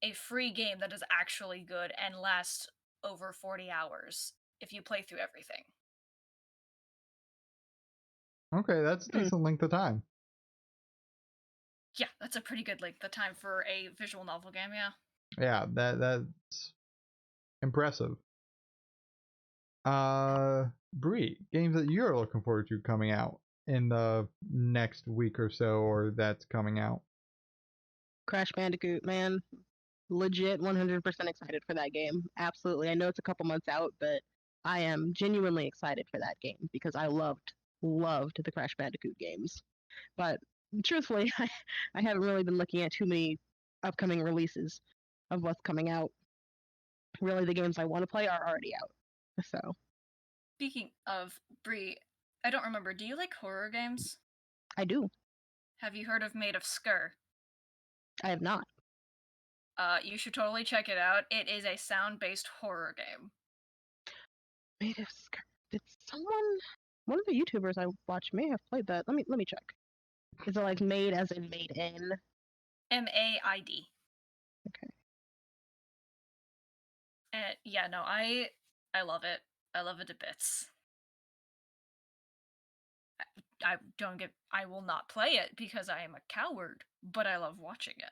Speaker 3: a free game that is actually good and lasts over 40 hours if you play through everything.
Speaker 1: Okay, that's a decent length of time.
Speaker 3: Yeah, that's a pretty good length of time for a visual novel game, yeah.
Speaker 1: Yeah, that's impressive. Bree, games that you're looking forward to coming out in the next week or so, or that's coming out.
Speaker 2: Crash Bandicoot, man. Legit 100% excited for that game. Absolutely. I know it's a couple months out, but I am genuinely excited for that game because I loved the Crash Bandicoot games. But truthfully, I haven't really been looking at too many upcoming releases of what's coming out. Really, the games I want to play are already out. So,
Speaker 3: speaking of Bree, I don't remember. Do you like horror games?
Speaker 2: I do.
Speaker 3: Have you heard of Made of Skur? I
Speaker 2: have not.
Speaker 3: You should totally check it out. It is a sound-based horror game.
Speaker 2: Made of Skur. Did one of the YouTubers I watch may have played that? Let me check. Is it like made as in made in?
Speaker 3: MAID.
Speaker 2: Okay.
Speaker 3: Yeah, no, I love it. I love it to bits. I will not play it because I am a coward, but I love watching it.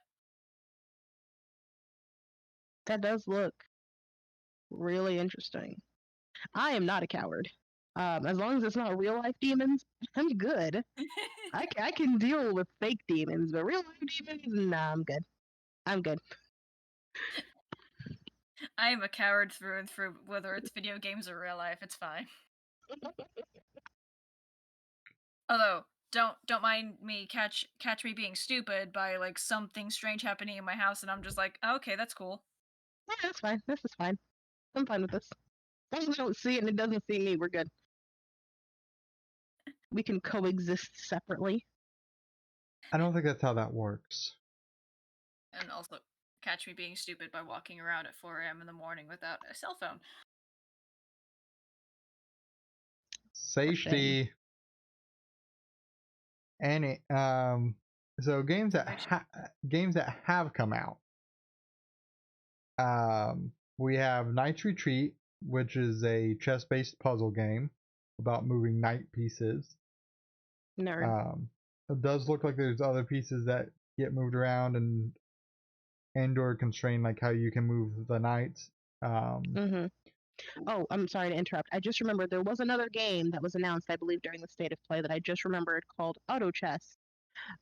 Speaker 2: That does look really interesting. I am not a coward. As long as it's not real life demons, I'm good. I can deal with fake demons, but real life demons, nah, I'm good. I'm good.
Speaker 3: I am a coward through and through, whether it's video games or real life, it's fine. Although, don't mind me catch me being stupid by like something strange happening in my house and I'm just like, oh, okay, that's cool.
Speaker 2: Yeah, that's fine. This is fine. I'm fine with this. As long as I don't see it and it doesn't see me, we're good. We can coexist separately.
Speaker 1: I don't think that's how that works.
Speaker 3: And also, catch me being stupid by walking around at 4 a.m. in the morning without a cell phone.
Speaker 1: Safety. Any so games that have come out. We have Knight's Retreat, which is a chess-based puzzle game about moving knight pieces.
Speaker 2: Nerd.
Speaker 1: It does look like there's other pieces that get moved around and or constrained, like how you can move the knights.
Speaker 2: Oh, I'm sorry to interrupt. I just remembered there was another game that was announced, I believe, during the State of Play that I just remembered called Auto Chess.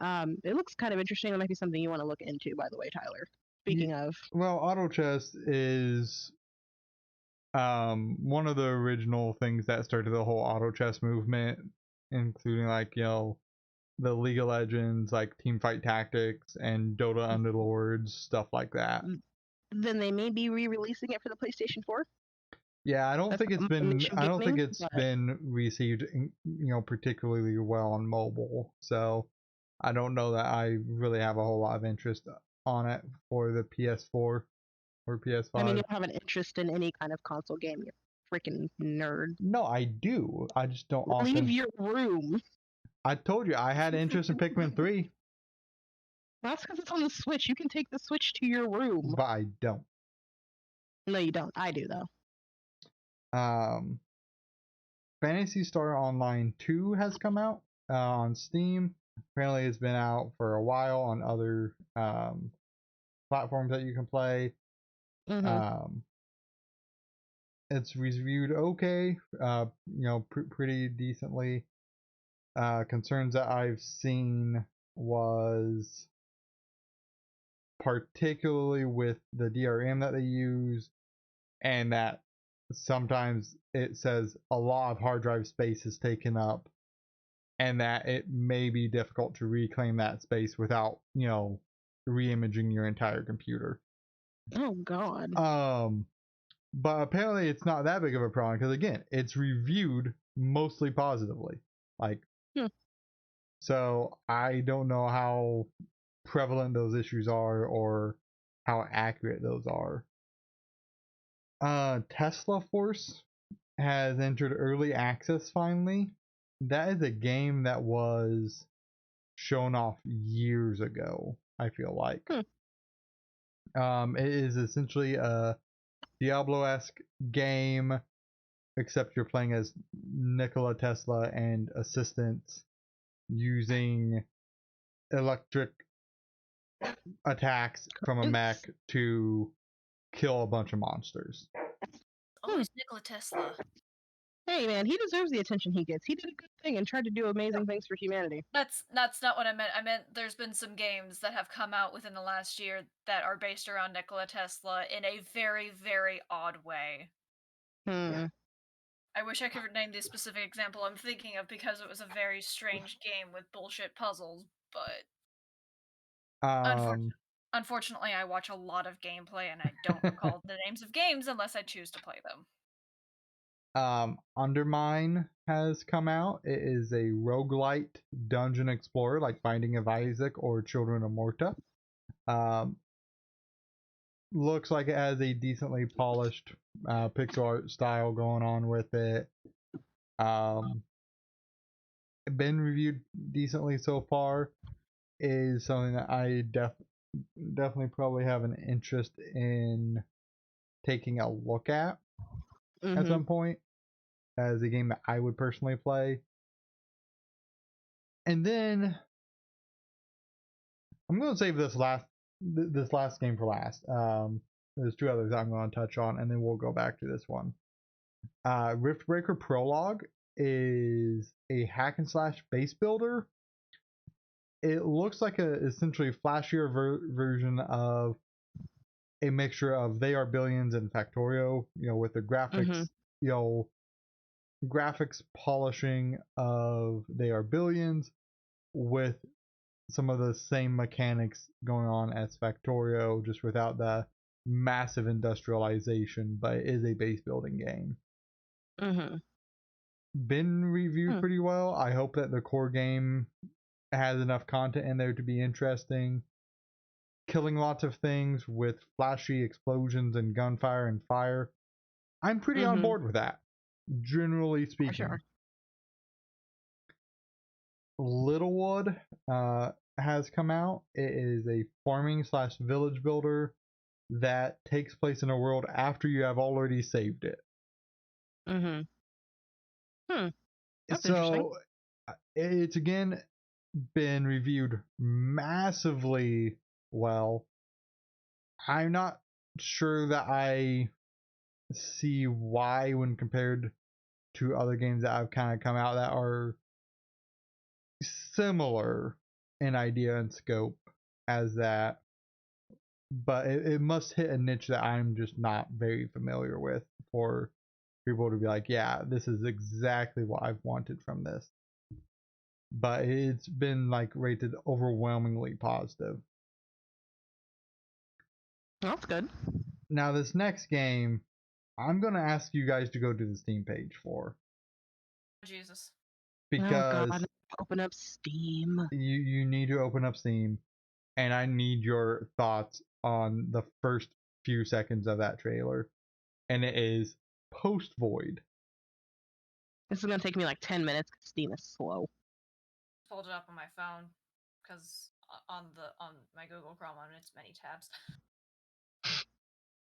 Speaker 2: It looks kind of interesting. It might be something you want to look into, by the way, Tyler. Speaking of.
Speaker 1: Well, Auto Chess is one of the original things that started the whole auto chess movement, including like, the League of Legends, like Teamfight Tactics and Dota Underlords, stuff like that.
Speaker 2: Then they may be re-releasing it for the PlayStation 4.
Speaker 1: Yeah, I don't think it's been received, particularly well on mobile. So I don't know that I really have a whole lot of interest on it for the PS4 or PS5.
Speaker 2: I mean, you don't have an interest in any kind of console game, you freaking nerd.
Speaker 1: No, I do. I just don't
Speaker 2: Leave your room.
Speaker 1: I told you I had interest in Pikmin 3.
Speaker 2: That's because it's on the Switch. You can take the Switch to your room.
Speaker 1: But I don't.
Speaker 2: No, you don't. I do, though.
Speaker 1: Phantasy Star Online 2 has come out on Steam. Apparently it's been out for a while on other platforms that you can play. Um, it's reviewed okay, pretty decently. Concerns that I've seen was particularly with the DRM that they use, and that sometimes it says a lot of hard drive space is taken up, and that it may be difficult to reclaim that space without, re-imaging your entire computer.
Speaker 2: Oh God.
Speaker 1: But apparently it's not that big of a problem because again, it's reviewed mostly positively. So I don't know how prevalent those issues are or how accurate those are. Tesla Force has entered early access finally. That is a game that was shown off years ago, I feel like. It is essentially a Diablo-esque game, except you're playing as Nikola Tesla and assistants using electric attacks from a mech to kill a bunch of monsters.
Speaker 3: Always Nikola Tesla.
Speaker 2: Hey man, he deserves the attention he gets. He did a good thing and tried to do amazing things for humanity.
Speaker 3: That's not what I meant. I meant there's been some games that have come out within the last year that are based around Nikola Tesla in a very, very odd way. I wish I could name the specific example I'm thinking of because it was a very strange game with bullshit puzzles, but unfortunately I watch a lot of gameplay and I don't recall the names of games unless I choose to play them.
Speaker 1: Undermine has come out. It is a roguelite dungeon explorer like Binding of Isaac or Children of Morta. Looks like it has a decently polished pixel art style going on with it. Been reviewed decently so far. Is something that I definitely probably have an interest in taking a look at some point as a game that I would personally play. And then I'm going to save this last game for last. There's two others I'm going to touch on, and then we'll go back to this one. Riftbreaker Prologue is a hack and slash base builder. It looks like a essentially flashier version of a mixture of They Are Billions and Factorio, with the graphics, graphics polishing of They Are Billions with some of the same mechanics going on as Factorio, just without the massive industrialization, but it is a base building game. Been reviewed pretty well. I hope that the core game has enough content in there to be interesting. Killing lots of things with flashy explosions and gunfire and fire. I'm pretty on board with that, generally speaking.
Speaker 2: Sure.
Speaker 1: Littlewood has come out. It is a farming slash village builder that takes place in a world after you have already saved it.
Speaker 2: That's
Speaker 1: so it's again been reviewed massively well. I'm not sure that I see why when compared to other games that have kind of come out that are similar in idea and scope as that, but it must hit a niche that I'm just not very familiar with for people to be like, yeah, this is exactly what I've wanted from this. But it's been rated overwhelmingly positive.
Speaker 2: That's good.
Speaker 1: Now this next game, I'm gonna ask you guys to go to the Steam page for.
Speaker 3: Jesus.
Speaker 1: Because
Speaker 2: God. Open up Steam.
Speaker 1: You need to open up Steam, and I need your thoughts on the first few seconds of that trailer. And it is Post Void.
Speaker 2: This is gonna take me 10 minutes because Steam is slow.
Speaker 3: Pulled it up on my phone because on my Google Chrome on its many tabs.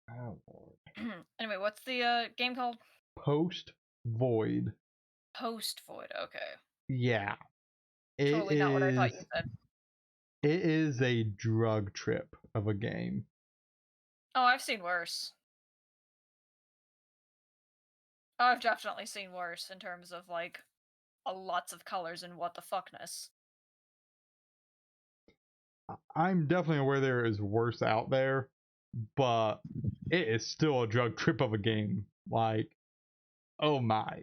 Speaker 1: Oh Lord.
Speaker 3: Anyway, what's the game called?
Speaker 1: Post Void.
Speaker 3: Post Void. Okay.
Speaker 1: Yeah.
Speaker 3: Totally not what I thought you said.
Speaker 1: It is a drug trip of a game.
Speaker 3: Oh, I've seen worse. Oh, I've definitely seen worse in terms of, like, lots of colors and what the fuckness.
Speaker 1: I'm definitely aware there is worse out there, but it is still a drug trip of a game. Like, oh my.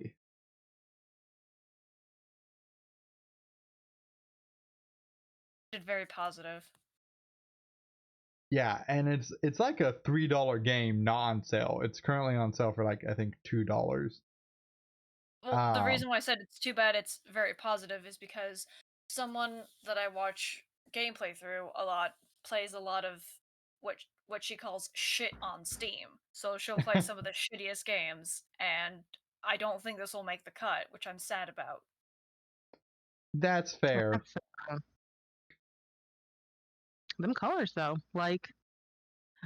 Speaker 3: Very positive.
Speaker 1: Yeah, and it's like a $3 game, not on sale. It's currently on sale for like I think $2.
Speaker 3: Well, the reason why I said it's too bad it's very positive is because someone that I watch gameplay through a lot plays a lot of what she calls shit on Steam. So she'll play some of the shittiest games, and I don't think this will make the cut, which I'm sad about.
Speaker 1: That's fair.
Speaker 2: That's, them colors, though, like,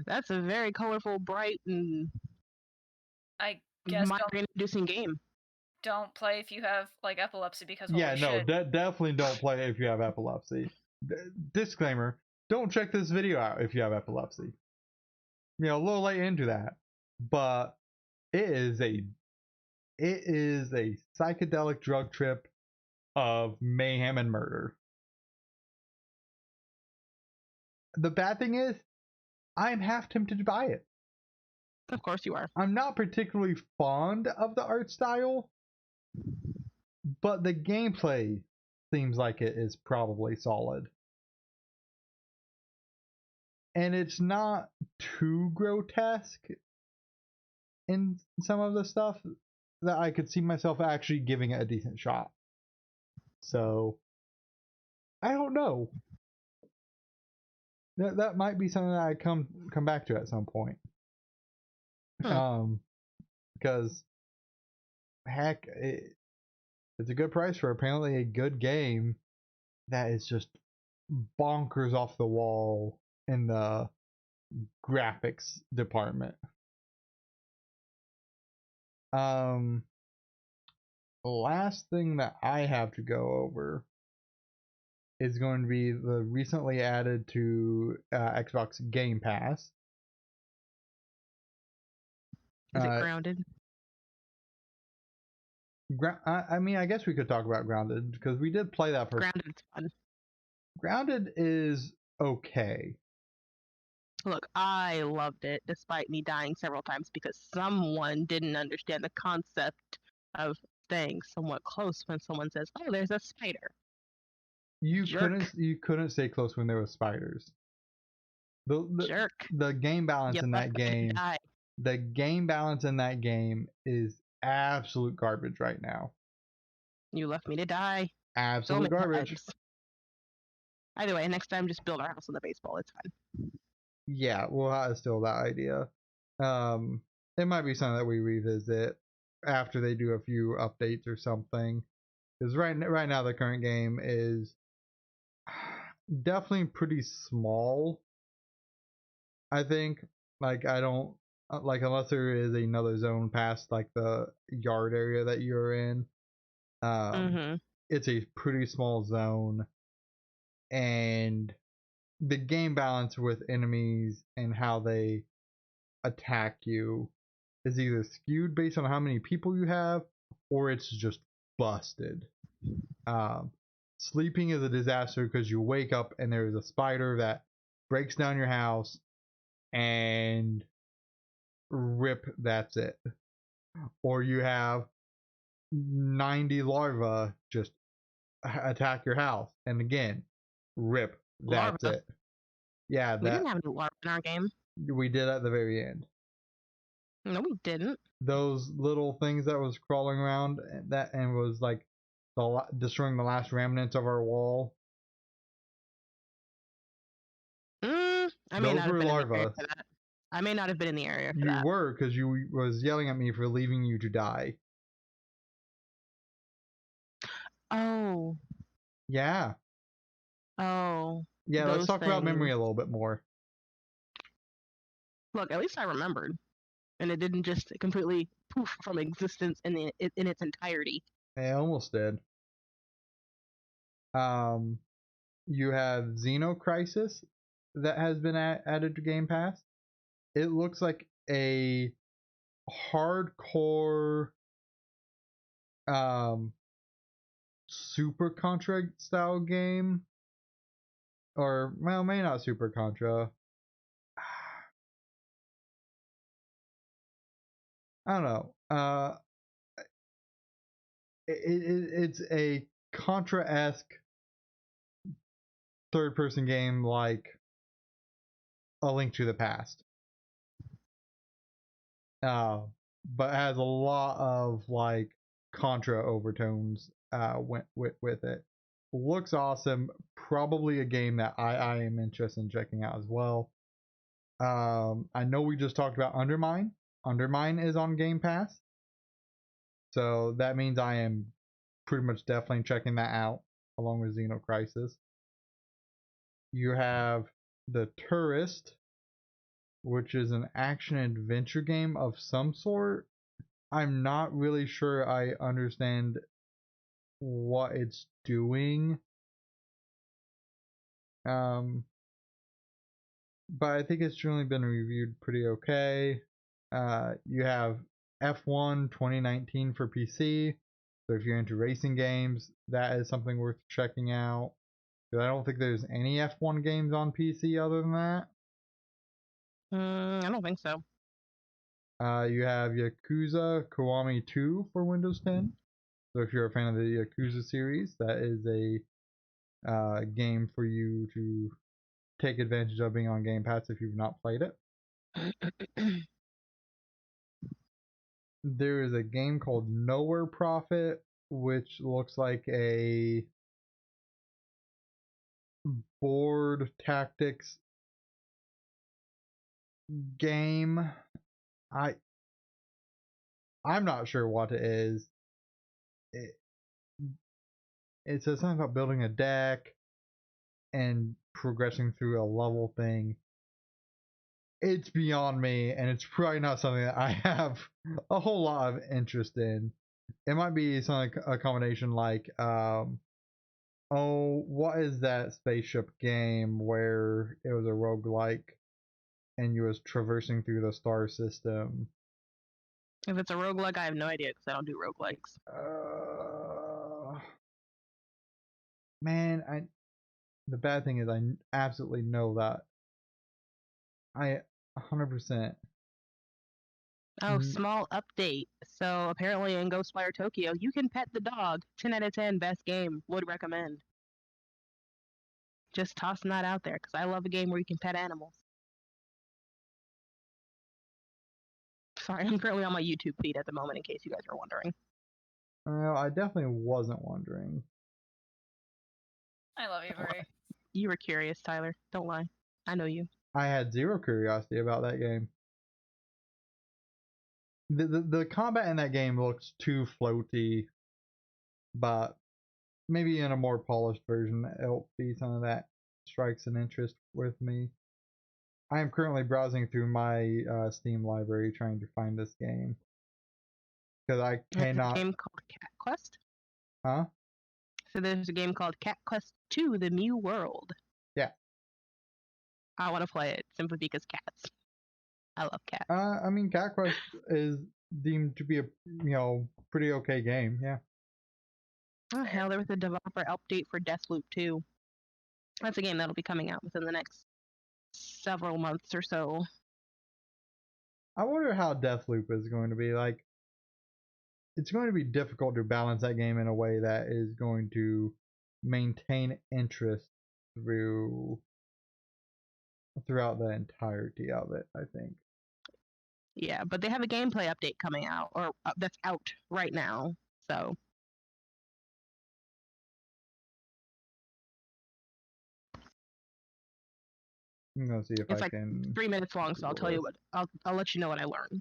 Speaker 2: that's a very colorful, bright, and
Speaker 3: I guess
Speaker 2: migraine-inducing game.
Speaker 3: don't play if you have like epilepsy because
Speaker 1: Yeah,
Speaker 3: holy
Speaker 1: no,
Speaker 3: shit.
Speaker 1: definitely don't play if you have epilepsy. Disclaimer: don't check this video out if you have epilepsy. You know, a little late into that, but it is a psychedelic drug trip of mayhem and murder. The bad thing is, I'm half tempted to buy it.
Speaker 2: Of course you are.
Speaker 1: I'm not particularly fond of the art style, but the gameplay seems like it is probably solid. And it's not too grotesque in some of the stuff that I could see myself actually giving it a decent shot. So I don't know. That might be something that I come back to at some point. Because heck, it's a good price for apparently a good game that is just bonkers off the wall in the graphics department. Last thing that I have to go over is going to be the recently added to Xbox Game Pass.
Speaker 2: Is it Grounded?
Speaker 1: I mean, I guess we could talk about Grounded because we did play that for.
Speaker 2: Grounded's fun.
Speaker 1: Grounded is okay.
Speaker 2: Look, I loved it despite me dying several times because someone didn't understand the concept of staying somewhat close when someone says, "Oh, there's a spider."
Speaker 1: You couldn't stay close when there was spiders.
Speaker 2: Jerk.
Speaker 1: The game balance in that game.
Speaker 2: Die.
Speaker 1: The game balance in that game is absolute garbage right now.
Speaker 2: You left me to die.
Speaker 1: Absolute garbage.
Speaker 2: Times. Either way, next time just build our house on the baseball. It's fine.
Speaker 1: Yeah, we'll have to steal that idea. It might be something that we revisit after they do a few updates or something. Because right now the current game is definitely pretty small. I think like I don't like unless there is another zone past like the yard area that you're in. It's a pretty small zone, and the game balance with enemies and how they attack you is either skewed based on how many people you have, or it's just busted. Sleeping is a disaster because you wake up and there's a spider that breaks down your house and rip, that's it. Or you have 90 larvae just attack your house and again, rip, that's
Speaker 2: larva.
Speaker 1: it. Yeah,
Speaker 2: we didn't have any larvae in our game.
Speaker 1: We did at the very end.
Speaker 2: No, we didn't.
Speaker 1: Those little things that was crawling around and was like destroying the last remnants of our wall.
Speaker 2: I may not have been in the area for that. I may not have been in the area for that.
Speaker 1: You were, because you was yelling at me for leaving you to die.
Speaker 2: Oh.
Speaker 1: Yeah.
Speaker 2: Oh.
Speaker 1: Yeah, let's talk about memory a little bit more.
Speaker 2: Look, at least I remembered. And it didn't just completely poof from existence in its entirety.
Speaker 1: It almost did. You have Xeno Crisis that has been added to Game Pass. it looks like a hardcore Super Contra style game, or well, maybe not Super Contra. I don't know. It's a Contra-esque third-person game like A Link to the Past, but has a lot of like Contra overtones with it. Looks awesome. Probably a game that I am interested in checking out as well. I know we just talked about Undermine. Undermine is on Game Pass, so that means I am pretty much definitely checking that out along with Xenocrisis. You have The Tourist, which is an action adventure game of some sort. I'm not really sure I understand what it's doing. But I think it's generally been reviewed pretty okay. You have F1 2019 for PC. So if you're into racing games, that is something worth checking out. Because I don't think there's any F1 games on PC other than that.
Speaker 2: I don't think so.
Speaker 1: You have Yakuza Kiwami 2 for Windows 10. So if you're a fan of the Yakuza series, that is a game for you to take advantage of being on Game Pass if you've not played it. There is a game called Nowhere Profit, which looks like a board tactics game. I'm not sure what it is. It says something about building a deck and progressing through a level thing. It's beyond me, and it's probably not something that I have a whole lot of interest in. It might be something a combination like oh, what is that spaceship game where it was a roguelike and you was traversing through the star system?
Speaker 2: If it's a roguelike, I have no idea because I don't do roguelikes.
Speaker 1: Man, the bad thing is I absolutely know that. I 100%.
Speaker 2: Oh, small update. So apparently in Ghostwire Tokyo, you can pet the dog. 10 out of 10, best game. Would recommend. Just tossing that out there because I love a game where you can pet animals. Sorry, I'm currently on my YouTube feed at the moment in case you guys are wondering.
Speaker 1: Well, I definitely wasn't wondering.
Speaker 3: I love Avery.
Speaker 2: You were curious, Tyler. Don't lie. I know you.
Speaker 1: I had zero curiosity about that game. The combat in that game looks too floaty, but maybe in a more polished version, it'll be something that strikes an interest with me. I am currently browsing through my Steam library trying to find this game because I cannot.
Speaker 2: There's a game called Cat Quest.
Speaker 1: Huh?
Speaker 2: So there's a game called Cat Quest 2: The New World.
Speaker 1: Yeah.
Speaker 2: I want to play it simply because cats. I love cats.
Speaker 1: I mean, Cat Quest is deemed to be a pretty okay game. Yeah.
Speaker 2: Oh hell, there was a developer update for Deathloop 2. That's a game that'll be coming out within the next several months or so.
Speaker 1: I wonder how Deathloop is going to be like. It's going to be difficult to balance that game in a way that is going to maintain interest throughout the entirety of it, I think.
Speaker 2: Yeah, but they have a gameplay update coming out, or that's out right now. So
Speaker 1: I'm gonna see if
Speaker 2: it's
Speaker 1: I
Speaker 2: like
Speaker 1: can
Speaker 2: 3 minutes long. So I'll tell you what. I'll let you know what I learned.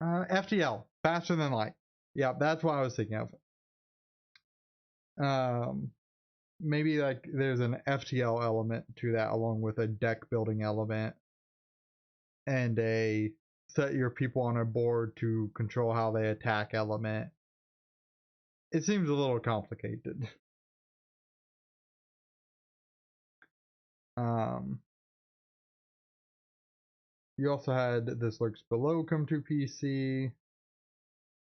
Speaker 1: FTL, faster than light. Yeah, that's what I was thinking of. Maybe like there's an FTL element to that, along with a deck building element and a set your people on a board to control how they attack element. It seems a little complicated. You also had This Lurks Below come to PC.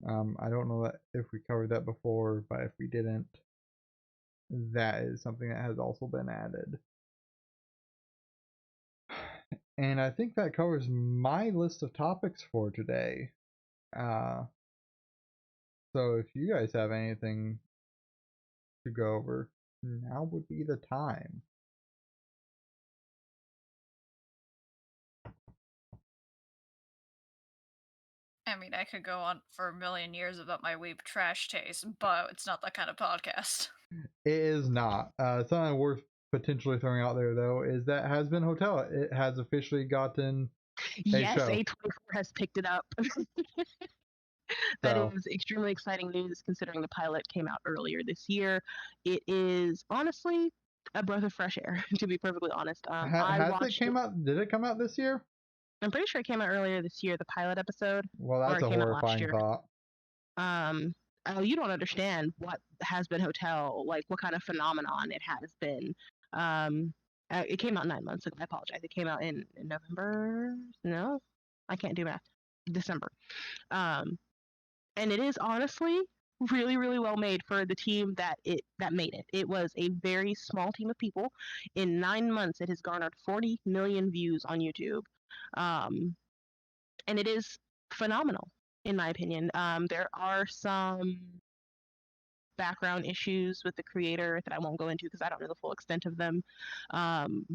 Speaker 1: I don't know if we covered that before, but if we didn't, that is something that has also been added. And I think that covers my list of topics for today. So if you guys have anything to go over, now would be the time.
Speaker 3: I mean, I could go on for a million years about my weeb trash taste, but it's not that kind of podcast.
Speaker 1: It is not. Something worth potentially throwing out there, though, is that Has Been Hotel. It has officially gotten
Speaker 2: yes,
Speaker 1: show.
Speaker 2: A24 has picked it up. That is extremely exciting news considering the pilot came out earlier this year. It is honestly a breath of fresh air, to be perfectly honest.
Speaker 1: Did it come out this year?
Speaker 2: I'm pretty sure it came out earlier this year, the pilot episode.
Speaker 1: Well, that's a horrifying thought.
Speaker 2: Oh, you don't understand what Has Been Hotel, like what kind of phenomenon it has been. It came out 9 months ago. I apologize. It came out in November. No, I can't do math. December. And it is honestly really, really well made for the team that made it. It was a very small team of people. In 9 months, it has garnered 40 million views on YouTube, and it is phenomenal in my opinion. There are some background issues with the creator that I won't go into because I don't know the full extent of them.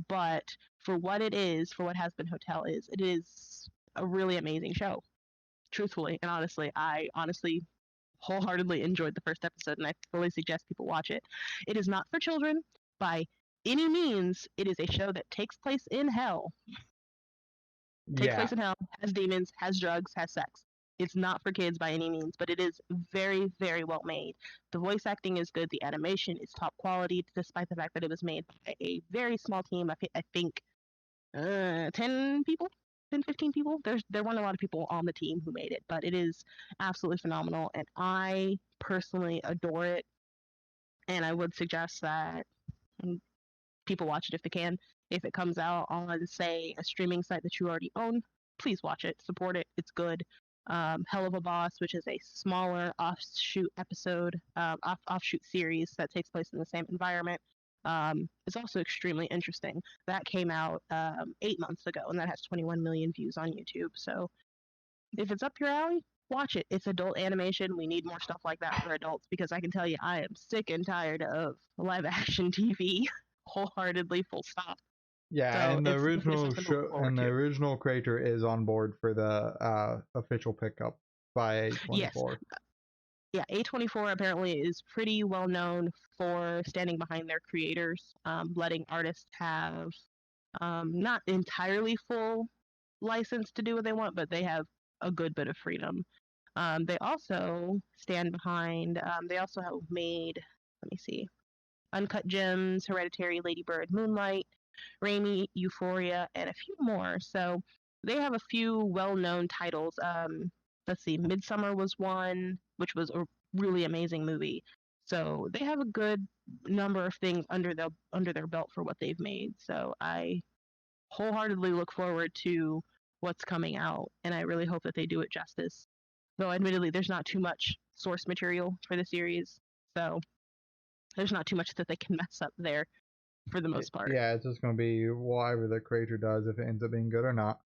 Speaker 2: But for what it is, for what Has Been Hotel is, it is a really amazing show. Truthfully and honestly, I wholeheartedly enjoyed the first episode, and I fully suggest people watch it. It is not for children by any means. It is a show that takes place in hell. Takes place in hell, has demons, has drugs, has sex. It's not for kids by any means, but it is very, very well made. The voice acting is good. The animation is top quality, despite the fact that it was made by a very small team. I think 10 people, 10, 15 people. There weren't a lot of people on the team who made it, but it is absolutely phenomenal, and I personally adore it. And I would suggest that people watch it if they can. If it comes out on, say, a streaming site that you already own, please watch it, support it. It's good. Hell of a Boss, which is a smaller offshoot episode, offshoot series that takes place in the same environment, is also extremely interesting. That came out 8 months ago, and that has 21 million views on YouTube. So if it's up your alley, watch it. It's adult animation. We need more stuff like that for adults because I can tell you, I am sick and tired of live action TV. Wholeheartedly, full stop.
Speaker 1: Yeah, so and the original show and the original creator is on board for the official pickup by A24.
Speaker 2: Yes. Yeah, A24 apparently is pretty well known for standing behind their creators, letting artists have not entirely full license to do what they want, but they have a good bit of freedom. They also stand behind. They also have made. Let me see. Uncut Gems, Hereditary, Lady Bird, Moonlight, Raimi, Euphoria, and a few more. So they have a few well-known titles. Let's see, Midsummer was one, which was a really amazing movie. So they have a good number of things under their belt for what they've made. So I wholeheartedly look forward to what's coming out, and I really hope that they do it justice. Though admittedly, there's not too much source material for the series, so there's not too much that they can mess up there for the most part.
Speaker 1: Yeah, it's just going to be whatever the creator does, if it ends up being good or not.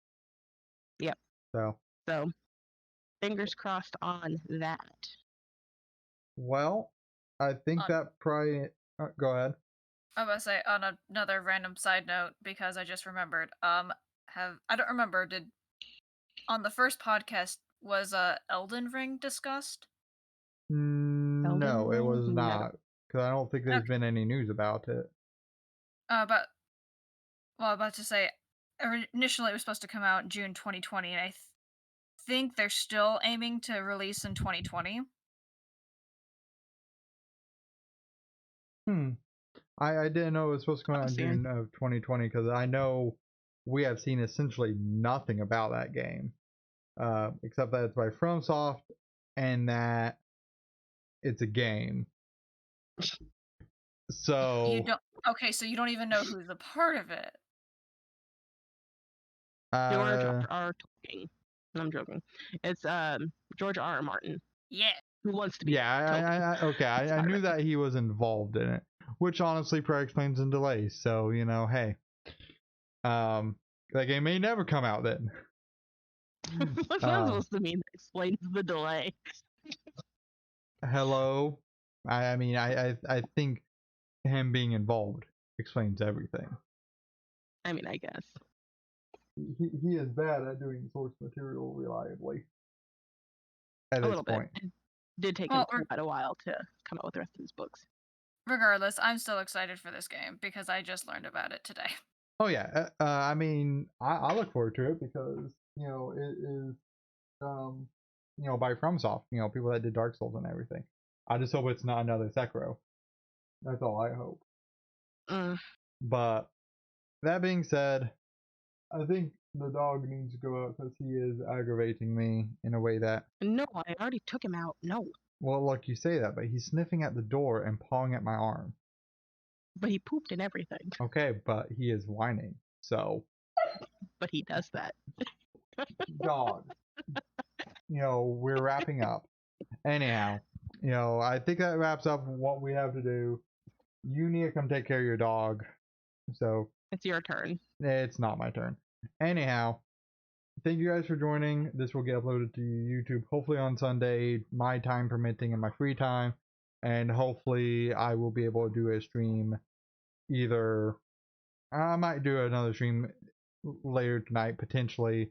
Speaker 2: Yep. So fingers crossed on that.
Speaker 1: Well, I think that probably... go ahead.
Speaker 3: I was about to say, on another random side note, because I just remembered, I don't remember, on the first podcast, was Elden Ring discussed?
Speaker 1: No, it was not. Because I don't think there's been any news about it.
Speaker 3: About to say, initially it was supposed to come out in June 2020, and I think they're still aiming to release in 2020.
Speaker 1: I didn't know it was supposed to come out in June of 2020 because I know we have seen essentially nothing about that game, except that it's by FromSoft and that it's a game. So
Speaker 3: Okay, so you don't even know who's a part of it.
Speaker 2: George R. Tolkien. I'm joking. It's George R. R. Martin.
Speaker 3: Yeah.
Speaker 2: Who wants to be?
Speaker 1: Yeah, I knew that he was involved in it, which honestly probably explains the delay. So hey, that game may never come out then.
Speaker 2: What's that supposed to mean? That explains the delay.
Speaker 1: Hello, I mean, I think him being involved explains everything.
Speaker 2: I mean, I guess.
Speaker 1: He is bad at doing source material reliably. At
Speaker 2: A
Speaker 1: this
Speaker 2: little
Speaker 1: point.
Speaker 2: bit. It did take him quite a while to come up with the rest of his books.
Speaker 3: Regardless, I'm still excited for this game because I just learned about it today.
Speaker 1: Oh yeah, I mean, I look forward to it because it is by FromSoft, people that did Dark Souls and everything. I just hope it's not another Sekiro. That's all I hope. But that being said, I think the dog needs to go out because he is aggravating me in a way that.
Speaker 2: No, I already took him out. No.
Speaker 1: Well, look, you say that, but he's sniffing at the door and pawing at my arm.
Speaker 2: But he pooped and everything.
Speaker 1: Okay, but he is whining, so.
Speaker 2: But he does that.
Speaker 1: God. We're wrapping up. Anyhow, I think that wraps up what we have to do. You need to come take care of your dog. So
Speaker 2: it's your turn.
Speaker 1: It's not my turn. Anyhow, thank you guys for joining. This will get uploaded to YouTube hopefully on Sunday, my time permitting and my free time. And hopefully I will be able to do a stream either. I might do another stream later tonight potentially,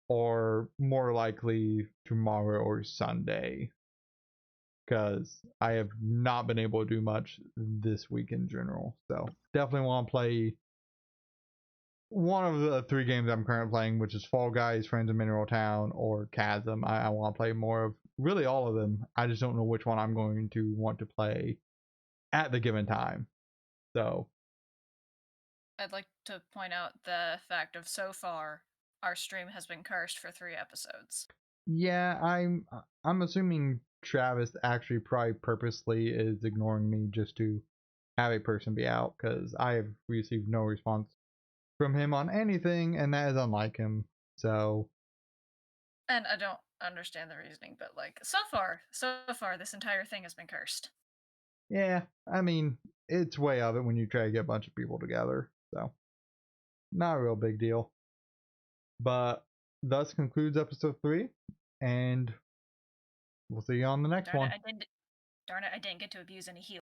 Speaker 1: or more likely tomorrow or Sunday, because I have not been able to do much this week in general. So definitely want to play one of the 3 games I'm currently playing, which is Fall Guys, Friends of Mineral Town, or Chasm. I want to play more of really all of them. I just don't know which one I'm going to want to play at the given time. So
Speaker 3: I'd like to point out the fact of so far our stream has been cursed for 3 episodes.
Speaker 1: Yeah, I'm assuming Travis actually probably purposely is ignoring me just to have a person be out, because I have received no response from him on anything, and that is unlike him. So,
Speaker 3: and I don't understand the reasoning, but so far this entire thing has been cursed.
Speaker 1: Yeah, I mean, it's way of it when you try to get a bunch of people together, so not a real big deal. But thus concludes episode 3, and we'll see you on the next one.
Speaker 3: Darn it, I didn't get to abuse any heal.